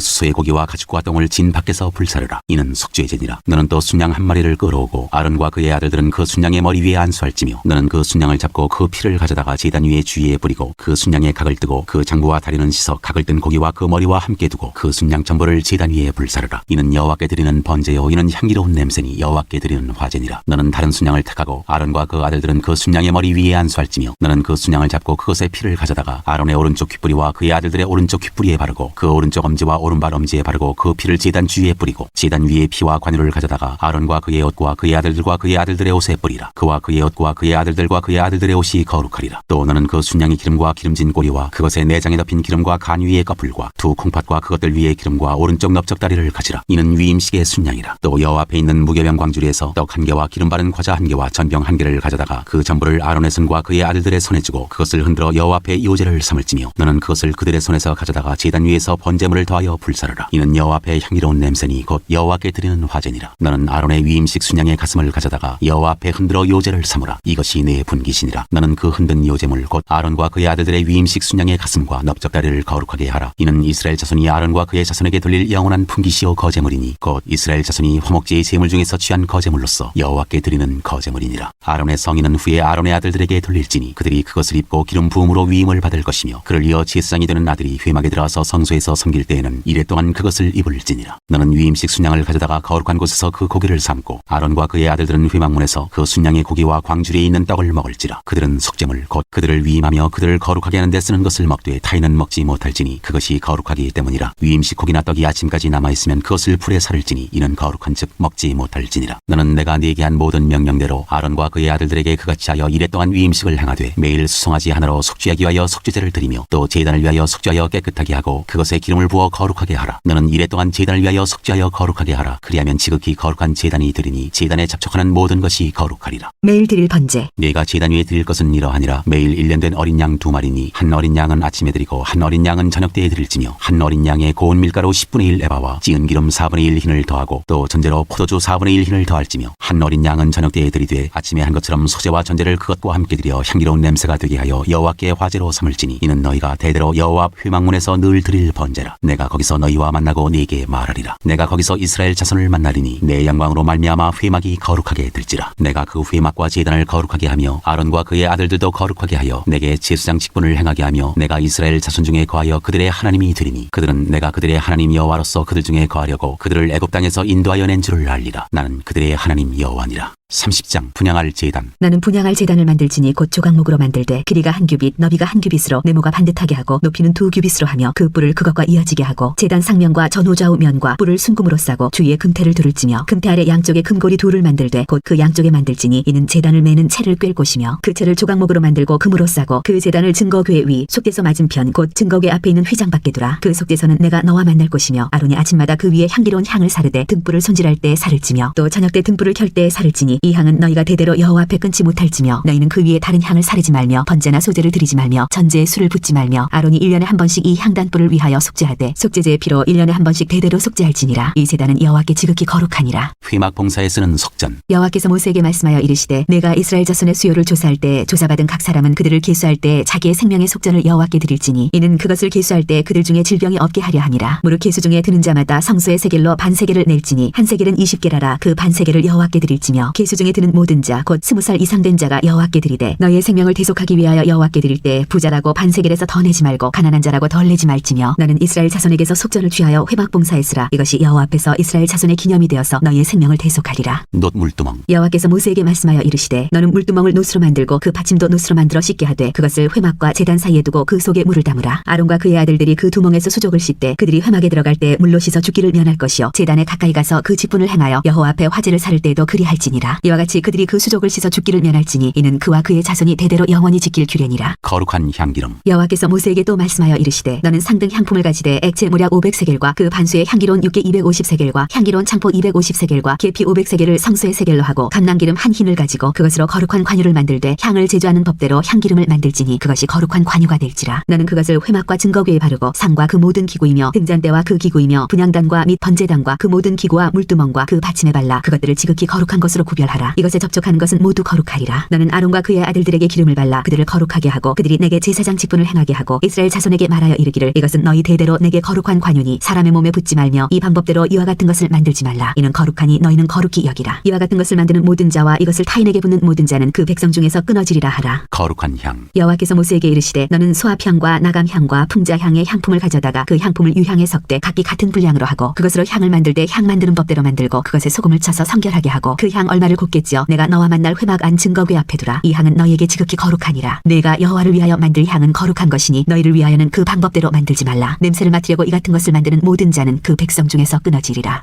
수소의 고기와 가죽과 똥을 진 밖에서 불사르라. 이는 속죄의 제니라. 너는 또 순양 한 마리를 끌어오고 아론과 그의 아들들은 그 순양의 머리 위에 안수할지며 너는 그 순양을 잡고 그 피를 가져다가 제단 위에 주위에 뿌리고 그 순양의 각을 뜨고 그 장부와 다리는 씻어 각을 뜬 고기와 그 머리와 함께 두고 그 순양 전부를 제단 위에 불사르라. 이는 여호와께 드리는 번제요 이는 향기로운 냄새니 여호와께 드리는 화제니라. 너는 다른 순양을 택하고 아론과 그 아들들은 그 순양의 머리 위에 안수할지며 너는 그 순양을 잡고 그것의 피를 가져다가 아론의 오른쪽 귓뿌리와 그의 아들들의 오른쪽 귓뿌리에 바르고 그 오른쪽 엄지와 오른발 엄지에 바르고 그 피를 제단 주위에 뿌리고 제단 위에 피와 관유를 가져다가 아론과 그의 옷과 그의 아들들과 그의 아들들의 옷에 뿌리라. 그와 그의 옷과 그의 아들들과 그의 아들들의 옷이 거룩하리라. 또 너는 그 순양의 기름과 기름진 꼬리와 그것의 내장에 덮인 기름과 간 위의 꺼풀과 두 콩팥과 그것들 위의 기름과 오른쪽 넓적다리를 가지라. 이는 위임식의 순양이라. 또 여호와 앞에 있는 무교병 광주리에서 떡 한 개와 기름 바른 과자 한 개와 전병 한 개를 가져다가 그 전부를 아론의 손과 그의 아들들의 손에 주고 그것을 흔들어 여호와 앞에 요제를 삼을지며 너는 그것을 그들의 손에서 가져다가 제단 위에서 번제물을 더하여 불사르라. 이는 여호와 앞에 향기로운 냄새니 곧 여호와께 드리는 화제니라. 너는 아론의 위임식 순양의 가슴을 가져다가 여호와 앞에 흔들어 요제를 삼으라. 이것이 내 분깃이니라. 너는 그 흔든 요제물 곧 아론과 그의 아들들의 위임식 순양의 가슴과 넓적다리를 거룩하게 하라. 이는 이스라엘 자손이 아론과 그의 자손에게 돌릴 영원한 분깃이요 거제물이니 곧 이스라엘 자손이 화목제의 제물 중에서 취한 거제물로서 여호와께 드리는 거제물이니라. 아론의 성인은 후에 아론의 아들들에게 돌릴지니 그들이 그것을 입고 기름 부음으로 위임을 받을 것이며 그를 이어 제사장이 되는 아들이 회막에 들어가서 성소에서 섬길 때에는 이레 동안 그것을 입을지니라. 너는 위임식 순양을 가져다가 거룩한 곳에서 그 고기를 삶고 아론과 그의 아들들은 회막문에서 그 순양의 고기와 광주리에 있는 떡을 먹을지라. 그들은 속죄물 곧 그들을 위임하며 그들을 거룩하게 하는 데 쓰는 것을 먹되 타인은 먹지 못할지니 그것이 거룩하기 때문이라. 위임식 고기나 떡이 아침까지 남아있으면 그것을 불에 사를지니 이는 거룩한 즉 먹지 못할지니라. 너는 내가 네게 한 모든 명령대로 아론과 그의 아들들에게 그같이 하여 이레 동안 위임식을 행하되 매일 수송아지 하나로 속죄하기 위하여 속죄제를 드리며 또 제단을 위하여 속죄하여 깨끗하게 하고 그것에 기름을 부어 거룩하게 하라. 너는 이레 동안 제단을 위하여 속죄하여 거룩하게 하라. 그리하면 지극히 거룩한 제단이 되리니 제단에 접촉하는 모든 것이 거룩하리라. 매일 드릴 번제. 네가 제단 위에 드릴 것은 이러하니라. 매일 1년 된 어린 양 2마리니 한 어린 양은 아침에 드리고 한 어린 양은 저녁 때에 드릴지며 한 어린 양에 고운 밀가루 10분의 1 에바와 찌은 기름 4분의 1 흰을 더하고 또 전제로 포도주 4분의 1 흰을 더할지며 한 어린 양은 저녁 때에 드리되 아침에 한 것처럼 소제와 전제를 그것과 함께 드려 향기로운 냄새가 되게 하여 여호와께 화제로 삼을지니 이는 너희가 대대로 여호와 앞 회막문에서 늘 드릴 번제라. 내가 거기서 너희와 만나고 네게 말하리라. 내가 거기서 이스라엘 자손을 만나리니 내 영광으로 말미암아 회막이 거룩하게 될지라. 내가 그 회막과 제단을 거룩하게 하며 아론과 그의 아들들도 거룩하게 하여 내게 제사장 직분을 행하게 하며 내가 이스라엘 자손 중에 거하여 그들의 하나님이 되리니 그들은 내가 그들의 하나님 여호와로서 그들 중에 거하려고 그들을 애굽 땅에서 인도하여 낸 줄을 알리라. 나는 그들의 하나님 여호와니라. 30장 분향할 제단. 나는 분향할 제단을 만들지니 곧 조각목으로 만들되 길이가 한 규빗 너비가 한 규빗으로 네모가 반듯하게 하고 높이는 2규빗으로 하며 그 뿔을 그것과 이어지게 하고 제단 상면과 전후 좌우 면과 뿔을 순금으로 싸고 주위에 금태를 두를지며 금태 아래 양쪽에 금고리 둘을 만들되 곧 그 양쪽에 만들지니 이는 제단을 매는 채를 꿰을 곳이며 그 채를 조각목으로 만들고 금으로 싸고 그 제단을 증거궤 위 속죄소 맞은편 곧 증거궤 앞에 있는 휘장 밖에 두라. 그 속죄소는 내가 너와 만날 곳이며 아론이 아침마다 그 위에 향기로운 향을 사르되 등불을 손질할 때 사를지며 또 저녁 때 등불을 켤 때 사를지니 이 향은 너희가 대대로 여호와 앞에 끊지 못할지며 너희는 그 위에 다른 향을 사르지 말며 번제나 소제를 드리지 말며 전제에 술을 붓지 말며 아론이 1년에 한 번씩 이 향단불을 위하여 속죄하되 속죄제의 피로 1년에 한 번씩 대대로 속죄할지니라. 이 제단은 여호와께 지극히 거룩하니라. 회막 봉사에 쓰는 속전. 여호와께서 모세에게 말씀하여 이르시되 내가 이스라엘 자손의 수요를 조사할 때 조사받은 각 사람은 그들을 계수할 때 자기의 생명의 속전을 여호와께 드릴지니 이는 그것을 계수할 때 그들 중에 질병이 없게 하려 함이라. 무릇 계수 중에 드는 자마다 성소의 세겔로 반세겔을 낼지니 한 세겔은 20개라라. 그 반세겔을 여호와께 드릴지며 계수 중에 드는 모든 자 곧 20살 이상 된 자가 여호와께 드리되 너희의 생명을 대속하기 위하여 여호와께 드릴 때 부자라고 반세겔에서 더 내지 말고 가난한 자라고 덜 내지 말지며 너는 이스라엘 자손에게서 속전을 취하여 회막 봉사에 쓰라. 이것이 여호와 앞에서 이스라엘 자손의 기념이 되어서 너희의 생명을 대속하리라. 놋 물두멍. 여호와께서 모세에게 말씀하여 이르시되 너는 물두멍을 놋으로 만들고 그 받침도 놋으로 만들어 씻게 하되 그것을 회막과 제단 사이에 두고 그 속에 물을 담으라. 아론과 그의 아들들이 그 두멍에서 수족을 씻되 그들이 회막에 들어갈 때 물로 씻어 죽기를 면할 것이요 제단에 가까이 가서 그 직분을 행하여 여호와 앞에 화제를 사를 때에도 그리할지니라. 이와 같이 그들이 그 수족을 씻어 죽기를 면할지니 이는 그와 그의 자손이 대대로 영원히 지킬 규례니라. 거룩한 향기름. 여호와께서 모세에게 또 말씀하여 이르시되 너는 상등 향품을 가지되 액체 모략 500세겔과 그 반수의 향기로운 육개 250세겔과 향기로운 창포 250세겔과 계피 500세겔을 성수의 세겔로 하고 감람기름 한 흰을 가지고 그것으로 거룩한 관유를 만들되 향을 제조하는 법대로 향기름을 만들지니 그것이 거룩한 관유가 될지라. 너는 그것을 회막과 증거궤에 바르고 상과 그 모든 기구이며 등잔대와 그 기구이며 분향단과 및 번제단과 그 모든 기구와 물두멍과 그 받침에 발라 그것들을 지극히 거룩한 것으로 구별하라. 하라. 이것에 접촉하는 것은 모두 거룩하리라. 너는 아론과 그의 아들들에게 기름을 발라 그들을 거룩하게 하고 그들이 내게 제사장 직분을 행하게 하고 이스라엘 자손에게 말하여 이르기를 이것은 너희 대대로 내게 거룩한 관용이 사람의 몸에 붙지 말며 이 방법대로 이와 같은 것을 만들지 말라. 이는 거룩하니 너희는 거룩히 여기라. 이와 같은 것을 만드는 모든 자와 이것을 타인에게 붓는 모든 자는 그 백성 중에서 끊어지리라 하라. 거룩한 향. 여호와께서 모세에게 이르시되 너는 소합향과 나감향과 풍자향의 향품을 가져다가 그 향품을 유향에 섞되 각기 같은 분량으로 하고 그것으로 향을 만들 때 향 만드는 법대로 만들고 그것에 소금을 쳐서 성결하게 하고 그 향 얼마를 곱게 찌어 내가 너와 만날 회막 안 증거궤 앞에 두라. 이 향은 너희에게 지극히 거룩하니라. 내가 여호와를 위하여 만들 향은 거룩한 것이니 너희를 위하여는 그 방법대로 만들지 말라. 냄새를 맡으려고 이 같은 것을 만드는 모든 자는 그 백성 중에서 끊어지리라.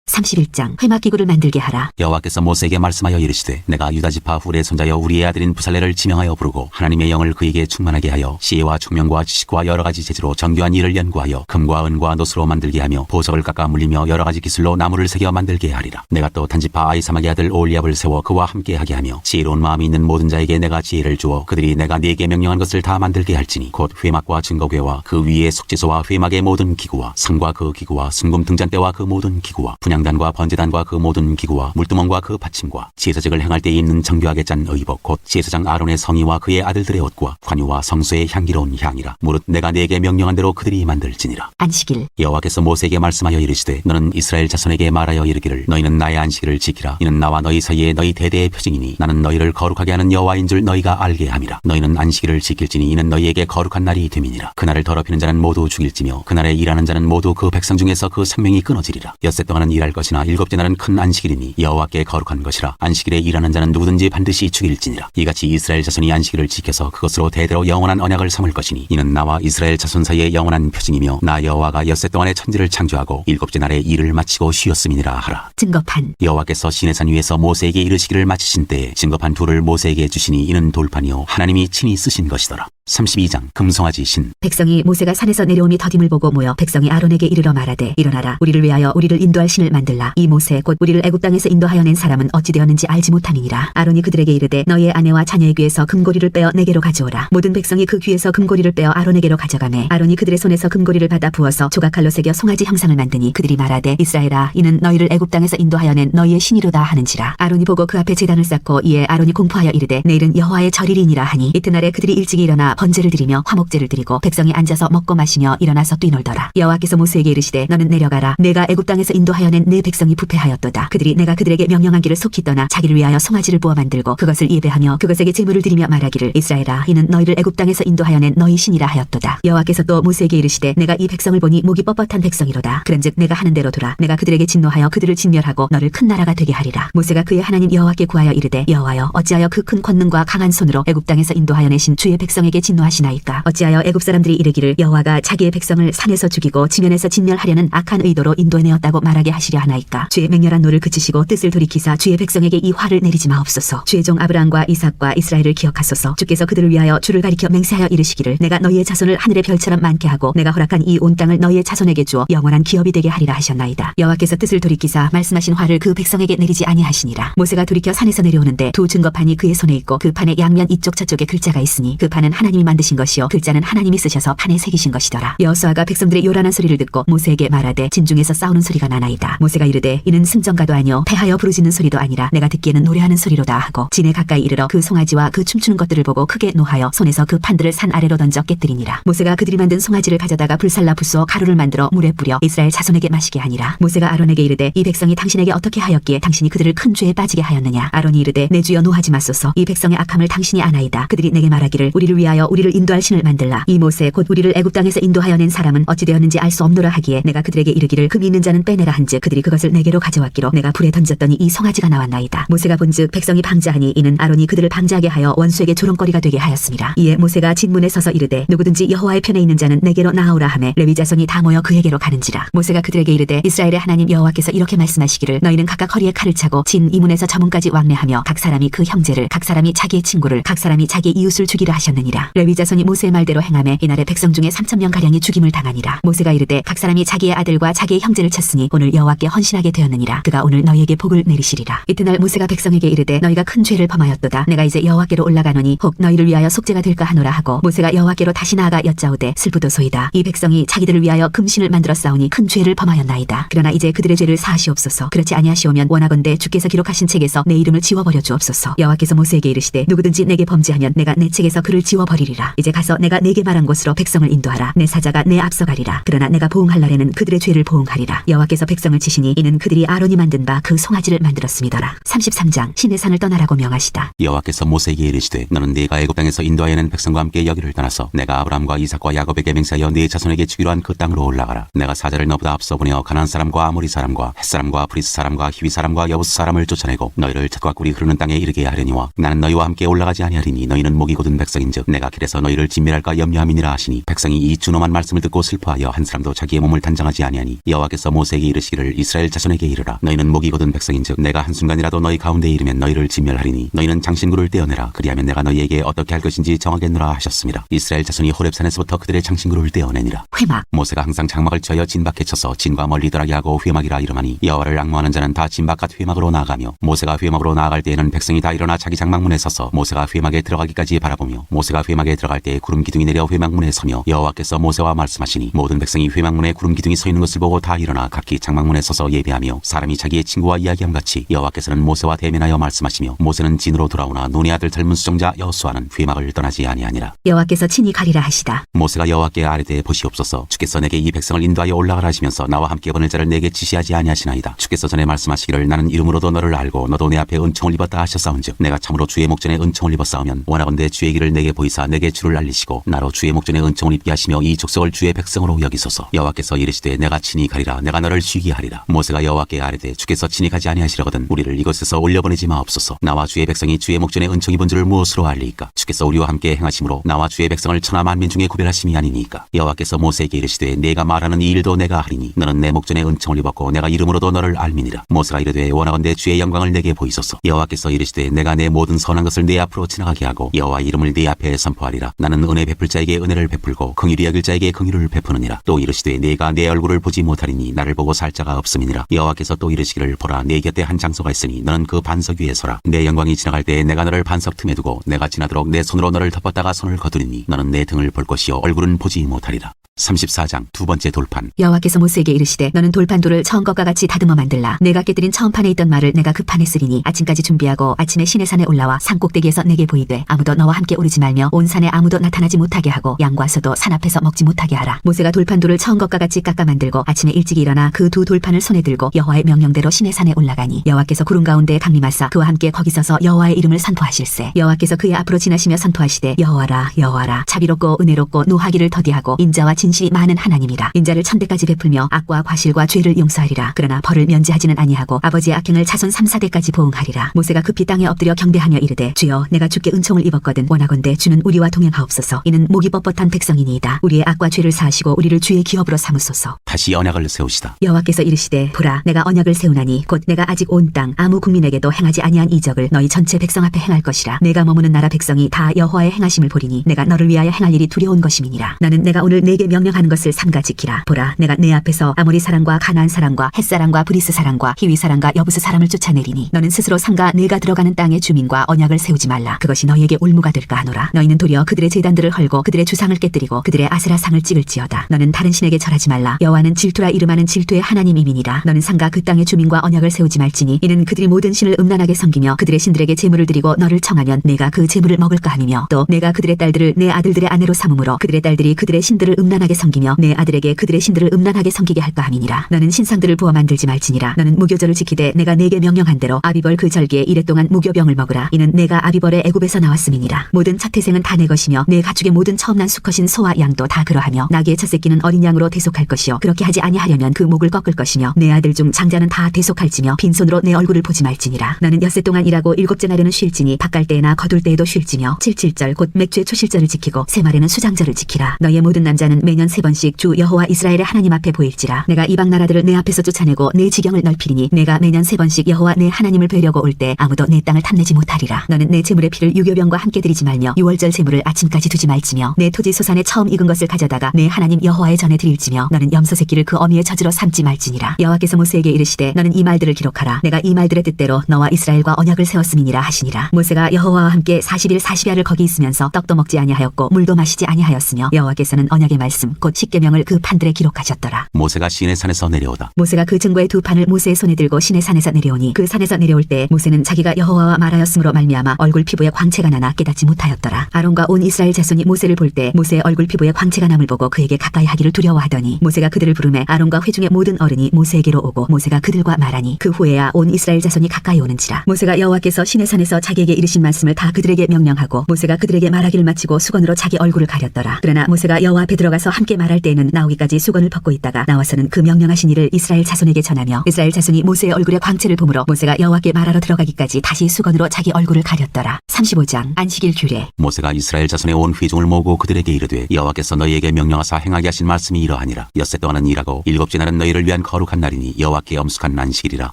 31장 회막기구를 만들게 하라. 여호와께서 모세에게 말씀하여 이르시되 내가 유다지파 훌의 손자여 우리의 아들인 부살레를 지명하여 부르고 하나님의 영을 그에게 충만하게 하여 시혜와 총명과 지식과 여러 가지 재주로 정교한 일을 연구하여 금과 은과 노스로 만들게 하며 보석을 깎아 물리며 여러 가지 기술로 나무를 새겨 만들게 하리라. 내가 또 단지파 아이사막의 아들 오올리압을 세워 그와 함께하게 하며 지혜로운 마음이 있는 모든 자에게 내가 지혜를 주어 그들이 내가 네게 명령한 것을 다 만들게 할지니 곧 회막과 증거궤와 그 위에 속죄소와 회막의 모든 기구와 상과 그 기구와 순금 등잔대와 그 모든 기구와 분향단과 번제단과 그 모든 기구와 물두멍과 그 받침과 제사직을 행할 때에 입는 정교하게 짠 의복 곧 제사장 아론의 성의와 그의 아들들의 옷과 관유와 성소의 향기로운 향이라. 무릇 내가 네게 명령한 대로 그들이 만들지니라. 안식일. 여호와께서 모세에게 말씀하여 이르시되 너는 이스라엘 자손에게 말하여 이르기를 너희는 나의 안식일을 지키라. 이는 나와 너희 사이에 너희 대대의 표징이니 나는 너희를 거룩하게 하는 여호와인 줄 너희가 알게 함이라. 너희는 안식일을 지킬지니 이는 너희에게 거룩한 날이 됨이니라. 그날을 더럽히는 자는 모두 죽일지며 그날에 일하는 자는 모두 그 백성 중에서 그 생명이 끊어지리라. 엿새 동안은 일할 것이나 일곱째 날은 큰 안식일이니 여호와께 거룩한 것이라. 안식일에 일하는 자는 누구든지 반드시 죽일지니라. 이같이 이스라엘 자손이 안식일을 지켜서 그것으로 대대로 영원한 언약을 삼을 것이니 이는 나와 이스라엘 자손 사이의 영원한 표징이며 나 여호와가 엿새 동안에 천지를 창조하고 일곱째 날에 일을 마치고 쉬었음이니라 하라. 증거판. 여호와께서 시내산 위에서 모세에게 이르시기를 마치신 때에 증거판 둘을 모세에게 주시니 이는 돌판이요 하나님이 친히 쓰신 것이더라. 32장 금송아지 신. 백성이 모세가 산에서 내려오니 더딤을 보고 모여 백성이 아론에게 이르러 말하되 일어나라. 우리를 위하여 우리를 인도할 신을 만들라. 이 모세 곧 우리를 애굽 땅에서 인도하여 낸 사람은 어찌 되었는지 알지 못함이니라. 아론이 그들에게 이르되 너희의 아내와 자녀의 귀에서 금고리를 빼어 내게로 가져오라. 모든 백성이 그 귀에서 금고리를 빼어 아론에게로 가져가매 아론이 그들의 손에서 금고리를 받아 부어서 조각칼로 새겨 송아지 형상을 만드니 그들이 말하되 이스라엘아 이는 너희를 애굽 땅에서 인도하여 낸 너희의 신이로다 하는지라. 아론이 보고 그 앞에 제단을 쌓고 이에 아론이 공포하여 이르되 내일은 여호와의 절일이니라 하니 이튿날에 그들이 일찍이 일어나 번제를 드리며 화목제를 드리고 백성이 앉아서 먹고 마시며 일어나서 뛰놀더라. 여호와께서 모세에게 이르시되 너는 내려가라. 내가 애굽 땅에서 인도하여 낸 내 백성이 부패하였도다. 그들이 내가 그들에게 명령한 길을 속히 떠나 자기를 위하여 송아지를 부어 만들고 그것을 예배하며 그것에게 제물을 드리며 말하기를 이스라엘아 이는 너희를 애굽 땅에서 인도하여 낸 너희 신이라 하였도다. 여호와께서 또 모세에게 이르시되 내가 이 백성을 보니 목이 뻣뻣한 백성이로다. 그런즉 내가 하는 대로 두라. 내가 그들에게 진노하여 그들을 진멸하고 너를 큰 나라가 되게 하리라. 모세가 그의 하나님 여호와께 구하여 이르되 여호와여 어찌하여 그 큰 권능과 강한 손으로 애굽 땅에서 인도하여 내신 주의 백성에게 진노하시나이까. 어찌하여 애굽 사람들이 이르기를 여호와가 자기의 백성을 산에서 죽이고 지면에서 진멸하려는 악한 의도로 인도해내었다고 말하게 하시려 하나이까. 주의 맹렬한 노를 그치시고 뜻을 돌이키사 주의 백성에게 이 화를 내리지 마옵소서. 주의 종 아브라함과 이삭과 이스라엘을 기억하소서. 주께서 그들을 위하여 주를 가리켜 맹세하여 이르시기를 내가 너희의 자손을 하늘의 별처럼 많게 하고 내가 허락한 이 온 땅을 너희의 자손에게 주어 영원한 기업이 되게 하리라 하셨나이다. 여호와께서 뜻을 돌이키사 말씀하신 화를 그 백성에게 내리지 아니하시니라. 모세가 돌이켜 산에서 내려오는데 두 증거판이 그의 손에 있고 그 판의 양면 이쪽 저쪽에 글자가 있으니 그 판은 하나님이 만드신 것이요 글자는 하나님이 쓰셔서 판에 새기신 것이더라. 여호수아가 백성들의 요란한 소리를 듣고 모세에게 말하되 진중에서 싸우는 소리가 나나이다. 모세가 이르되 이는 승전가도 아니요 패하여 부르짖는 소리도 아니라 내가 듣기에는 노래하는 소리로다 하고 진에 가까이 이르러 그 송아지와 그 춤추는 것들을 보고 크게 노하여 손에서 그 판들을 산 아래로 던져 깨뜨리니라. 모세가 그들이 만든 송아지를 가져다가 불살라 부수어 가루를 만들어 물에 뿌려 이스라엘 자손에게 마시게 하니라. 모세가 아론에게 이르되 이 백성이 당신에게 어떻게 하였기에 당신이 그들을 큰 죄에 빠지게 하였느냐. 아론이 이르되 내 주여 노하지 마소서. 이 백성의 악함을 당신이 아나이다. 그들이 내게 말하기를 우리를 위하여 우리를 인도할 신을 만들라. 이 모세 곧 우리를 애굽 땅에서 인도하여 낸 사람은 어찌 되었는지 알 수 없노라 하기에 내가 그들에게 이르기를 금이 있는 자는 빼내라 한즉 그들이 그것을 내게로 가져왔기로 내가 불에 던졌더니 이 송아지가 나왔나이다. 모세가 본즉 백성이 방자하니 이는 아론이 그들을 방자하게 하여 원수에게 조롱거리가 되게 하였습니다. 이에 모세가 진문에 서서 이르되 누구든지 여호와의 편에 있는 자는 내게로 나아오라 하매 레위 자손이 다 모여 그에게로 가는지라. 모세가 그들에게 이르되 이스라엘의 하나님 여호와께서 이렇게 말씀하시기를 너희는 각각 허리에 칼을 차고 진 이문에서 저문까지 왕래하며 각 사람이 그 형제를 각 사람이 자기의 친구를 각 사람이 자기의 이웃을 죽이라 하셨느니라. 레위 자손이 모세의 말대로 행하매 이날에 백성 중에 3,000명 가량이 죽임을 당하니라. 모세가 이르되 각 사람이 자기의 아들과 자기의 형제를 쳤으니 오늘 여호와께 헌신하게 되었느니라. 그가 오늘 너희에게 복을 내리시리라. 이튿날 모세가 백성에게 이르되 너희가 큰 죄를 범하였도다. 내가 이제 여호와께로 올라가노니 혹 너희를 위하여 속죄가 될까 하노라 하고 모세가 여호와께로 다시 나아가 여짜오되 슬프도소이다. 이 백성이 자기들을 위하여 금신을 만들어 싸우니 큰 죄를 범하였나이다. 그러나 이제 그들의 죄를 사하시옵소서. 그렇지 아니하시오면 원하건대 주께서 기록하신 책에서 내 이름을 지워버려 주옵소서. 여호와께서 모세에게 이르시되 누구든지 내게 범죄하면 내가 내 책에서 그를 지워버리리라. 이제 가서 내가 내게 말한 곳으로 백성을 인도하라. 내 사자가 내 앞서 가리라. 그러나 내가 보응할 날에는 그들의 죄를 보응하리라. 여호와께서 백성을 치시니 이는 그들이 아론이 만든 바 그 송아지를 만들었음이더라. 33장 신의 산을 떠나라고 명하시다. 여호와께서 모세에게 이르시되 너는 네가 애굽 땅에서 인도하여 낸 백성과 함께 여기를 떠나서 내가 아브라함과 이삭과 야곱에게 맹세하여 네 자손에게 주기로 한 그 땅으로 올라가라. 내가 사자를 너보다 앞서 보내어 가나안 사람과 아모리 사람과 헷 사람과 브리스 사람과 히위 사람과 여부스 사람을 쫓아내고 너희를 젖과 꿀이 흐르는 땅에 이르게 하려니와 나는 너희와 함께 올라가지 아니하리니 너희는 목이 곧은 백성인즉 내가 길에서 너희를 진멸할까 염려함이니라 하시니 백성이 이 준엄한 말씀을 듣고 슬퍼하여 한 사람도 자기의 몸을 단장하지 아니하니 여호와께서 모세에게 이르시기를 이스라엘 자손에게 이르라. 너희는 목이 곧은 백성인즉 내가 한순간이라도 너희 가운데에 이르면 너희를 진멸하리니 너희는 장신구를 떼어내라. 그리하면 내가 너희에게 어떻게 할 것인지 정하겠노라 하셨습니다. 이스라엘 자손이 호렙산에서부터 그들의 장신구를 떼어내니라. 회막 모세가 항상 장막을 쳐여 진박에 쳐서 진과 멀리 떠나게 하고 회막이라 이름하니 여호와를 앙모하는 자는 다 진박갓 회막으로 나아가며 모세가 회막으로 나아갈 때에는 백성이 다 일어나 자기 장막문에 서서 모세가 회막에 들어가기까지 바라보며 모세가 회막에 들어갈 때 구름 기둥이 내려 회막문에 서며 여호와께서 모세와 말씀하시니 모든 백성이 회막문에 구름 기둥이 서 있는 것을 보고 다 일어나 각기 장막문에 서서 예배하며 사람이 자기의 친구와 이야기함 같이 여호와께서는 모세와 대면하여 말씀하시며 모세는 진으로 돌아오나 눈의 아들 젊은 수정자 여호수아는 회막을 떠나지 아니하니라. 여호와께서 친히 가리라 하시다. 모세가 여호와께 아뢰되 보시옵소서 주께서 내게 이 백성을 인도하여 올라가라 하시면서 나와 함께 보낼 자를 내게 지시하지 아니하시나이다. 주께서 전에 말씀하시기를 나는 이름으로도 너를 알고 너도 내 앞에 은총을 입었다 하셨사온즉 내가 참으로 주의 목전에 은총을 입었사오면 원하건대 주의 길을 내게 보이사 내게 주를 알리시고 나로 주의 목전에 은총을 입게 하시며 이 족속을 주의 백성으로 여기소서. 여호와께서 이르시되 내가 친히 가리라. 내가 너를 쉬게 하리라. 모세가 여호와께 아뢰되 주께서 친히 가지 아니하시려거든 우리를 이곳에서 올려보내지 마옵소서. 나와 주의 백성이 주의 목전에 은총 입은 줄을 무엇으로 알리이까? 주께서 우리와 함께 행하심으로 나와 주의 백성을 천하 만민 중에 구별하심이 아니니까. 여호와께서 모세에게 이르시되 내가 말하는 이 일도 내가 하리니 너는 내 목전에 은총을 입었고 내가 이름으로도 너를 알미니라. 모세가 이르되 원하건대 주의 영광을 내게 보이소서. 여호와께서 이르시되 내가 내 모든 선한 것을 내 앞으로 지나가게 하고 여호와 이름을 네 앞에 선포하리라. 나는 은혜 베풀 자에게 은혜를 베풀고 긍휼히 여길 자에게 긍휼을 베푸느니라. 또 이르시되 내가 내 얼굴을 보지 못하리니 나를 보고 살 자가 없음이니라. 여호와께서 또 이르시기를 보라 내 곁에 한 장소가 있으니 너는 그 반석 위에 서라. 내 영광이 지나갈 때에 내가 너를 반석 틈에 두고 내가 지나도록 내 손으로 너를 덮었다가 손을 거두리니 너는 내 등을 볼 것이요 얼굴은 보지 못하리라. 34장 두 번째 돌판. 여호와께서 모세에게 이르시되 너는 돌판돌을 처음 것과 같이 다듬어 만들라. 내가 깨뜨린 처음 판에 있던 말을 내가 그 판에 쓰리니 아침까지 준비하고 아침에 시내 산에 올라와 산 꼭대기에서 내게 보이되 아무도 너와 함께 오르지 말며 온 산에 아무도 나타나지 못하게 하고 양과 소도 산 앞에서 먹지 못하게 하라. 모세가 돌판돌을 처음 것과 같이 깎아 만들고 아침에 일찍 일어나 그 두 돌판을 손에 들고 여호와의 명령대로 시내 산에 올라가니 여호와께서 구름 가운데 강림하사 그와 함께 거기 서서 여호와의 이름을 선포하실세. 여호와께서 그의 앞으로 지나시며 선포하시되 여호와라 여호와라 자비롭고 은혜롭고 노하기를 더디하고 인자와 진실이 많은 하나님이라. 인자를 천대까지 베풀며 악과 과실과 죄를 용서하리라. 그러나 벌을 면제하지는 아니하고 아버지의 악행을 자손 3, 4대까지 보응하리라. 모세가 급히 땅에 엎드려 경배하며 이르되 주여 내가 주께 은총을 입었거든 원하건대 주는 우리와 동행하옵소서. 이는 목이 뻣뻣한 백성이니이다. 우리의 악과 죄를 사하시고 우리를 주의 기업으로 삼으소서. 다시 언약을 세우시다. 여호와께서 이르시되 보라 내가 언약을 세우나니 곧 내가 아직 온 땅 아무 국민에게도 행하지 아니한 이적을 너희 전체 백성 앞에 행할 것이라. 내가 머무는 나라 백성이 다 여호와의 행하심을 보리니 내가 너를 위하여 행할 일이 두려운 것임이니라. 나는 내가 오늘 내게 명령하는 것을 삼가 지키라. 보라 내가 내 앞에서 아모리 사람과 가나안 사람과 헷 사람과 브리스 사람과 히위 사람과 여부스 사람을 쫓아내리니 너는 스스로 삼가 내가 들어가는 땅의 주민과 언약을 세우지 말라. 그것이 너희에게 올무가 될까 하노라. 너희는 도리어 그들의 제단들을 헐고 그들의 주상을 깨뜨리고 그들의 아세라상을 찍을지어다. 너는 다른 신에게 절하지 말라. 여호와는 질투라 이름하는 질투의 하나님이니라. 너는 삼가 그 땅의 주민과 언약을 세우지 말지니 이는 그들이 모든 신을 음란하게 섬기며 그들의 신들에게 제물을 드리고 너를 청하면 내가 그 제물을 먹을까 함이며 또 내가 그들의 딸들을 내 아들들의 아내로 삼으므로 그들의 딸들이 그들의 신들을 음란하게 섬기며 내 아들에게 그들의 신들을 음란하게 섬기게 할까 함이니라. 너는 신상들을 부어 만들지 말지니라. 너는 무교절을 지키되 내가 내게 명령한 대로 아비벌 그 절기에 이랫동안 무교병을 먹으라. 이는 내가 아비벌의 애굽에서 나왔음이니라. 모든 첫 태생은 다 내 것이며 내 가축의 모든 처음 난 수컷인 소와 양도 다 그러하며 나귀의 첫 새끼는 어린 양으로 대속할 것이요 그렇게 하지 아니하려면 그 목을 꺾을 것이며 내 아들 중 장자는 다 대속할지며 빈손으로 내 얼굴을 보지 말지니라. 너는 엿새 동안 일하고 일곱째 날에는 쉴지니 바깔 때에나 거둘 때에도 쉴지며 칠칠절 곧 맥주의 초실절을 지키고 새 말에는 수장절을 지키라. 너희의 모든 남자는 매년 3번씩 주 여호와 이스라엘의 하나님 앞에 보일지라. 내가 이방 나라들을 내 앞에서 쫓아내고 내 지경을 넓히리니 내가 매년 3번씩 여호와 내 하나님을 뵈려고 올 때 아무도 내 땅을 탐내지 못하리라. 너는 내 제물의 피를 유교병과 함께 드리지 말며 유월절 제물을 아침까지 두지 말지며 내 토지 소산에 처음 익은 것을 가져다가 내 하나님 여호와의 전에 드릴지며 너는 염소 새끼를 그 어미의 젖으로 삼지 말지니라. 여호와께서 모세에게 이르시되 너는 이 말들을 기록하라. 내가 이 말들의 뜻대로 너와 이스라엘과 언약을 세웠음이니라 하시니라. 모세가 여호와와 함께 40일 40야를 거기 있으면서 떡도 먹지 아니하였고 물도 마시지 아니하였으며 여호와께서는 언약의 말씀 곧 십계명을 그 판들에 기록하셨더라. 모세가 시내 산에서 내려오다. 모세가 그 증거의 두 판을 모세의 손에 들고 시내 산에서 내려오니 그 산에서 내려올 때 모세는 자기가 여호와와 말하였으므로 말미암아 얼굴 피부에 광채가 나나 깨닫지 못하였더라. 아론과 온 이스라엘 자손이 모세를 볼 때 모세의 얼굴 피부에 광채가 남을 보고 그에게 가까이 하기를 두려워하더니 모세가 그들을 부르매 아론과 회중의 모든 어른이 모세에게로 오고 모세가 그들과 말하니 그 후에야 온 이스라엘 자손이 가까이 오는지라. 모세가 여호와께서 시내 산에서 자기에게 이르신 말씀을 다 그들에게 명령하고 모세가 그들에게 말하기를 마치고 수건으로 자기 얼굴을 가렸더라. 그러나 모세가 여호와 앞에 들어가서 함께 말할 때에는 나오기까지 수건을 벗고 있다가 나와서는 그 명령하신 일을 이스라엘 자손에게 전하며 이스라엘 자손이 모세의 얼굴에 광채를 보므로 모세가 여호와께 말하러 들어가기까지 다시 수건으로 자기 얼굴을 가렸더라. 35장 안식일 규례. 모세가 이스라엘 자손의 온 회중을 모으고 그들에게 이르되 여호와께서 너희에게 명령하사 행하게 하신 말씀이 이러하니라. 엿새 동안은 일하고 일곱째 날은 너희를 위한 거룩한 날이니 여호와께 엄숙한 안식일이라.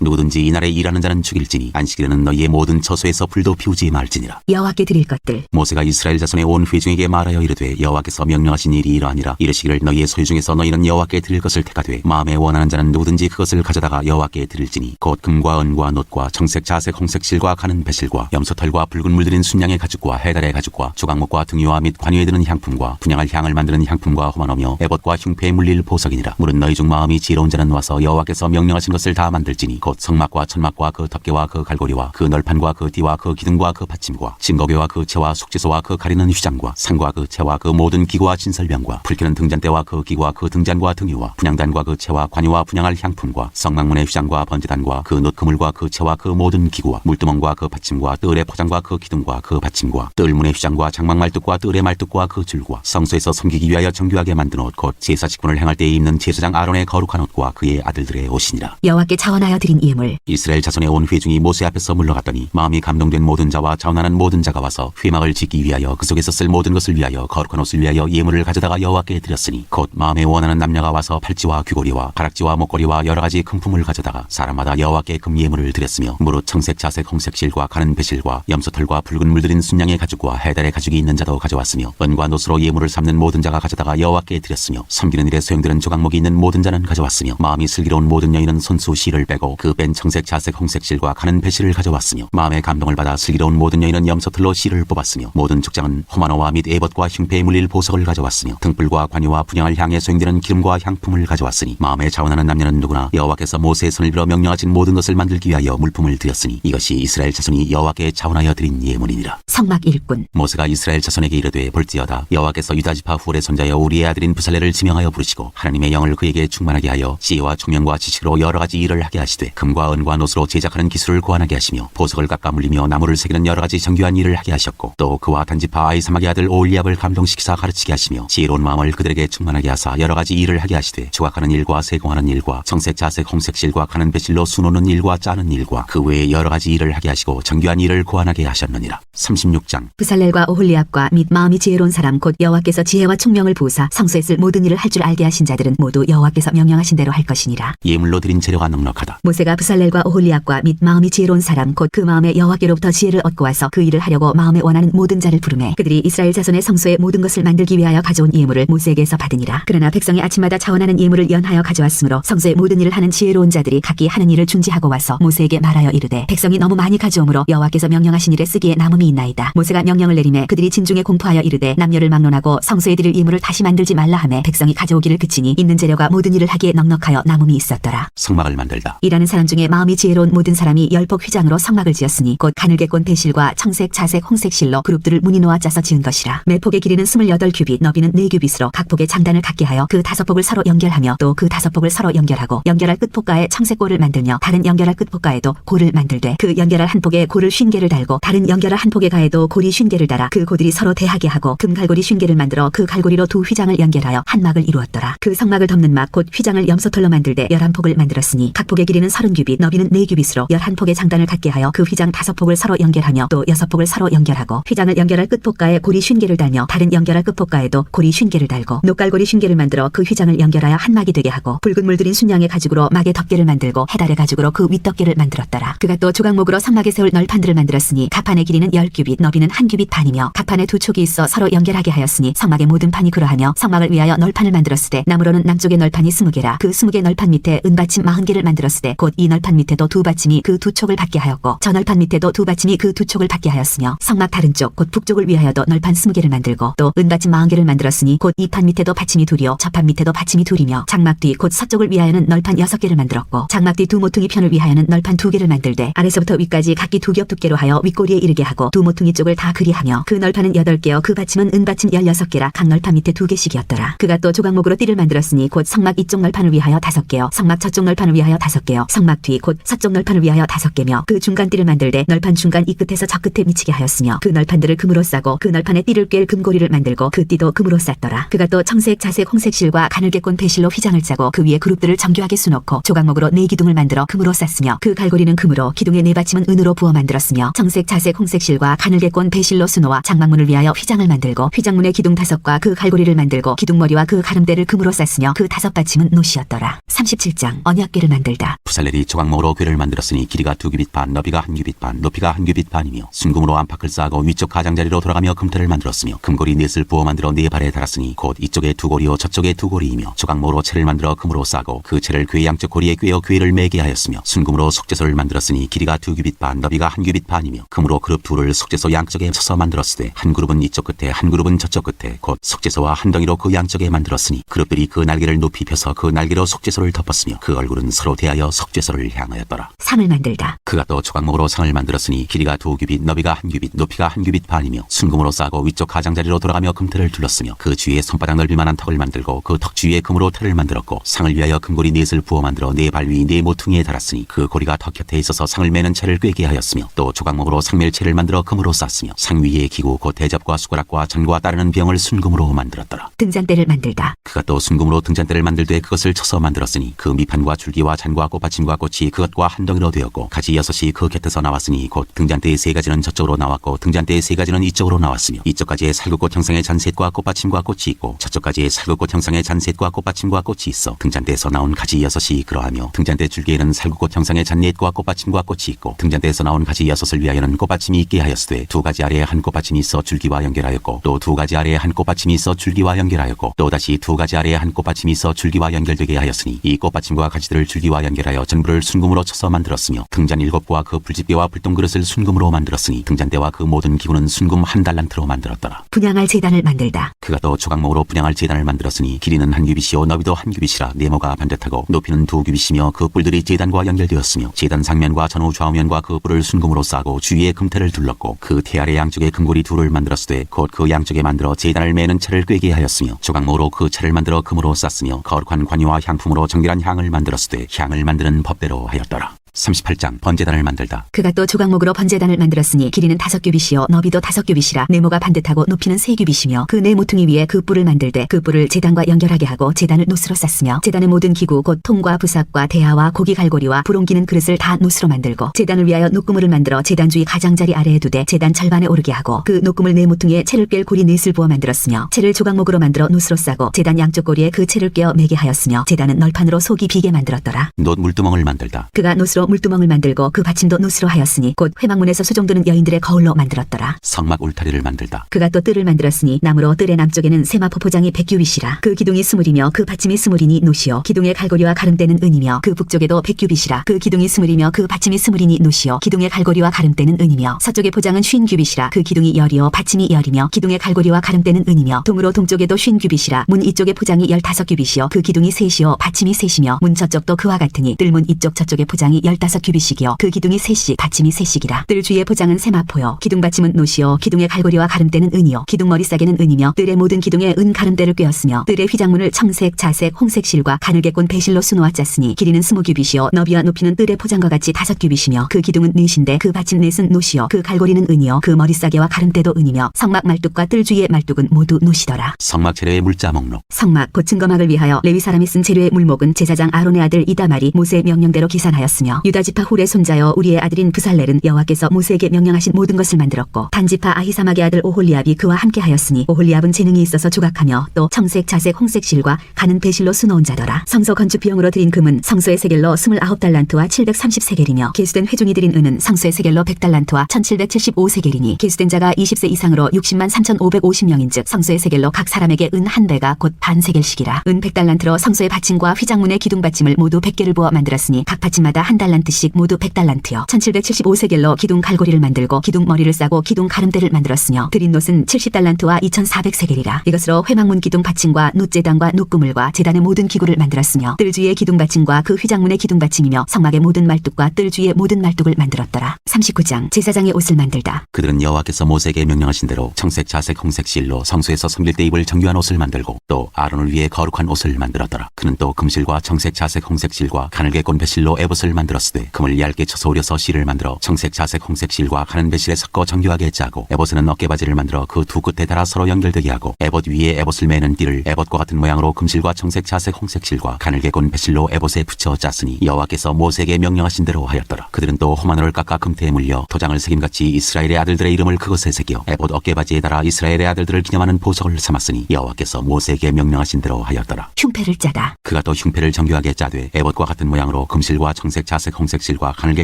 누구든지 이날에 일하는 자는 죽일지니 안식일에는 너희의 모든 처소에서 불도 피우지 말지니라. 여호와께 드릴 것들. 모세가 이스라엘 자손의 온 회중에게 말하여 이르되 여호와께서 명령하신 일이 이러하니라. 이르시기를 너희의 소유 중에서 너희는 여호와께 드릴 것을 택하되 마음에 원하는 자는 누구든지 그것을 가져다가 여호와께 드릴지니 곧 금과 은과 놋과 청색 자색 홍색 실과 가는 배실과 염소털과 붉은 물들인 순양의 가죽과 해달의 가죽과 조각목과 등유와 및 관유에 드는 향품과 분향할 향을 만드는 향품과 호마노며 에봇과 흉패에 물릴 보석이니라. 물은 너희 중 마음이 지혜로운 자는 와서 여호와께서 명령하신 것을 다 만들지니 곧 성막과 천막과 그 덮개와 그 갈고리와 그 널판과 그 띠와 그 기둥과 그 받침과 증거궤와 그 채와 숙지소와 그 가리는 휘장과 상과 그 채와 그 모든 기구와 진설병과 불켜는 등잔대와 그 기구와 그 등잔과 등유와 분향단과 그 채와 관유와 분향할 향품과 성막문의 휘장과 번제단과 그 놋그물과 그 채와 그 모든 기구와 물두멍과 그 받침과 뜰의 포장과 그 기둥과 그 받침과 뜰문의 휘장과 장막 말뚝과 뜰의 말뚝과 그 줄과 성소에서 섬기기 위하여 정교하게 만든 옷 곧 제사 직분을 행할 때에 입는 제사장 아론의 거룩한 옷과 그의 아들들의 옷이니라. 여호와께 자원하여 드린 예물. 이스라엘 자손의 온 회중이 모세 앞에서 물러갔더니 마음이 감동된 모든 자와 자원하는 모든 자가 와서 회막을 짓기 위하여 그 속에서 쓸 모든 것을 위하여 거룩한 옷을 위하여 예물을 가져다가 여호와께 드렸으니 곧 마음에 원하는 남녀가 와서 팔찌와 귀고리와 가락지와 목걸이와 여러 가지 금품을 가져다가 사람마다 여호와께 금 예물을 드렸으며 무릇 청색 자색 홍색 실과 가는 배실과 염소털과 붉은 물들인 순양의 가죽과 해달의 가죽이 있는 자도 가져왔으며 은과 놋으로 예물을 삼는 모든 자가 가져다가 여호와께 드렸으며 섬기는 일에 소용되는 조각목이 있는 모든 자는 가져왔으며 마음이 슬기로운 모든 여인은 손수 실을 빼고 그 뺀 청색 자색 홍색 실과 가는 배실을 가져왔으며 마음의 감동을 받아 슬기로운 모든 여인은 염소털로 실을 뽑았으며 모든 축장은 호마노와 및 에봇과 흉패에 물릴 보석을 가져왔으며 등불과 관유와 분향할 향에 소용되는 기름과 향품을 가져왔으니 마음에 자원하는 남녀는 누구나 여호와께서 모세의 손을 빌어 명령하신 모든 것을 만들기 위하여 물품을 드렸으니 이것이 이스라엘 자손이 여호와께 자원하여 드린 예물이니라. 성막 일꾼. 모세가 이스라엘 자손에게 이르되 볼지어다 여호와께서 유다지파 후올의 손자여 우리의 아들인 부살레를 지명하여 부르시고 하나님의 영을 그에게 충만하게 하여 지혜와 총명과 지식으로 여러 가지 일을 하게 하시되 금과 은과 놋으로 제작하는 기술을 고안하게 하시며 보석을 깎아 물리며 나무를 새기는 여러 가지 정교한 일을 하게 하셨고 또 그와 단지파 아이사막의 아들 오홀리압을 감동시키사 가르치게 하시며 지혜로운 마음을 그들에게 충만하게 하사 여러 가지 일을 하게 하시되 조각하는 일과 세공하는 일과 청색 자색 홍색 실과 가는 배실로 수놓는 일과 짜는 일과 그 외에 여러 가지 일을 하게 하시고 정교한 일을 고안하게 하셨느니라. 36장 부살렐과 오홀리압과 및 마음이 지혜로운 사람 곧 여호와께서 지혜와 총명을 부으사 성소에 쓸 모든 일을 할 줄 알게 하신 자들은 모두 여호와께서 명령하신 대로 할 것이니라. 예물로 드린 재료가 넉넉하다. 모세가 부살렐과 오홀리압과 및 마음이 지혜로운 사람 곧 그 마음에 여호와께로부터 지혜를 얻고 와서 그 일을 하려고 마음에 원하는 모든 자를 부르매 그들이 이스라엘 자손의 성소의 모든 것을 만들기 위하여 가져온 예물을 모세에게서 받으니라. 그러나 백성이 아침마다 자원하는 예물을 연하여 가져왔으므로 성소의 모든 일을 하는 지혜로운 자들이 각기 하는 일을 중지하고 와서 모세에게 말하여 이르되 백성이 너무 많이 가져오므로 여호와께서 명령하신 일에 쓰기에 남음이 있나이다. 모세가 명령을 내리매 그들이 진중에 공포하여 이르되 남녀를 막론하고 성소에 드릴 예물을 다시 만들지 말라 하매 백성이 가져오기를 그치니 있는 재료가 모든 일을 하기에 넉넉하여 남음이 있었더라. 성막을 만들다. 일하는 사람 중에 마음이 지혜로운 모든 사람이 10폭 휘장으로 성막을 지었으니 곧 가늘게 꼰 배실과 청색 자색 홍색 실로 그룹들을 무늬 놓아 짜서 지은 것이라. 매 폭의 길이는 28규빗 너비는 4규빗으로 각 폭에 장단을 갖게 하여 그 5폭을 서로 연결하며 또 그 5폭을 서로 연결하고 연결할 끝폭가에 청색 골을 만들며 다른 연결할 끝폭가에도 골을 만들되 그 연결할 한 폭에 골을 50개를 달고 다른 연결할 연결할 한 폭의 가에도 고리 50개를 달아 그 고들이 서로 대하게 하고 금갈고리 50개를 만들어 그 갈고리로 두 휘장을 연결하여 한 막을 이루었더라. 그 성막을 덮는 막 곧 휘장을 염소털로 만들되 11폭을 만들었으니 각 폭의 길이는 30규빗 너비는 4규빗으로 11폭의 장단을 갖게 하여 그 휘장 5폭을 서로 연결하며 또 6폭을 서로 연결하고 휘장을 연결할 끝폭가에 고리 50개를 달며 다른 연결할 끝폭가에도 고리 50개를 달고 녹갈고리 50개를 만들어 그 휘장을 연결하여 한 막이 되게 하고 붉은 물들인 순양의 가죽으로 막의 덮개를 만들고 해달의 가죽으로 그 윗덮개를 만들었더라. 그가 또 조각목으로 성막에 세울 널판들을 만들었으니 각 판의 길이는 10규빗 너비는 1규빗 반이며 각 판에 두 촉이 있어 서로 연결하게 하였으니 성막의 모든 판이 그러하며 성막을 위하여 널판을 만들었으되 나무로는 남쪽의 널판이 20개라 그 20개 널판 밑에 은받침 40개를 만들었으되 곧 이 널판 밑에도 두 받침이 그 두 촉을 받게 하였고 저 널판 밑에도 두 받침이 그 두 촉을 받게 하였으며 성막 다른 쪽 곧 북쪽을 위하여도 널판 20개를 만들고 또 은받침 40개를 만들었으니 곧 이 판 밑에도 받침이 둘이요 저 판 밑에도 받침이 둘이며 장막 뒤 곧 서쪽을 위하여는 널판 6개를 만들었고 장막 뒤 두 모퉁이 편을 위하여는 널판 2개를 만들되 아래서부터 위까지 각기 2겹 두께로 하여 윗꼬리에 이르게 하고 두 모퉁이 쪽을 다 그리하며 그 널판은 8개요 그 받침은 은받침 16개라 각 널판 밑에 2개씩이었더라. 그가 또 조각목으로 띠를 만들었으니 곧 성막 이쪽 널판을 위하여 5개요 성막 저쪽 널판을 위하여 5개요 성막 뒤 곧 서쪽 널판을 위하여 5개며 그 중간 띠를 만들되 널판 중간 이 끝에서 저 끝에 미치게 하였으며 그 널판들을 금으로 싸고 그 널판에 띠를 꿰 금고리를 만들고 그 띠도 금으로 쌌더라. 그가 또 청색 자색 홍색 실과 가늘게 꼰 배실로 휘장을 짜고 그 위에 그룹들을 정교하게 수놓고 조각목으로 4기둥을 만들어 금으로 쌌으며 그 갈고리는 금으로 기둥의 4받침은 은으로 부어 만들었으며 청색 자색 홍색 실과 가늘게 꼰 배실로 수놓아 장막문을 위하여 휘장을 만들고 휘장문의 기둥 5과 그 갈고리를 만들고 기둥머리와 그 가름대를 금으로 쌌으며 그 5받침은 노시였더라. 37장 언약궤를 만들다. 부살렐이 조각목으로 궤를 만들었으니 길이가 2규빗 반 너비가 1규빗 반 높이가 1규빗 반이며 순금으로 안팎을 쌓고 위쪽 가장자리로 돌아가며 금태를 만들었으며 금고리 넷을 부어 만들어 4발에 달았으니 곧 이쪽에 2고리요 저쪽에 2고리이며 조각목으로 채를 만들어 금으로 싸고 그 채를 궤 양쪽 고리에 꿰어 궤를 매게 하였으며 순금으로 속죄소를 만들었으니 길이가 2규빗 반 너비가 1규빗 반이며 금으로 그룹 둘을 속죄소 양쪽에 쳐서 만들었으되 한 그룹은 이쪽 끝에 한 그룹은 저쪽 끝에 곧 속죄소와 한 덩이로 그 양쪽에 만들었으니 그룹들이 그 날개를 높이 펴서 그 날개로 속죄소를 덮었으며 그 얼굴은 서로 대하여 속죄소를 향하였더라. 상을 만들다. 그가 또 조각목으로 상을 만들었으니 길이가 2규빗 너비가 1규빗 높이가 1규빗 반이며 순금으로 싸고 위쪽 가장자리로 돌아가며 금태를 둘렀으며 그 주위에 손바닥 넓이만한 턱을 만들고 그 턱 주위에 금으로 태를 만들었고 상을 위하여 금고리 넷을 부어 만들어 4발 위 4모퉁이에 달았으니 그 고리가 턱 곁에 있어서 상을 매는 채를 꿰게 하였으며 또 조각목으로 상멜채를 만들어 금으로 쌌으며 상 위에 기구 곧 대접과 숟가락과 잔과 따르는 병을 순금으로 만들었더라. 등잔대를 만들다. 그가 또 순금으로 등잔대를 만들되 그것을 쳐서 만들었으니 그 밑판과 줄기와 잔과 꽃받침과 꽃이 그것과 한 덩이로 되었고 가지 6이 그 곁에서 나왔으니 곧 등잔대의 3가지는 저쪽으로 나왔고 등잔대의 3가지는 이쪽으로 나왔으며 이쪽까지의 살구꽃 형상의 잔셋과 꽃받침과 꽃이 있고 저쪽까지의 살구꽃 형상의 잔셋과 꽃받침과 꽃이 있어 등잔대에서 나온 가지 6이 그러하며 등잔대 줄기에는 살구꽃 형상의 잔넷과 꽃받침과 꽃이 있고 등잔대에서 나온 가지 6을 위하여는 꽃받침이 있게 하였으되 2가지 아래에 한 꽃받침이 있어 줄기와 연결하였고 또 2가지 아래에 한 꽃받침이 있어 줄기와 연결하였고 또 다시 2가지 아래에 한 꽃받침이 있어 줄기와 연결되게 하였으니 이 꽃받침과 가지들을 줄기와 연결하여 전부를 순금으로 쳐서 만들었으며 등잔 7구와 그 불집게와 불똥그릇을 순금으로 만들었으니 등잔대와 그 모든 기구는 순금 1달란트로 만들었더라. 분향할 제단을 만들다. 그가 또 조각목으로 분향할 제단을 만들었으니 길이는 1규빗이요 너비도 1규빗이라 네모가 반듯하고 높이는 2규빗이며 그 뿔들이 제단과 연결되었으며 제단 상면과 전후 좌우면과 그 뿔을 순금으로 싸고 주위에 금태를 둘렀고 그 태 아래 양쪽에 금고리 둘을 만들었으되 곧 그 양쪽에 만들어 제단을 매는 채를 꿰게 하였으며 조각목으로 그 채를 만들어 금으로 쌌으며 거룩한 관유와 향품으로 정결한 향을 만들었으되 향을 만드는 법대로 하였더라. 38장 번제단을 만들다. 그가 또 조각목으로 번제단을 만들었으니 길이는 5규빗이요 너비도 5규빗이라 네모가 반듯하고 높이는 3규빗이며 그 4모퉁이 위에 그 뿔을 만들되 그 뿔을 제단과 연결하게 하고 제단을 노스로 쌌으며 제단의 모든 기구 곧 통과 부삭과 대야와 고기 갈고리와 불 옮기는 그릇을 다 노스로 만들고 제단을 위하여 녹구물을 만들어 제단 주위 가장자리 아래에 두되 제단 절반에 오르게 하고 그 녹구물 4모퉁이에 채를 꿰 고리 넷을 부어 만들었으며 채를 조각목으로 만들어 노스로 싸고 제단 양쪽 고리에 그 채를 꿰어 매게 하였으며 제단은 널판으로 속이 비게 만들었더라. 놋 물두멍을 만들다. 그가 노스로 물두멍을 만들고 그 받침도 노스로 하였으니 곧 회막문에서 수종드는 여인들의 거울로 만들었더라. 성막 울타리를 만들다. 그가 또 뜰을 만들었으니 나무로 뜰의 남쪽에는 세마포 포장이 100규빗이라 그 기둥이 20이며 그 받침이 20이니 노시요 기둥의 갈고리와 가름대는 은이며 그 북쪽에도 100규빗이라 그 기둥이 20이며 그 받침이 20이니 노시요 기둥의 갈고리와 가름대는 은이며 서쪽의 포장은 50규빗이라 그 기둥이 10이요 받침이 10이며 기둥의 갈고리와 가름대는 은이며 동으로 동쪽에도 50규빗이라 문 이쪽의 포장이 15규빗이요 그 기둥이 3이요 받침이 3이며 문 저쪽도 그와 같으니 뜰문 이쪽 저쪽의 포장이 15규빗이요 그 기둥이 셋씩 받침이 셋씩이라. 뜰 주위의 포장은 세마포요 기둥 받침은 노시요 기둥의 갈고리와 가름대는 은이요 기둥 머리싸개는 은이며 뜰의 모든 기둥에 은 가름대를 꿰었으며 뜰의 휘장문을 청색, 자색, 홍색 실과 가늘게 꼰 배실로 수놓아 짰으니 길이는 20규빗이요 너비와 높이는 뜰의 포장과 같이 5규빗이며 그 기둥은 넷인데 그 받침 넷은 노시요 그 갈고리는 은이요 그 머리싸개와 가름대도 은이며 성막 말뚝과 뜰 주위의 말뚝은 모두 노시더라. 성막 재료의 물자 목록. 성막 곧 증거막을 위하여 레위 사람이 쓴 재료의 물목은 제사장 아론의 아들 이다말이 모세의 명령대로 계산하였으며 유다지파 훌의 손자여 우리의 아들인 브살렐은 여호와께서 모세에게 명령하신 모든 것을 만들었고 단지파 아히사막의 아들 오홀리압이 그와 함께하였으니 오홀리압은 재능이 있어서 조각하며 또 청색, 자색, 홍색 실과 가는 배실로 수놓은 자더라. 성소 건축 비용으로 드린 금은 성소의 세겔로 29달란트와 730세겔이며 계수된 회중이 드린 은은 성소의 세겔로 100달란트와 1775세겔이니 계수된 자가 20세 이상으로 60만 3550명인즉 성소의 세겔로 각 사람에게 은 한 배가 곧 반 세겔씩이라. 은 100달란트로 성소의 받침과 휘장문의 기둥 받침을 모두 100개를 부어 만들었으니 각 받침마다 한 달란트씩 모두 100달란트요 1775세겔로 기둥 갈고리를 만들고 기둥 머리를 싸고 기둥 가름대를 만들었으며 드린 놋은 70달란트와 2400세겔이라. 이것으로 회막문 기둥 받침과 놋제단과 놋구물과 제단의 모든 기구를 만들었으며 뜰 주위의 기둥 받침과 그 휘장문의 기둥 받침이며 성막의 모든 말뚝과 뜰 주위의 모든 말뚝을 만들었더라. 39장 제사장의 옷을 만들다. 그들은 여호와께서 모세에게 명령하신 대로 청색, 자색, 홍색 실로 성소에서 섬길 때 입을 정교한 옷을 만들고 또 아론을 위해 거룩한 옷을 만들었더라. 그는 또 금실과 청색, 자색, 홍색 실과 가늘게 꼰 배실로 에봇을 만들었으되 금을 얇게 쳐서 오려서 실을 만들어 청색, 자색, 홍색 실과 가는 배실에 섞어 정교하게 짜고 에봇에는 어깨바지를 만들어 그 두 끝에 달아 서로 연결되게 하고 에봇 위에 에봇을 매는 띠를 에봇과 같은 모양으로 금실과 청색, 자색, 홍색 실과 가늘게 꼰 배실로 에봇에 붙여 짰으니 여호와께서 모세에게 명령하신 대로 하였더라. 그들은 또 호마노를 깎아 금태에 물려 도장을 새김같이 이스라엘의 아들들의 이름을 그것에 새겨 에봇 어깨바지에 달아 이스라엘의 아들들을 기념하는 보석을 삼았으니 여호와께서 모세에게 명령하신 대로 하였더라. 흉패를 짜다. 그가 또 흉패를 정교하게 짜되 에봇과 같은 모양으로 금실과 청색, 자색, 홍색 실과 가늘게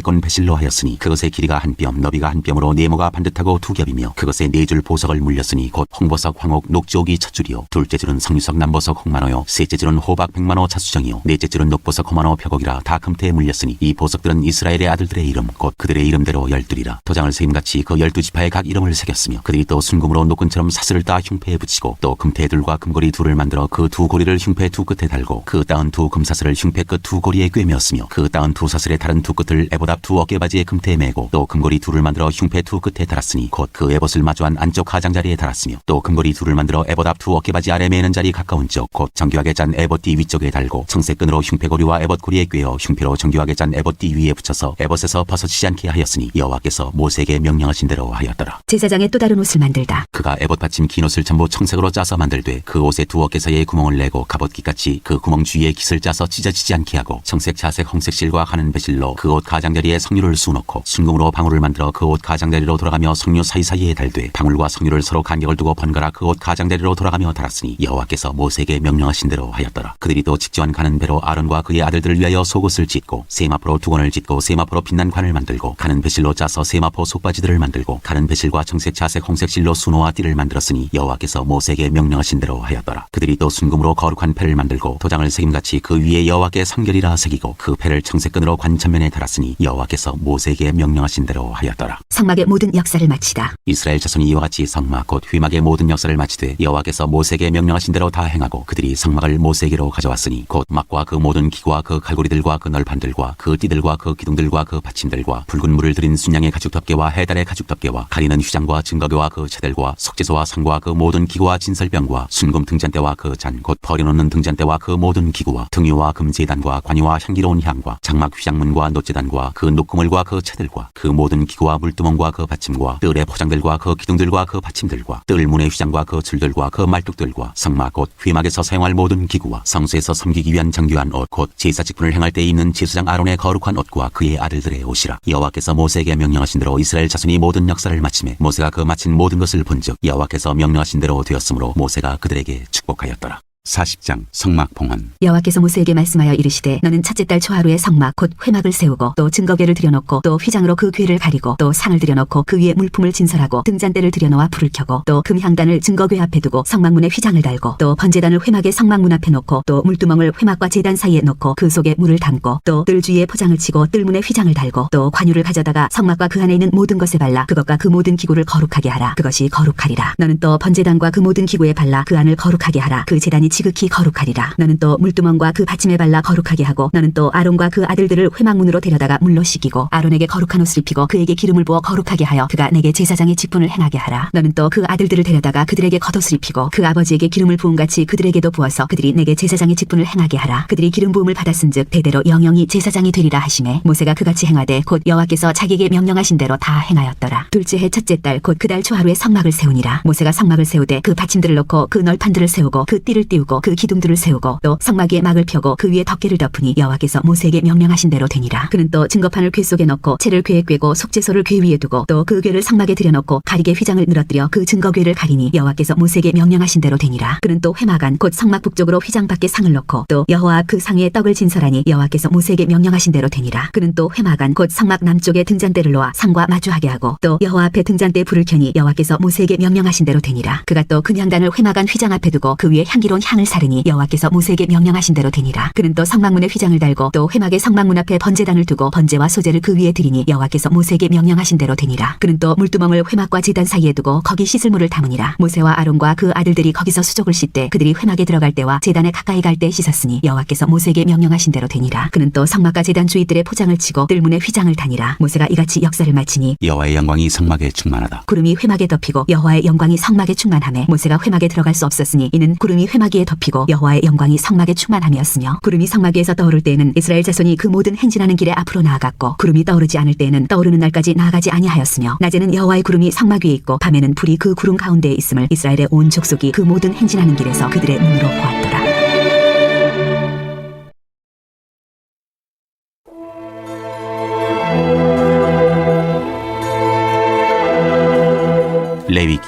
꼰 배실로 하였으니 그것의 길이가 한 뼘, 너비가 한 뼘으로 네모가 반듯하고 두 겹이며 그것에 네 줄 보석을 물렸으니 곧 홍보석, 황옥, 녹주옥이 첫 줄이요 둘째 줄은 석류석, 남보석, 홍만호요 셋째 줄은 호박, 백만호, 자수정이요 넷째 줄은 녹보석, 호만호, 펴곡이라 다 금태에 물렸으니 이 보석들은 이스라엘의 아들들의 이름 곧 그들의 이름대로 12이라. 도장을 새김같이 그 12지파에 각 이름을 새겼으며 그들이 또 순금으로 노끈처럼 사슬을 따 흉패에 붙이고 또 금태 둘과 금고리 둘을 만들어 그 두 고리를 흉패 두 끝에 달고 그 따은 두 금사슬을 흉패 끝 두 고리에 꿰매었으며 그 따은 두 사슬의 다른 두 끝을 에봇 앞 두 어깨바지에 금태에 매고 또 금고리 둘을 만들어 흉패 두 끝에 달았으니 곧 그 에봇을 마주한 안쪽 가장자리에 달았으며 또 금고리 둘을 만들어 에봇 앞 두 어깨바지 아래 매는 자리 가까운 쪽 곧 정교하게 짠 에봇 띠 위쪽에 달고 청색끈으로 흉패고리와 에봇 고리에 꿰어 흉패로 정교하게 짠 에봇 띠 위에 붙여서 에봇에서 벗어지지 않게 하였으니 여호와께서 모세에게 명령하신 대로 하였더라. 제사장의 또 다른 옷을 만들다. 그가 에봇 받침 긴 옷을 전부 청색으로 짜서 만들되 그 옷의 두 어깨 사이에 구멍을 내고 갑옷깃같이 그 구멍 주위에 깃을 짜서 찢어지지 않게 하고 청색, 자색, 홍색 실과 가는 배실로 그 옷 가장자리에 석류를 수놓고 순금으로 방울을 만들어 그 옷 가장자리로 돌아가며 석류 사이사이에 달되 방울과 석류를 서로 간격을 두고 번갈아 그 옷 가장자리로 돌아가며 달았으니 여호와께서 모세에게 명령하신 대로 하였더라. 그들이 또 직조한 가는 배로 아론과 그의 아들들을 위하여 속옷을 짓고 세마포로 두건을 짓고 세마포로 빛난 관을 만들고 가는 배실로 짜서 세마포 속바지들을 만들고 가는 배실과 청색, 자색, 홍색 실로 수노와 띠를 만들었으니 여호와께서 모세에게 명령하신 대로 하였더라. 그들이 또 순금으로 거룩한 패를 만들고 도장을 새김같이 그 위에 여호와께 성결이라 새기고 그 패를 청색끈으로 관 전면에 달았으니 여호와께서 모세에게 명령하신 대로 하였더라. 성막의 모든 역사를 마치다. 이스라엘 자손이 이와 같이 성막 곧 회막의 모든 역사를 마치되 여호와께서 모세에게 명령하신 대로 다 행하고 그들이 성막을 모세에게로 가져왔으니 곧 막과 그 모든 기구와 그 갈고리들과 그 널판들과 그 띠들과 그 기둥들과 그 받침들과 붉은 물을 들인 순양의 가죽 덮개와 해달의 가죽 덮개와 가리는 휘장과 증거교와 그 채들과 석재소와 상과 그 모든 기구와 진설병과 순금 등잔대와 그 잔 곧 버려놓는 등잔대와 그 모든 기구와 등유와 금제단과 관유와 향기로운 향과 장막 휘장문과 놋제단과 그 녹구물과 그 채들과 그 모든 기구와 물두멍과 그 받침과 뜰의 포장들과 그 기둥들과 그 받침들과 뜰문의 휘장과 그 줄들과 그 말뚝들과 성막 곧 회막에서 사용할 모든 기구와 성소에서 섬기기 위한 정교한 옷 곧 제사 직분을 행할 때 입는 제사장 아론의 거룩한 옷과 그의 아들들의 옷이라. 여호와께서 모세에게 명령하신 대로 이스라엘 자손이 모든 역사를 마치매 모세가 그 마친 모든 것을 본즉 여호와께서 명령하신 대로 되었으므로 모세가 그들에게 축복하였더라. 40장 성막 봉헌. 여호와께서 모세에게 말씀하여 이르시되 너는 첫째 달 초하루에 성막 곧 회막을 세우고 또 증거궤를 들여놓고 또 휘장으로 그 궤를 가리고 또 상을 들여놓고 그 위에 물품을 진설하고 등잔대를 들여놓아 불을 켜고 또 금향단을 증거궤 앞에 두고 성막문에 휘장을 달고 또 번제단을 회막의 성막문 앞에 놓고 또 물두멍을 회막과 제단 사이에 놓고 그 속에 물을 담고 또 뜰 주위에 포장을 치고 뜰문에 휘장을 달고 또 관유를 가져다가 성막과 그 안에 있는 모든 것에 발라 그것과 그 모든 기구를 거룩하게 하라. 그것이 거룩하리라. 너는 또 번제단과 그 모든 기구에 발라 그 안을 거룩하게 하라. 그 제단이 지극히 거룩하리라. 너는 또 물두멍과 그 받침에 발라 거룩하게 하고 너는 또 아론과 그 아들들을 회막문으로 데려다가 물로 씻기고 아론에게 거룩한 옷을 입히고 그에게 기름을 부어 거룩하게 하여 그가 내게 제사장의 직분을 행하게 하라. 너는 또 그 아들들을 데려다가 그들에게 겉옷을 입히고 그 아버지에게 기름을 부음같이 그들에게도 부어서 그들이 내게 제사장의 직분을 행하게 하라. 그들이 기름 부음을 받았은즉 대대로 영영이 제사장이 되리라 하시매 모세가 그같이 행하되 곧 여호와께서 자기에게 명령하신 대로 다 행하였더라. 둘째 해 첫째 달 곧 그 달 초하루에 성막을 세우니라. 모세가 성막을 세우되 그 받침들을 놓고 그 널판들을 세우고 그 띠를 띄우고 그 기둥들을 세우고 또 성막 위에 막을 펴고 그 위에 덮개를 덮으니 여호와께서 모세에게 명령하신 대로 되니라. 그는 또 증거판을 궤 속에 넣고 채를 궤에 꿰고 속죄소를 궤 위에 두고 또 그 궤를 성막에 들여놓고 가리개 휘장을 늘어뜨려 그 증거궤를 가리니 여호와께서 모세에게 명령하신 대로 되니라. 그는 또 회막안 곧 성막 북쪽으로 휘장 밖에 상을 놓고 또 여호와 앞 그 상 위에 떡을 진설하니 여호와께서 모세에게 명령하신 대로 되니라. 그는 또 회막안 곧 성막 남쪽에 등잔대를 놓아 상과 마주하게 하고 또 여호와 앞에 등잔대에 불을 켜니 여호와께서 모세에게 명령하신 대로 되니라. 그가 또 금향단을 회막안 휘장 앞에 두고 그 위에 향기로운 향을 사르니 여호와께서 모세에게 명령하신 대로 되니라. 그는 또 성막문에 휘장을 달고 또 회막의 성막문 앞에 번제단을 두고 번제와 소제를 그 위에 드리니 여호와께서 모세에게 명령하신 대로 되니라. 그는 또 물두멍을 회막과 제단 사이에 두고 거기 씻을 물을 담으니라. 모세와 아론과 그 아들들이 거기서 수족을 씻되 그들이 회막에 들어갈 때와 제단에 가까이 갈 때 씻었으니 여호와께서 모세에게 명령하신 대로 되니라. 그는 또 성막과 제단 주위들에 포장을 치고 뜰문에 휘장을 다니라. 모세가 이같이 역사를 마치니 여호와의 영광이 성막에 충만하다. 구름이 회막에 덮이고 여호와의 영광이 성막에 충만하매 모세가 회막에 들어갈 수 없었으니 이는 구름이 회막 위에 덮이고 여호와의 영광이 성막에 충만함이었으며 구름이 성막 위에서 떠오를 때에는 이스라엘 자손이 그 모든 행진하는 길에 앞으로 나아갔고 구름이 떠오르지 않을 때에는 떠오르는 날까지 나아가지 아니하였으며 낮에는 여호와의 구름이 성막 위에 있고 밤에는 불이 그 구름 가운데에 있음을 이스라엘의 온 족속이 그 모든 행진하는 길에서 그들의 눈으로 보았더라. 레위기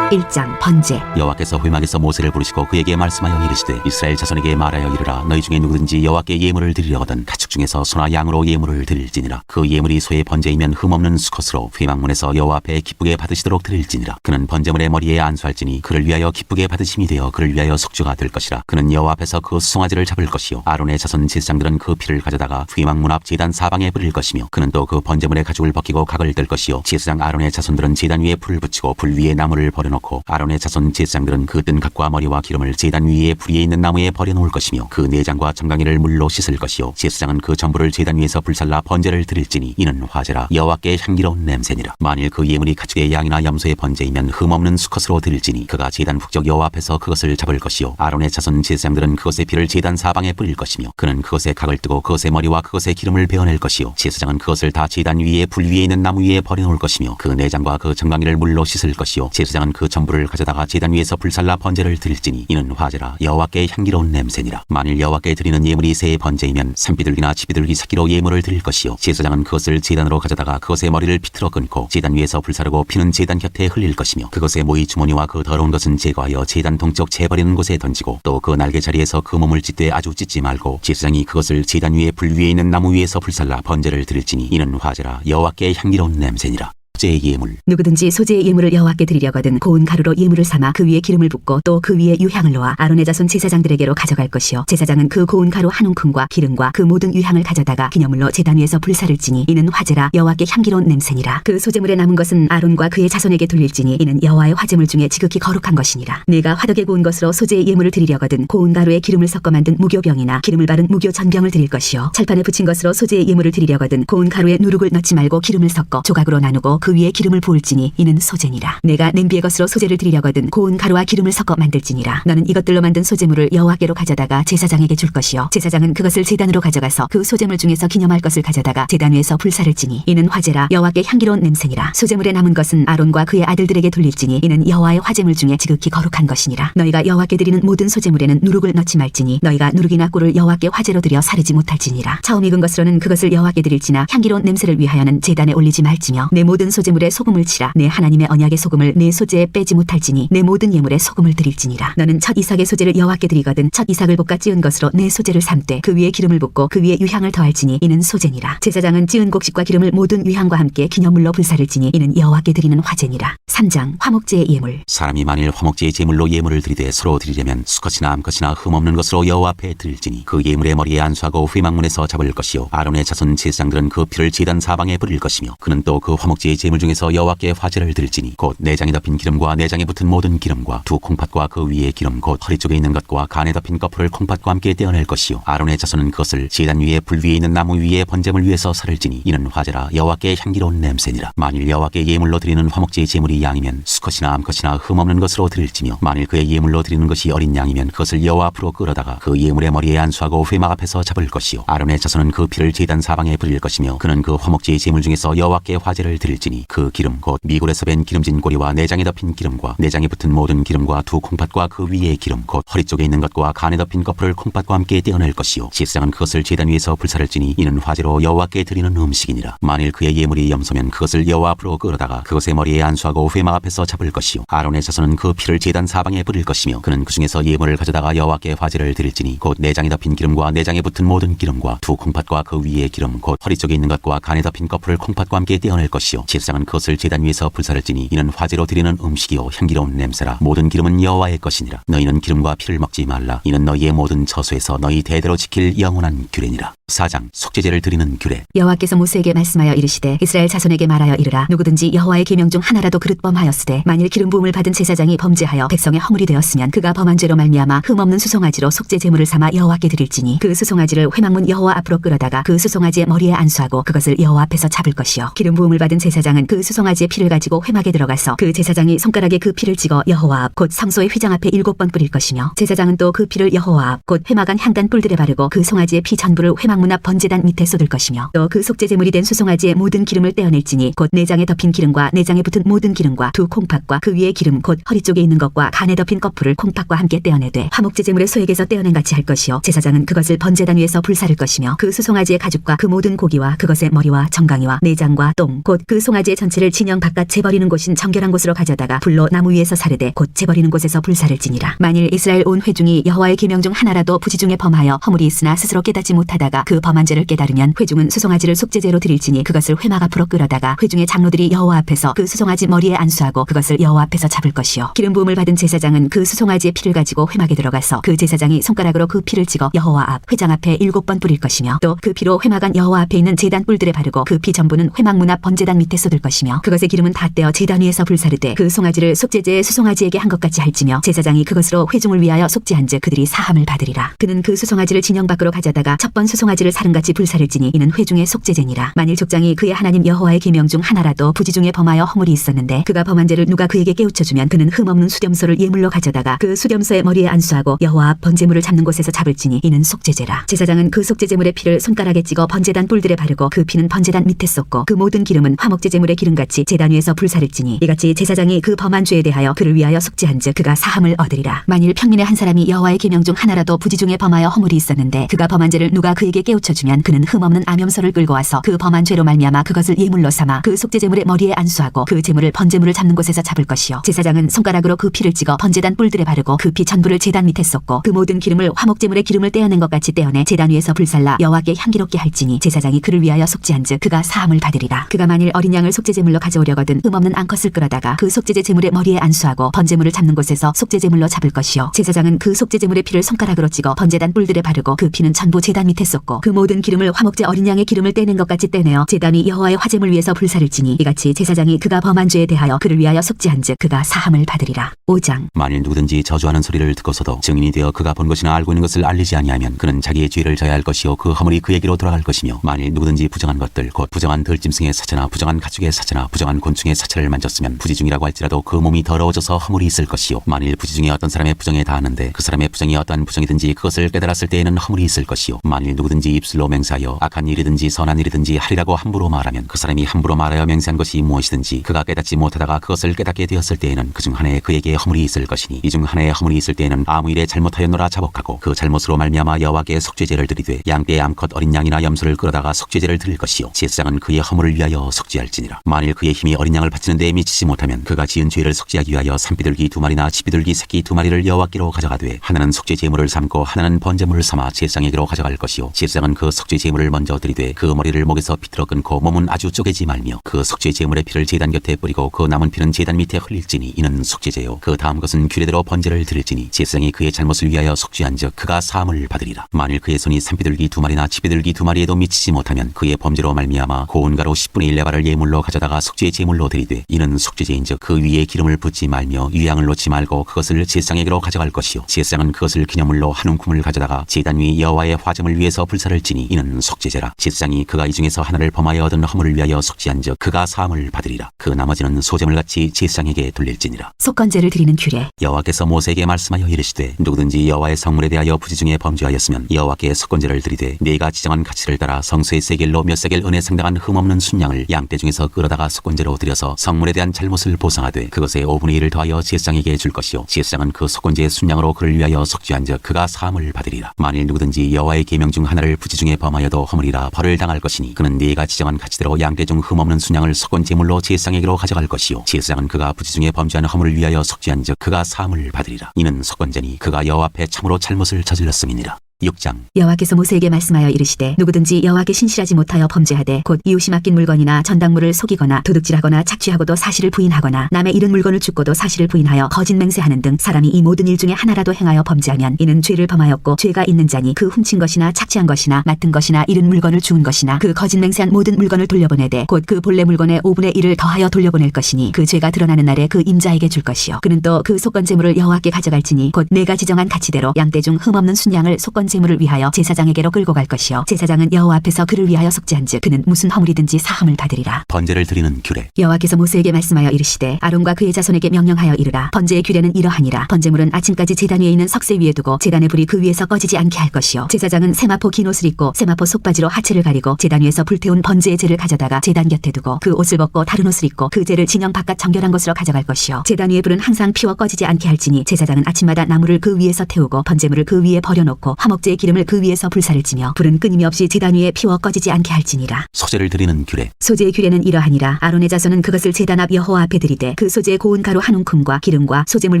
1장 번제. 여호와께서 회막에서 모세를 부르시고 그에게 말씀하여 이르시되 이스라엘 자손에게 말하여 이르라. 너희 중에 누구든지 여호와께 예물을 드리려거든 가축 중에서 소나 양으로 예물을 드릴지니라. 그 예물이 소의 번제이면 흠없는 수컷으로 회막문에서 여호와 앞에 기쁘게 받으시도록 드릴지니라. 그는 번제물의 머리에 안수할지니 그를 위하여 기쁘게 받으심이 되어 그를 위하여 속죄가 될 것이라. 그는 여호와 앞에서 그 수송아지를 잡을 것이요 아론의 자손 제사장들은 그 피를 가져다가 회막문 앞 제단 사방에 뿌릴 것이며 그는 또 그 번제물의 가죽을 벗기고 각을 뗄 것이요 제사장 아론의 자손들은 제단 위에 불을 붙이고 불 위에 나무를 버려놓고 아론의 자손 제사장들은 그 뜬 갓과 머리와 기름을 제단 위에 불 위에 있는 나무에 버려놓을 것이며 그 내장과 정강이를 물로 씻을 것이요 제사장은 그 전부를 제단 위에서 불살라 번제를 드릴지니 이는 화제라 여호와께 향기로운 냄새니라. 만일 그 예물이 가축의 양이나 염소의 번제이면 흠없는 수컷으로 드릴지니 그가 제단 북쪽 여호와 앞에서 그것을 잡을 것이요 아론의 자손 제사장들은 그것의 피를 제단 사방에 뿌릴 것이며 그는 그것의 각을 뜨고 그것의 머리와 그것의 기름을 베어낼 것이요 제사장은 그것을 다 제단 위에 불 위에 있는 나무 위에 버려놓을 것이며 그 내장과 그 정강이를 물로 씻을 것이요 제사장은 그 전부를 가져다가 제단 위에서 불살라 번제를 드릴지니 이는 화제라 여호와께 향기로운 냄새니라. 만일 여호와께 드리는 예물이 새의 번제이면 산비둘기나 지비둘기 새끼로 예물을 드릴 것이요 제사장은 그것을 제단으로 가져다가 그것의 머리를 비틀어 끊고 제단 위에서 불사르고 피는 제단 곁에 흘릴 것이며 그것의 모이 주머니와 그 더러운 것은 제거하여 제단 동쪽 재버리는 곳에 던지고 또 그 날개 자리에서 그 몸을 찢되 아주 찢지 말고 제사장이 그것을 제단 위에 불 위에 있는 나무 위에서 불살라 번제를 드릴지니 이는 화제라 여호와께 향기로운 냄새니라. 소제의 예물. 누구든지 소제의 예물을 여호와께 드리려거든 고운 가루로 예물을 삼아 그 위에 기름을 붓고 또 그 위에 유향을 놓아 아론의 자손 제사장들에게로 가져갈 것이요 제사장은 그 고운 가루 한 움큼과 기름과 그 모든 유향을 가져다가 기념물로 제단 위에서 불사를지니 이는 화제라 여호와께 향기로운 냄새니라. 그 소제물에 남은 것은 아론과 그의 자손에게 돌릴지니 이는 여호와의 화제물 중에 지극히 거룩한 것이니라. 내가 화덕에 구운 것으로 소제의 예물을 드리려거든 고운 가루에 기름을 섞어 만든 무교병이나 기름을 바른 무교 전병을 드릴 것이요 철판에 붙인 것으로 소제의 예물을 드리려거든 고운 가루에 누룩을 넣지 말고 기름을 섞어 조각으로 나누고 그 위에 기름을 부을지니 이는 소제니라. 내가 냄비의 것으로 소제를 드리려거든 고운 가루와 기름을 섞어 만들지니라. 너는 이것들로 만든 소제물을 여호와께로 가져다가 제사장에게 줄 것이요 제사장은 그것을 제단으로 가져가서 그 소제물 중에서 기념할 것을 가져다가 제단 위에서 불사를지니 이는 화제라 여호와께 향기로운 냄새니라. 소제물에 남은 것은 아론과 그의 아들들에게 돌릴지니 이는 여호와의 화제물 중에 지극히 거룩한 것이니라. 너희가 여호와께 드리는 모든 소제물에는 누룩을 넣지 말지니 너희가 누룩이나 꿀을 여호와께 화제로 드려 사르지 못할지니라. 처음 익은 것으로는 그것을 여호와께 드릴지나 향기로운 냄새를 위하여는 제단에 올리지 말지며 내 모든 소제물에 소금을 치라. 내 하나님의 언약의 소금을 내 소제에 빼지 못할지니 내 모든 예물에 소금을 드릴지니라. 너는 첫 이삭의 소제를 여호와께 드리거든 첫 이삭을 볶아 찌은 것으로 내 소제를 삶되 그 위에 기름을 붓고 그 위에 유향을 더할지니 이는 소제니라. 제사장은 찌은 곡식과 기름을 모든 유향과 함께 기념물로 불사를지니 이는 여호와께 드리는 화제니라. 3장 화목제의 예물. 사람이 만일 화목제의 제물로 예물을 드리되 서로 드리려면 수컷이나 암컷이나 흠없는 것으로 여호와 앞에 드릴지니 그 예물의 머리에 안수하고 회막문에서 잡을 것이요 아론의 자손 제사장들은 그 피를 제단 사방에 뿌릴 것이며 그는 또 그 화목제의 제물 제물 중에서 여호와께 화제를 드릴지니 곧 내장에 덮인 기름과 내장에 붙은 모든 기름과 두 콩팥과 그 위에 기름 곧 허리 쪽에 있는 것과 간에 덮인 거풀을 콩팥과 함께 떼어낼 것이요 아론의 자손은 그것을 제단 위에 불 위에 있는 나무 위에 번제물 위에서 살을지니 이는 화제라 여호와께 향기로운 냄새니라. 만일 여호와께 예물로 드리는 화목제의 제물이 양이면 수컷이나 암컷이나 흠없는 것으로 드릴지며 만일 그의 예물로 드리는 것이 어린 양이면 그것을 여호와 앞으로 끌어다가 그 예물의 머리에 안수하고 회막 앞에서 잡을 것이요 아론의 자손은 그 피를 제단 사방에 뿌릴 것이며 그는 그 화목제의 제물 중에서 여호와께 화제를 드릴지니 그 기름 곧 미골에서 벤 기름진 꼬리와 내장에 덮인 기름과 내장에 붙은 모든 기름과 두 콩팥과 그 위에 기름 곧 허리 쪽에 있는 것과 간에 덮인 거풀을 콩팥과 함께 떼어낼 것이요 제사장은 그것을 제단 위에서 불사를지니 이는 화제로 여호와께 드리는 음식이니라. 만일 그의 예물이 염소면 그것을 여호와 앞으로 끌어다가 그것의 머리에 안수하고 회막 앞에서 잡을 것이요 아론의 자손은 그 피를 제단 사방에 뿌릴 것이며 그는 그 중에서 예물을 가져다가 여호와께 화제를 드릴지니 곧 내장에 덮인 기름과 내장에 붙은 모든 기름과 두 콩팥과 그 위에 기름 곧 허리 쪽에 있는 것과 간에 덮인 거풀을 콩팥과 함께 떼어낼 것이요 제사장은 그것을 제단 위에서 불사를지니 이는 화제로 드리는 음식이요 향기로운 냄새라. 모든 기름은 여호와의 것이니라. 너희는 기름과 피를 먹지 말라. 이는 너희의 모든 처소에서 너희 대대로 지킬 영원한 규례니라. 4장 속죄제를 드리는 규례. 여호와께서 모세에게 말씀하여 이르시되 이스라엘 자손에게 말하여 이르라. 누구든지 여호와의 계명 중 하나라도 그릇 범하였으되 만일 기름 부음을 받은 제사장이 범죄하여 백성의 허물이 되었으면 그가 범한 죄로 말미암아 흠없는 수송아지로 속죄 제물을 삼아 여호와께 드릴지니 그 수송아지를 회막문 여호와 앞으로 끌어다가 그 수송아지의 머리에 안수하고 그것을 여호와 앞에서 잡을 것이요 기름 부음을 받은 제사장은 그 수송아지의 피를 가지고 회막에 들어가서 그 제사장이 손가락에 그 피를 찍어 여호와 앞 곧 성소의 휘장 앞에 7번 뿌릴 것이며 제사장은 또 그 피를 여호와 앞 곧 회막 안 향단 뿔들에 바르고 그 송아지의 피 전부를 회막문 앞 번제단 밑에 쏟을 것이며 또 그 속죄 제물이 된 수송아지의 모든 기름을 떼어낼지니 곧 내장에 덮인 기름과 내장에 붙은 모든 기름과 두 콩팥과 그 위에 기름 곧 허리 쪽에 있는 것과 간에 덮인 거풀을 콩팥과 함께 떼어내되 화목제 제물의 소액에서 떼어낸 같이 할 것이요 제사장은 그것을 번제단 위에서 불사를 것이며 그 수송아지의 가죽과 그 모든 고기와 그것의 머리와 정강이와 내장과 똥 곧 그 송아지의 전체를 진영 바깥 재버리는 곳인 정결한 곳으로 가져다가 불로 나무 위에서 사르되 곧 재버리는 곳에서 불사를 지니라. 만일 이스라엘 온 회중이 여호와의 계명 중 하나라도 부지 중에 범하여 허물이 있으나 스스로 깨닫지 못하다가 그 범한 죄를 깨달으면 회중은 수송아지를 속죄제로 드릴지니 그것을 회막 앞으로 끌어다가 회중의 장로들이 여호와 앞에서 그 수송아지 머리에 안수하고 그것을 여호와 앞에서 잡을 것이요 기름 부음을 받은 제사장은 그 수송아지의 피를 가지고 회막에 들어가서 그 제사장이 손가락으로 그 피를 찍어 여호와 앞 회장 앞에 7번 뿌릴 것이며 또 그 피로 회막 안 여호와 앞에 있는 제단 뿔들에 바르고 그 피 전부는 회막 문 앞 번제단 밑에 쏟을 것이며 그것의 기름은 다 떼어 제단 위에서 불사르되 그 송아지를 속죄제의 수송아지에게 한 것 같이 할지며 제사장이 그것으로 회중을 위하여 속죄한즉 그들이 사함을 받으리라. 그는 그 수송아지를 진영 밖으로 가져다가 첫 번 수송아지를 사름같이 불사를지니 이는 회중의 속죄제니라. 만일 족장이 그의 하나님 여호와의 계명 중 하나라도 부지 중에 범하여 허물이 있었는데 그가 범한 죄를 누가 그에게 깨우쳐주면 그는 흠없는 수렴소를 예물로 가져다가 그 수렴소의 머리에 안수하고 여호와 앞 번제물을 잡는 곳에서 잡을지니 이는 속죄제라. 제사장은 그 속죄제물의 피를 손가락에 찍어 번제단 뿔들에 바르고 그 피는 번제단 밑에 쏟고 그 모든 기름은 화목제 제물의 기름같이 제단 위에서 불사를지니 이같이 제사장이 그 범한 죄에 대하여 그를 위하여 속죄한즉 그가 사함을 얻으리라. 만일 평민의 한 사람이 여호와의 계명 중 하나라도 부지 중에 범하여 허물이 있었는데 그가 범한 죄를 누가 그에게 깨우쳐주면 그는 흠없는 암염소를 끌고 와서 그 범한 죄로 말미암아 그것을 예물로 삼아 그 속죄 제물의 머리에 안수하고 그 제물을 번제물을 잡는 곳에서 잡을 것이요 제사장은 손가락으로 그 피를 찍어 번제단 뿔들에 바르고 그 피 전부를 제단 밑에 쏟고 그 모든 기름을 화목 제물의 기름을 떼어낸 것 같이 떼어내 제단 위에서 불살라 여호와께 향기롭게 할지니 제사장이 그를 위하여 속죄한즉 그가 사함을 받으리라. 그가 만일 어린 양을 속죄 제물로 가져오려거든 흠없는 암컷을 끌어다가 그 속죄제 제물의 머리에 안수하고 번제물을 잡는 곳에서 속죄 제물로 잡을 것이요 제사장은 그 속죄 제물의 피를 손가락으로 찍어 번제단 뿔들에 바르고 그 피는 전부 제단 밑에 쏟고 그 모든 기름을 화목제 어린 양의 기름을 떼낸 것 같이 떼내어 제단이 여호와의 화제물 위에서 불사를지니 이같이 제사장이 그가 범한 죄에 대하여 그를 위하여 속죄한즉 그가 사함을 받으리라. 5장. 만일 누구든지 저주하는 소리를 듣고서도 증인이 되어 그가 본 것이나 알고 있는 것을 알리지 아니하면 그는 자기의 죄를 져야 할 것이요 그 허물이 그에게로 돌아갈 것이며 만일 누구든지 부정한 것들 곧 부정한 들짐승의 사체나 부정한 가축의 사체나 부정한 곤충의 사체를 만졌으면 부지중이라고 할지라도 그 몸이 더러워져서 허물이 있을 것이요 만일 부지중에 어떤 사람의 부정에 닿았는데 그 사람의 부정이 어떠한 부정이든지 그것을 깨달았을 때에는 허물이 있을 것이요 만일 누구든지 입술로 맹세하여 악한 일이든지 선한 일이든지 하리라고 함부로 말하면 그 사람이 함부로 말하여 맹세한 것이 무엇이든지 그가 깨닫지 못하다가 그것을 깨닫게 되었을 때에는 그 중 하나에 그에게 허물이 있을 것이니 이 중 하나에 허물이 있을 때에는 아무 일에 잘못하였노라 자복하고 그 잘못으로 말미암아 여호와께 속죄제를 드리되 양떼 암컷 어린 양이나 염소를 끌어다가 속죄제를 드릴 것이요 제사장은 그의 허물을 위하여 속죄할지니라. 만일 그의 힘이 어린 양을 바치는 데에 미치지 못하면 그가 지은 죄를 속죄하기 위하여 산비둘기 2마리나 치비둘기 새끼 2마리를 여호와께로 가져가되 하나는 속죄 제물을 삼고 하나는 번제물을 삼아 제사장에게로 가져갈 것이요 제사장은 제사장은 그 속죄 제물을 먼저 드리되 그 머리를 목에서 비틀어 끊고 몸은 아주 쪼개지 말며 그 속죄 제물의 피를 제단 곁에 뿌리고 그 남은 피는 제단 밑에 흘릴지니 이는 속죄제요. 그 다음 것은 규례대로 번제를 드릴지니 제사장이 그의 잘못을 위하여 속죄한즉 그가 사함을 받으리라. 만일 그의 손이 산비둘기 2마리나 치비둘기 2마리에도 미치지 못하면 그의 범죄로 말미암아 고운 가루 10분의 1 레바를 예물로 가져다가 속죄 제물로 드리되 이는 속죄제인즉 그 위에 기름을 붓지 말며 유향을 놓지 말고 그것을 제사장에게로 가져갈 것이요. 제사장은 그것을 기념물로 한 움큼을 가져다가 제단 위 여호와의 화점을 위해서 불사를 지니 이는 속죄제라. 제사장이 그가 이 중에서 하나를 범하여 얻은 허물을 위하여 속죄한즉 그가 사함을 받으리라. 그 나머지는 소제물 같이 제사장에게 돌릴지니라. 속건제를 드리는 규례. 여호와께서 모세에게 말씀하여 이르시되 누구든지 여호와의 성물에 대하여 부지 중에 범죄하였으면 여호와께 속건제를 드리되 네가 지정한 가치를 따라 성소의 세겔로 몇 세겔 은에 상당한 흠없는 순양을 양떼 중에서 끌어다가 속건제로 드려서 성물에 대한 잘못을 보상하되 그것의 5분의 1을 더하여 제사장에게 줄 것이요. 제사장은 그 속건제의 순양으로 그를 위하여 속죄한즉 그가 사함을 받으리라. 만일 누구든지 여호와의 계명 중 하나를 부지 중에 범하여도 허물이라 벌을 당할 것이니 그는 네가 지정한 가치대로 양떼 중 흠없는 순양을 속건 제물로 제사장에게로 가져갈 것이요. 제사장은 그가 부지 중에 범죄한 허물을 위하여 속죄한즉 그가 사함을 받으리라. 이는 속건제니 그가 여호와 앞에 참으로 잘못을 저질렀음이니라. 6장. 여호와께서 모세에게 말씀하여 이르시되 누구든지 여호와께 신실하지 못하여 범죄하되 곧 이웃이 맡긴 물건이나 전당물을 속이거나 도둑질하거나 착취하고도 사실을 부인하거나 남의 잃은 물건을 줍고도 사실을 부인하여 거짓 맹세하는 등 사람이 이 모든 일 중에 하나라도 행하여 범죄하면 이는 죄를 범하였고 죄가 있는 자니 그 훔친 것이나 착취한 것이나 맡은 것이나 잃은 물건을 주운 것이나 그 거짓 맹세한 모든 물건을 돌려보내되 곧 그 본래 물건의 5분의 1을 더하여 돌려보낼 것이니 그 죄가 드러나는 날에 그 임자에게 줄 것이요. 그는 또 그 속건 제물을 여호와께 가져갈지니 곧 내가 지정한 가치대로 양떼 중 흠없는 순양을 속건 제물을 위하여 제사장에게로 끌고 갈 것이요. 제사장은 여호와 앞에서 그를 위하여 속죄한즉 그는 무슨 허물이든지 사함을 받으리라. 번제를 드리는 규례. 여호와께서 모세에게 말씀하여 이르시되 아론과 그의 자손에게 명령하여 이르라. 번제의 규례는 이러하니라. 번제물은 아침까지 제단 위에 있는 석쇠 위에 두고 제단의 불이 그 위에서 꺼지지 않게 할 것이요. 제사장은 세마포 긴 옷을 입고 세마포 속바지로 하체를 가리고 제단 위에서 불태운 번제의 재를 가져다가 제단 곁에 두고 그 옷을 벗고 다른 옷을 입고 그 재를 진영 바깥 정결한 곳으로 가져갈 것이요. 제단 위의 불은 항상 피워 꺼지지 않게 할지니 제사장은 아침마다 나무를 그 위에서 태우고 번제물을 그 위에 버려놓고 화목제의 기름을 그 위에서 불사를 지며 불은 끊임없이 제단 위에 피워 꺼지지 않게 할지니라. 소제를 드리는 규례. 소제의 규례는 이러하니라. 아론의 자손은 그것을 제단 앞 여호와 앞에 드리되 그 소제의 고운 가루 한 움큼과 기름과 소제물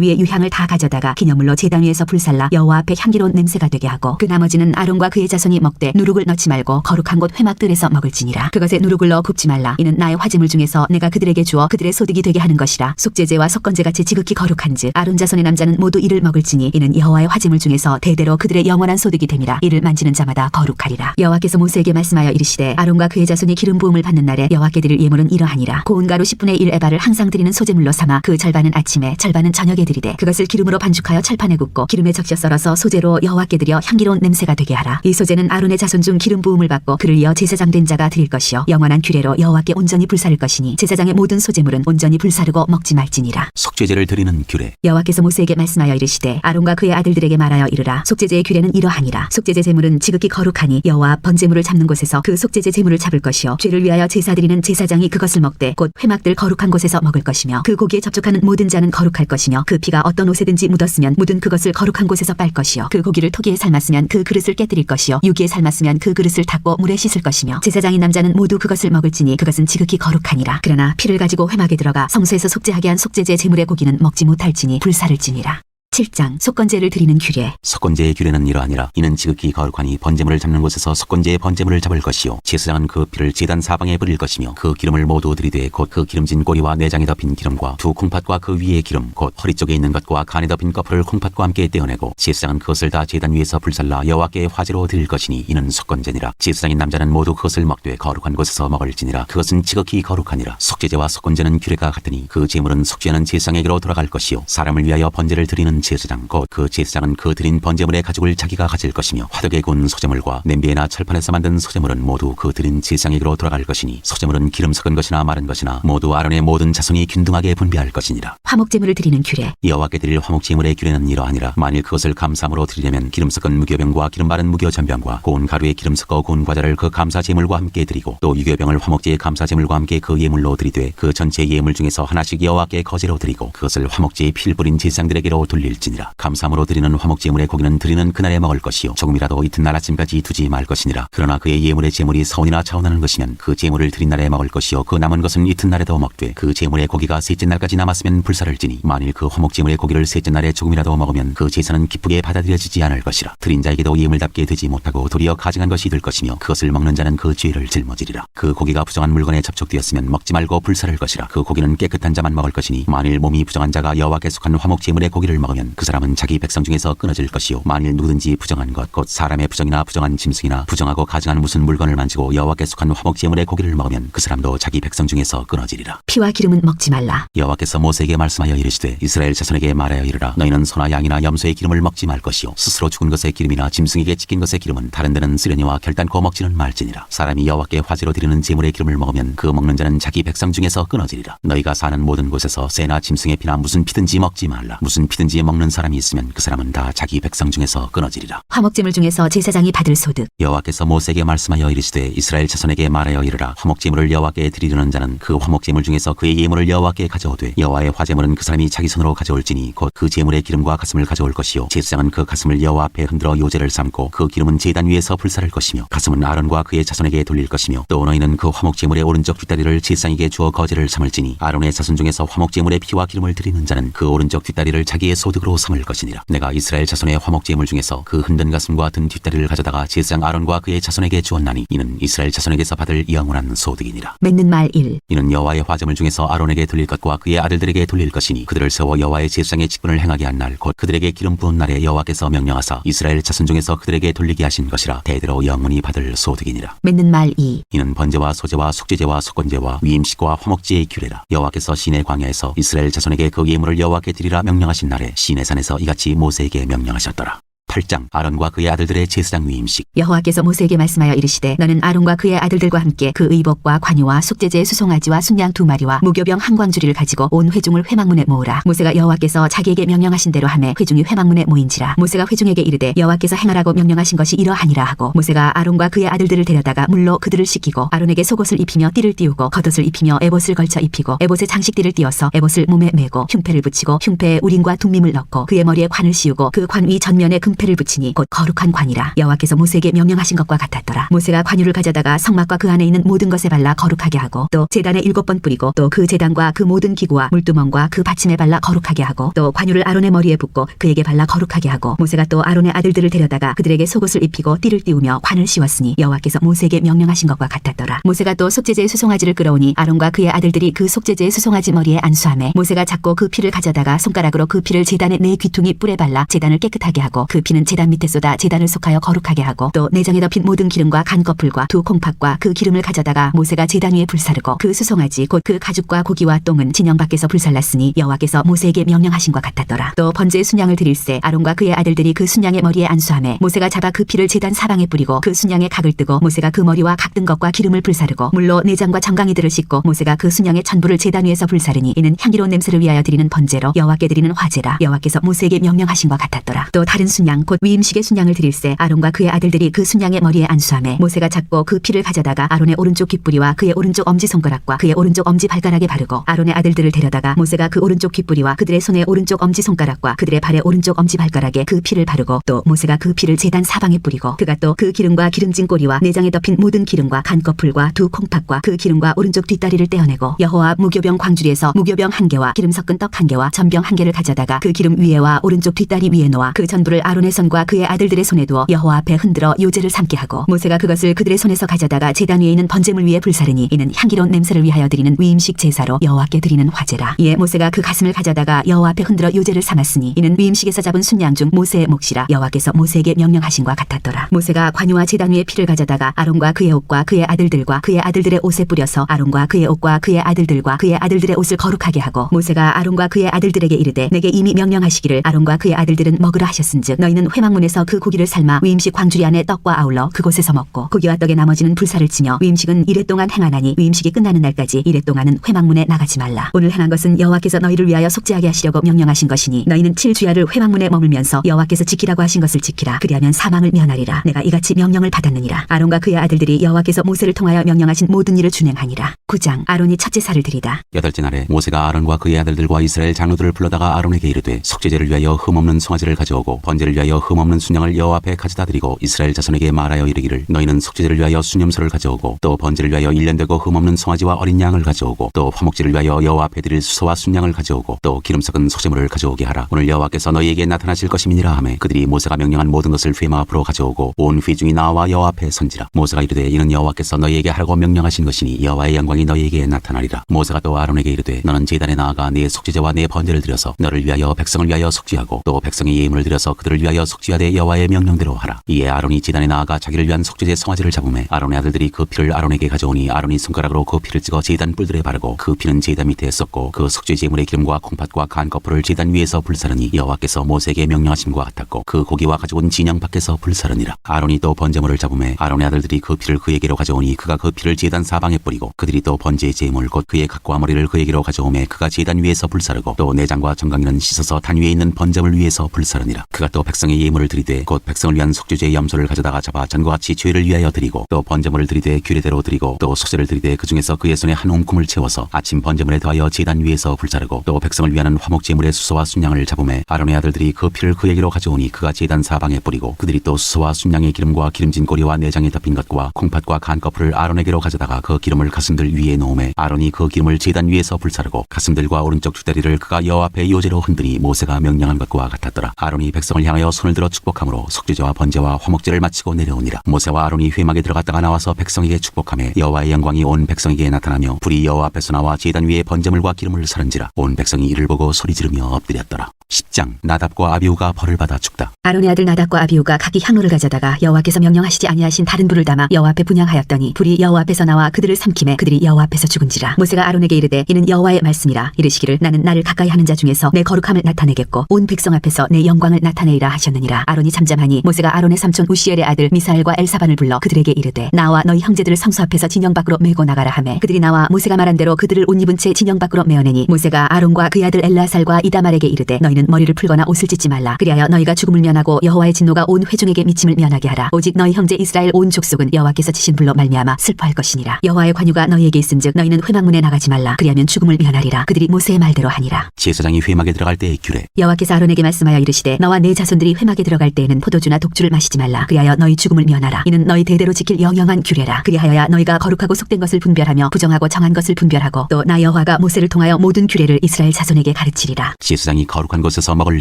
위에 유향을 다 가져다가 기념물로 제단 위에서 불살라 여호와 앞에 향기로운 냄새가 되게 하고 그 나머지는 아론과 그의 자손이 먹되 누룩을 넣지 말고 거룩한 곳 회막들에서 먹을지니라. 그것에 누룩을 넣어 굽지 말라. 이는 나의 화제물 중에서 내가 그들에게 주어 그들의 소득이 되게 하는 것이라. 속죄제와 속건제같이 지극히 거룩한즉 아론 자손의 남자는 모두 이를 먹을지니 이는 여호와의 화제물 중에서 대대로 그들의 영원한 소득이 됨이라. 이를 만지는 자마다 거룩하리라. 여호와께서 모세에게 말씀하여 이르시되 아론과 그의 자손이 기름 부음을 받는 날에 여호와께 드릴 예물은 이러하니라. 고운 가루 10분의 1 에바를 항상 드리는 소제물로 삼아 그 절반은 아침에 절반은 저녁에 드리되 그것을 기름으로 반죽하여 철판에 굽고 기름에 적셔 썰어서 소제로 여호와께 드려 향기로운 냄새가 되게 하라. 이 소제는 아론의 자손 중 기름 부음을 받고 그를 이어 제사장 된 자가 드릴 것이요 영원한 규례로 여호와께 온전히 불사를 것이니 제사장의 모든 소제물은 온전히 불사르고 먹지 말지니라. 속죄제를 드리는 규례. 여호와께서 모세에게 말씀하여 이르시되 아론과 그의 아들들에게 말하여 이르라. 속죄제의 규례는 이러하니라. 속죄제 제물은 지극히 거룩하니 여호와 번제물을 잡는 곳에서 그 속죄제 제물을 잡을 것이요 죄를 위하여 제사 드리는 제사장이 그것을 먹되 곧 회막들 거룩한 곳에서 먹을 것이며 그 고기에 접촉하는 모든 자는 거룩할 것이며 그 피가 어떤 옷에든지 묻었으면 묻은 그것을 거룩한 곳에서 빨 것이요 그 고기를 토기에 삶았으면 그 그릇을 깨뜨릴 것이요 유기에 삶았으면 그 그릇을 닦고 물에 씻을 것이며 제사장인 남자는 모두 그것을 먹을지니 그것은 지극히 거룩하니라. 그러나 피를 가지고 회막에 들어가 성소에서 속죄하게 한 속죄제 제물의 고기는 먹지 못할지니 불사를 지니라. 7장. 속건제를 드리는 규례. 속건제의 규례는 이러하니라. 이는 지극히 거룩하니 번제물을 잡는 곳에서 속건제의 번제물을 잡을 것이요 제사장은 그 피를 제단 사방에 뿌릴 것이며 그 기름을 모두 드리되 곧 그 기름진 꼬리와 내장에 덮인 기름과 두 콩팥과 그 위의 기름 곧 허리 쪽에 있는 것과 간에 덮인 거풀을 콩팥과 함께 떼어내고 제사장은 그것을 다 제단 위에서 불살라 여호와께 화제로 드릴 것이니 이는 속건제니라. 제사장인 남자는 모두 그것을 먹되 거룩한 곳에서 먹을지니라. 그것은 지극히 거룩하니라. 속죄제와 속건제는 규례가 같으니 그 제물은 속죄하는 제사장에게로 돌아갈 것이요 사람을 위하여 번제를 드리는 제사장 곧 그 제사장은 그 드린 번제물의 가죽을 자기가 가질 것이며 화덕에 구운 소제물과 냄비나 철판에서 만든 소제물은 모두 그 드린 제사장에게로 돌아갈 것이니 소제물은 기름 섞은 것이나 마른 것이나 모두 아론의 모든 자손이 균등하게 분배할 것이니라. 화목제물을 드리는 규례. 여호와께 드릴 화목제물의 규례는 이러하니라. 만일 그것을 감사함으로 드리려면 기름 섞은 무교병과 기름 바른 무교전병과 고운 가루에 기름 섞어 구운 과자를 그 감사제물과 함께 드리고 또 유교병을 화목제의 감사제물과 함께 그 예물로 드리되 그 전체 예물 중에서 하나씩 여호와께 거제로 드리고 그것을 화목제의 피를 뿌린 제사장들에게로 돌릴 드릴지니라. 감사함으로 드리는 화목제물의 고기는 드리는 그날에 먹을 것이요 조금이라도 이튿날 아침까지 두지 말 것이니라. 그러나 그의 예물의 제물이 서운이나 차원하는 것이면 그 제물을 드린 날에 먹을 것이요 그 남은 것은 이튿날에도 먹되 그 제물의 고기가 셋째 날까지 남았으면 불사를 지니 만일 그 화목제물의 고기를 셋째 날에 조금이라도 먹으면 그 제사는 기쁘게 받아들여지지 않을 것이라. 드린 자에게도 예물답게 되지 못하고 도리어 가증한 것이 될 것이며 그것을 먹는 자는 그 죄를 짊어지리라. 그 고기가 부정한 물건에 접촉되었으면 먹지 말고 불사를 것이라. 그 고기는 깨끗한 자만 먹을 것이니 만일 몸이 부정한 자가 여호와께 속한 화목제물의 고기를 먹으면 그 사람은 자기 백성 중에서 끊어질 것이요 만일 누구든지 부정한 것 곧 사람의 부정이나 부정한 짐승이나 부정하고 가증한 무슨 물건을 만지고 여호와께 속한 화목제물의 고기를 먹으면 그 사람도 자기 백성 중에서 끊어지리라. 피와 기름은 먹지 말라. 여호와께서 모세에게 말씀하여 이르시되 이스라엘 자손에게 말하여 이르라. 너희는 소나 양이나 염소의 기름을 먹지 말 것이요 스스로 죽은 것의 기름이나 짐승에게 찢긴 것의 기름은 다른 데는 쓰려니와 결단코 먹지는 말지니라. 사람이 여호와께 화제로 드리는 제물의 기름을 먹으면 그 먹는 자는 자기 백성 중에서 끊어지리라. 너희가 사는 모든 곳에서 새나 짐승의 피나 무슨 피든지 먹지 말라. 무슨 피든지 먹는 사람이 있으면 그 사람은 다 자기 백성 중에서 끊어지리라. 화목제물 중에서 제사장이 받을 소득. 여호와께서 모세에게 말씀하여 이르시되 이스라엘 자손에게 말하여 이르라. 화목제물을 여호와께 드리려는 자는 그 화목제물 중에서 그의 예물을 여호와께 가져오되 여호와의 화제물은 그 사람이 자기 손으로 가져올지니 곧 그 제물의 기름과 가슴을 가져올 것이요 제사장은 그 가슴을 여호와 앞에 흔들어 요제를 삼고 그 기름은 제단 위에서 불사를 것이며 가슴은 아론과 그의 자손에게 돌릴 것이며 또 너희는 그 화목제물의 오른쪽 뒷다리를 제사장에게 주어 거제를 삼을지니 아론의 자손 중에서 화목제물의 피와 기름을 드리는 자는 그 오른쪽 뒷다리를 자기의 소득으로 삼을 것이니라. 내가 이스라엘 자손의 화목제물 중에서 그 흔든 가슴과 등 뒷다리를 가져다가 제사장 아론과 그의 자손에게 주었나니 이는 이스라엘 자손에게서 받을 영원한 소득이니라. 맺는 말 1. 이는 여호와의 화제물 중에서 아론에게 돌릴 것과 그의 아들들에게 돌릴 것이니 그들을 세워 여호와의 제사장의 직분을 행하게 한 날 곧 그들에게 기름 부은 날에 여호와께서 명령하사 이스라엘 자손 중에서 그들에게 돌리게 하신 것이라. 대대로 영원히 받을 소득이니라. 맺는 말 2. 이는 번제와 소제와 속죄제와 속건제와 위임식과 화목제의 규례라. 여호와께서 시내 광야에서 이스라엘 자손에게 그 예물을 여호와께 드리라 명령하신 날에 시내산에서 이같이 모세에게 명령하셨더라. 8장 아론과 그의 아들들의 제사장 위임식. 여호와께서 모세에게 말씀하여 이르시되 너는 아론과 그의 아들들과 함께 그 의복과 관유와 속죄제의 수송아지와 순양 2마리와 무교병 한 광주리를 가지고 온 회중을 회막문에 모으라. 모세가 여호와께서 자기에게 명령하신 대로 하매 회중이 회막문에 모인지라. 모세가 회중에게 이르되 여호와께서 행하라고 명령하신 것이 이러하니라 하고 모세가 아론과 그의 아들들을 데려다가 물로 그들을 씻기고 아론에게 속옷을 입히며 띠를 띄우고 겉옷을 입히며 에봇을 걸쳐 입히고 에봇에 장식띠를 띄어서 에봇을 몸에 메고 흉패를 붙이고 흉패에 우림과 둠밈을 넣고 그의 머리에 관을 씌우고 그 관 위 전면에 금패를 붙이니 곧 거룩한 관이라. 여호와께서 모세에게 명령하신 것과 같았더라. 모세가 관유를 가져다가 성막과 그 안에 있는 모든 것에 발라 거룩하게 하고 또 제단에 7번 뿌리고 또 그 제단과 그 모든 기구와 물두멍과 그 받침에 발라 거룩하게 하고 또 관유를 아론의 머리에 붓고 그에게 발라 거룩하게 하고 모세가 또 아론의 아들들을 데려다가 그들에게 속옷을 입히고 띠를 띄우며 관을 씌웠으니 여호와께서 모세에게 명령하신 것과 같았더라. 모세가 또 속죄제의 수송아지를 끌어오니 아론과 그의 아들들이 그 속죄제의 수송아지 머리에 안수하매 모세가 잡고 그 피를 가져다가 손가락으로 그 피를 제단의 네 귀퉁이 뿔에 발라 제단을 깨끗하게 하고 그 피는 제단 밑에 쏟아 제단을 속하여 거룩하게 하고 또 내장에 덮인 모든 기름과 간꺼풀과 두 콩팥과 그 기름을 가져다가 모세가 제단 위에 불사르고 그 수송아지 곧 그 가죽과 고기와 똥은 진영 밖에서 불살랐으니 여호와께서 모세에게 명령하신 것 같았더라. 또 번제의 순양을 드릴새 아론과 그의 아들들이 그 순양의 머리에 안수하매 모세가 잡아 그 피를 제단 사방에 뿌리고 그 순양의 각을 뜨고 모세가 그 머리와 각 든 것과 기름을 불사르고 물로 내장과 정강이들을 씻고 모세가 그 순양의 천부를 제단 위에서 불사르니 이는 향기로운 냄새를 위하여 드리는 번제로 여호와께 드리는 화제라. 여호와께서 모세에게 명령하신 것 같았더라. 또 다른 순양 곧 위임식의 순양을 드릴새 아론과 그의 아들들이 그 순양의 머리에 안수하매 모세가 잡고 그 피를 가져다가 아론의 오른쪽 귓뿌리와 그의 오른쪽 엄지손가락과 그의 오른쪽 엄지발가락에 바르고 아론의 아들들을 데려다가 모세가 그 오른쪽 귓뿌리와 그들의 손의 오른쪽 엄지손가락과 그들의 발의 오른쪽 엄지발가락에 그 피를 바르고 또 모세가 그 피를 제단 사방에 뿌리고 그가 또 그 기름과 기름진 꼬리와 내장에 덮인 모든 기름과 간꺼풀과 두 콩팥과 그 기름과 오른쪽 뒷다리를 떼어내고 여호와 무교병 광주리에서 무교병 1개와 기름 섞은 떡 1개와 전병 1개를 가져다가 그 기름 위에와 오른쪽 뒷다리 위에 놓아 그 전부를 아론의 손과 그의 아들들의 손에 두어 여호와 앞에 흔들어 요제를 삼게 하고 모세가 그것을 그들의 손에서 가져다가 제단 위에 있는 번제물 위에 불사르니 이는 향기로운 냄새를 위하여 드리는 위임식 제사로 여호와께 드리는 화제라. 이에 모세가 그 가슴을 가져다가 여호와 앞에 흔들어 요제를 삼았으니 이는 위임식에서 잡은 순양 중 모세의 몫이라. 여호와께서 모세에게 명령하신 것 같았더라. 모세가 관유와 제단 위에 피를 가져다가 아론과 그의 옷과 그의 아들들과 그의 아들들의 옷에 뿌려서 아론과 그의 옷과 그의 아들들과 그의 아들들의 옷을 거룩하게 하고 모세가 아론과 그의 아들들에게 이르되 내게 이미 명령하시기를 아론과 그의 아들들은 먹으라 하셨은즉 너희는 있는 회막문에서 그 고기를 삶아 위임식 광주리 안에 떡과 아울러 그곳에서 먹고 고기와 떡의 나머지는 불사를 치며 위임식은 이레 동안 행하나니 위임식이 끝나는 날까지 이레 동안은 회막문에 나가지 말라. 오늘 행한 것은 여호와께서 너희를 위하여 속죄하게 하시려고 명령하신 것이니 너희는 7주야를 회막문에 머물면서 여호와께서 지키라고 하신 것을 지키라. 그리하면 사망을 면하리라. 내가 이같이 명령을 받았느니라. 아론과 그의 아들들이 여호와께서 모세를 통하여 명령하신 모든 일을 준행하니라. 9장. 아론이 첫째 살을 드리다. 여덟째 날에 모세가 아론과 그의 아들들과 이스라엘 장로들을 불러다가 아론에게 이르되 속죄제를 위하여 흠없는 송아지를 가져오고 번제를 위하여 흠없는 순양을 여호와 앞에 가져다 드리고 이스라엘 자손에게 말하여 이르기를 너희는 속죄제를 위하여 순염소를 가져오고 또 번제를 위하여 1년 되고 흠없는 송아지와 어린 양을 가져오고 또 화목제를 위하여 여호와 앞에 드릴 수소와 순양을 가져오고 또 기름 섞은 소제물을 가져오게 하라. 오늘 여호와께서 너희에게 나타나실 것임이니라 하매 그들이 모세가 명령한 모든 것을 회막 앞으로 가져오고 온 회중이 나와 여호와 앞에 선지라. 모세가 이르되 이는 여호와께서 너희에게 하라고 명령하신 것이니 여호와의 영광이 너희에게 나타나리라. 모세가 또 아론에게 이르되 너는 제단에 나아가 네 속죄제와 네 번제를 드려서 너를 위하여 백성을 위하여 속죄하고 또 백성의 예물을 드려서 그들을 위하여 속죄하되 여호와의 명령대로 하라. 이에 아론이 제단에 나아가 자기를 위한 속죄제 송아지를 잡으매 아론의 아들들이 그 피를 아론에게 가져오니 아론이 손가락으로 그 피를 찍어 제단 뿔들에 바르고 그 피는 제단 밑에 썩고 그 속죄 제물의 기름과 콩팥과 간 거풀을 제단 위에서 불사르니 여호와께서 모세에게 명령하심과 같았고 그 고기와 가져온 진영 밖에서 불사르니라. 아론이 또 번제물을 잡으매 아론의 아들들이 그 피를 그에게로 가져오니 그가 그 피를 제단 사방에 뿌리고 그들이 또 번제의 제물 곧 그의 각과 머리를 그에게로 가져오매 그가 제단 위에서 불사르고 또 내장과 정강이는 씻어서 단 위에 있는 번제물 위에서 불사르니라. 그가 또 백성의 예물을 드리되 곧 백성을 위한 속죄제의 염소를 가져다가 잡아 전과 같이 죄를 위하여 드리고 또 번제물을 드리되 규례대로 드리고 또 속죄를 드리되 그 중에서 그의 손에 한 움큼을 채워서 아침 번제물에 더하여 제단 위에서 불사르고 또 백성을 위하는 화목제물의 수소와 순양을 잡으매 아론의 아들들이 그 피를 그에게로 가져오니 그가 제단 사방에 뿌리고 그들이 또 수소와 순양의 기름과 기름진 꼬리와 내장에 덮인 것과 콩팥과 간 거풀을 아론에게로 가져다가 그 기름을 가슴들 위에 놓으매 아론이 그 기름을 제단 위에서 불사르고 가슴들과 오른쪽 주다리를 그가 여호와 앞에 요제로 흔드니 모세가 명령한 것과 같았더라. 아론이 백성을 향하여 손을 들어 축복함으로 속죄제와 번제와 화목제를 마치고 내려오니라. 모세와 아론이 회막에 들어갔다가 나와서 백성에게 축복하며 여호와의 영광이 온 백성에게 나타나며 불이 여호와 앞에서 나와 제단 위에 번제물과 기름을 사른지라. 온 백성이 이를 보고 소리 지르며 엎드렸더라. 10장. 나답과 아비후가 벌을 받아 죽다. 아론의 아들 나답과 아비후가 각기 향로를 가져다가 여호와께서 명령하시지 아니하신 다른 불을 담아 여호와 앞에 분향하였더니 불이 여호와 앞에서 나와 그들을 삼키매 그들이 여호와 앞에서 죽은지라. 모세가 아론에게 이르되 이는 여호와의 말씀이라. 이르시기를 나는 나를 가까이 하는 자 중에서 내 거룩함을 나타내겠고 온 백성 앞에서 내 영광을 나타내리라 하셨느니라. 아론이 잠잠하니 모세가 아론의 삼촌 우시엘의 아들 미사엘과 엘사반을 불러 그들에게 이르되 나와 너희 형제들을 성소 앞에서 진영 밖으로 메고 나가라 하매 그들이 나와 모세가 말한 대로 그들을 옷 입은 채 진영 밖으로 메어내니 모세가 아론과 그의 아들 엘라살과 이다말에게 이르되 너희는 머리를 풀거나 옷을 찢지 말라. 그리하여 너희가 죽음을 면하고 여호와의 진노가 온 회중에게 미침을 면하게 하라. 오직 너희 형제 이스라엘 온 족속은 여호와께서 치신 불로 말미암아 슬퍼할 것이니라. 여호와의 관유가 너희에게 있은즉 너희는 회막문에 나가지 말라. 그리하면 죽음을 면하리라. 그들이 모세의 말대로 하니라. 제사장이 회막에 들어갈 때의 규례. 여호와께서 아론에게 말씀하여 이르시되 너와 네 자손들이 회막에 들어갈 때에는 포도주나 독주를 마시지 말라. 그리하여 너희 죽음을 면하라. 이는 너희 대대로 지킬 영영한 규례라. 그리하여야 너희가 거룩하고 속된 것을 분별하며 부정하고 정한 것을 분별하고 또 나 여호와가 모세를 통하여 모든 규례를 이스라엘 자손에게 가르치리라. 제사장이 거룩한 곳에서 먹을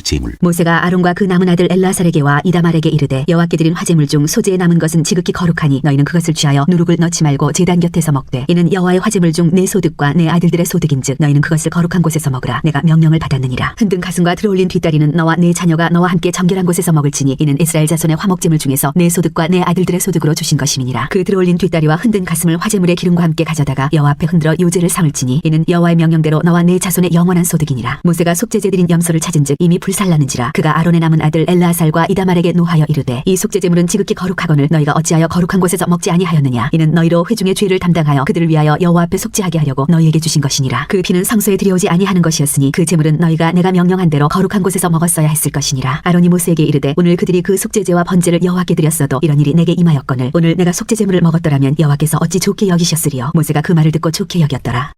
제물. 모세가 아론과 그 남은 아들 엘라살에게와 이다말에게 이르되 여호와께 드린 화제물 중 소재에 남은 것은 지극히 거룩하니 너희는 그것을 취하여 누룩을 넣지 말고 제단 곁에서 먹되 이는 여호와의 화제물 중 내 소득과 내 아들들의 소득인즉 너희는 그것을 거룩한 곳에서 먹으라. 내가 명령을 받았느니라. 흔든 가슴과 들어올린 뒷다리는 너와 내 자녀가 너와 함께 정결한 곳에서 먹을지니 이는 이스라엘 자손의 화목제물 중에서 내 소득과 내 아들들의 소득으로 주신 것임이니라. 그 들어올린 뒷다리와 흔든 가슴을 화제물의 기름과 함께 가져다가 여호와 앞에 흔들어 요제를 삼을지니 이는 여호와의 명령대로 너와 내 자손의 영원한 소득이니라. 모세가 속죄제 드린 염소를 찾은즉 이미 불살랐는지라. 그가 아론의 남은 아들 엘라살과 이다말에게 노하여 이르되 이 속죄제물은 지극히 거룩하거늘 너희가 어찌하여 거룩한 곳에서 먹지 아니하였느냐. 이는 너희로 회중의 죄를 담당하여 그들을 위하여 여호와 앞에 속죄하게 하려고 너희에게 주신 것이니라. 그 피는 성소에 들여오지 아니하는 것이었으니 그 제물은 너희가 내가 명령한 대로 거룩한 곳에서 먹었어야 했을 것이니라. 아론이 모세에게 이르되 오늘 그들이 그 속죄제와 번제를 여호와께 드렸어도 이런 일이 내게 임하였거늘 오늘 내가 속죄제물을 먹었더라면 여호와께서 어찌 좋게 여기셨으리요. 모세가 그 말을 듣고 좋게 여겼더라.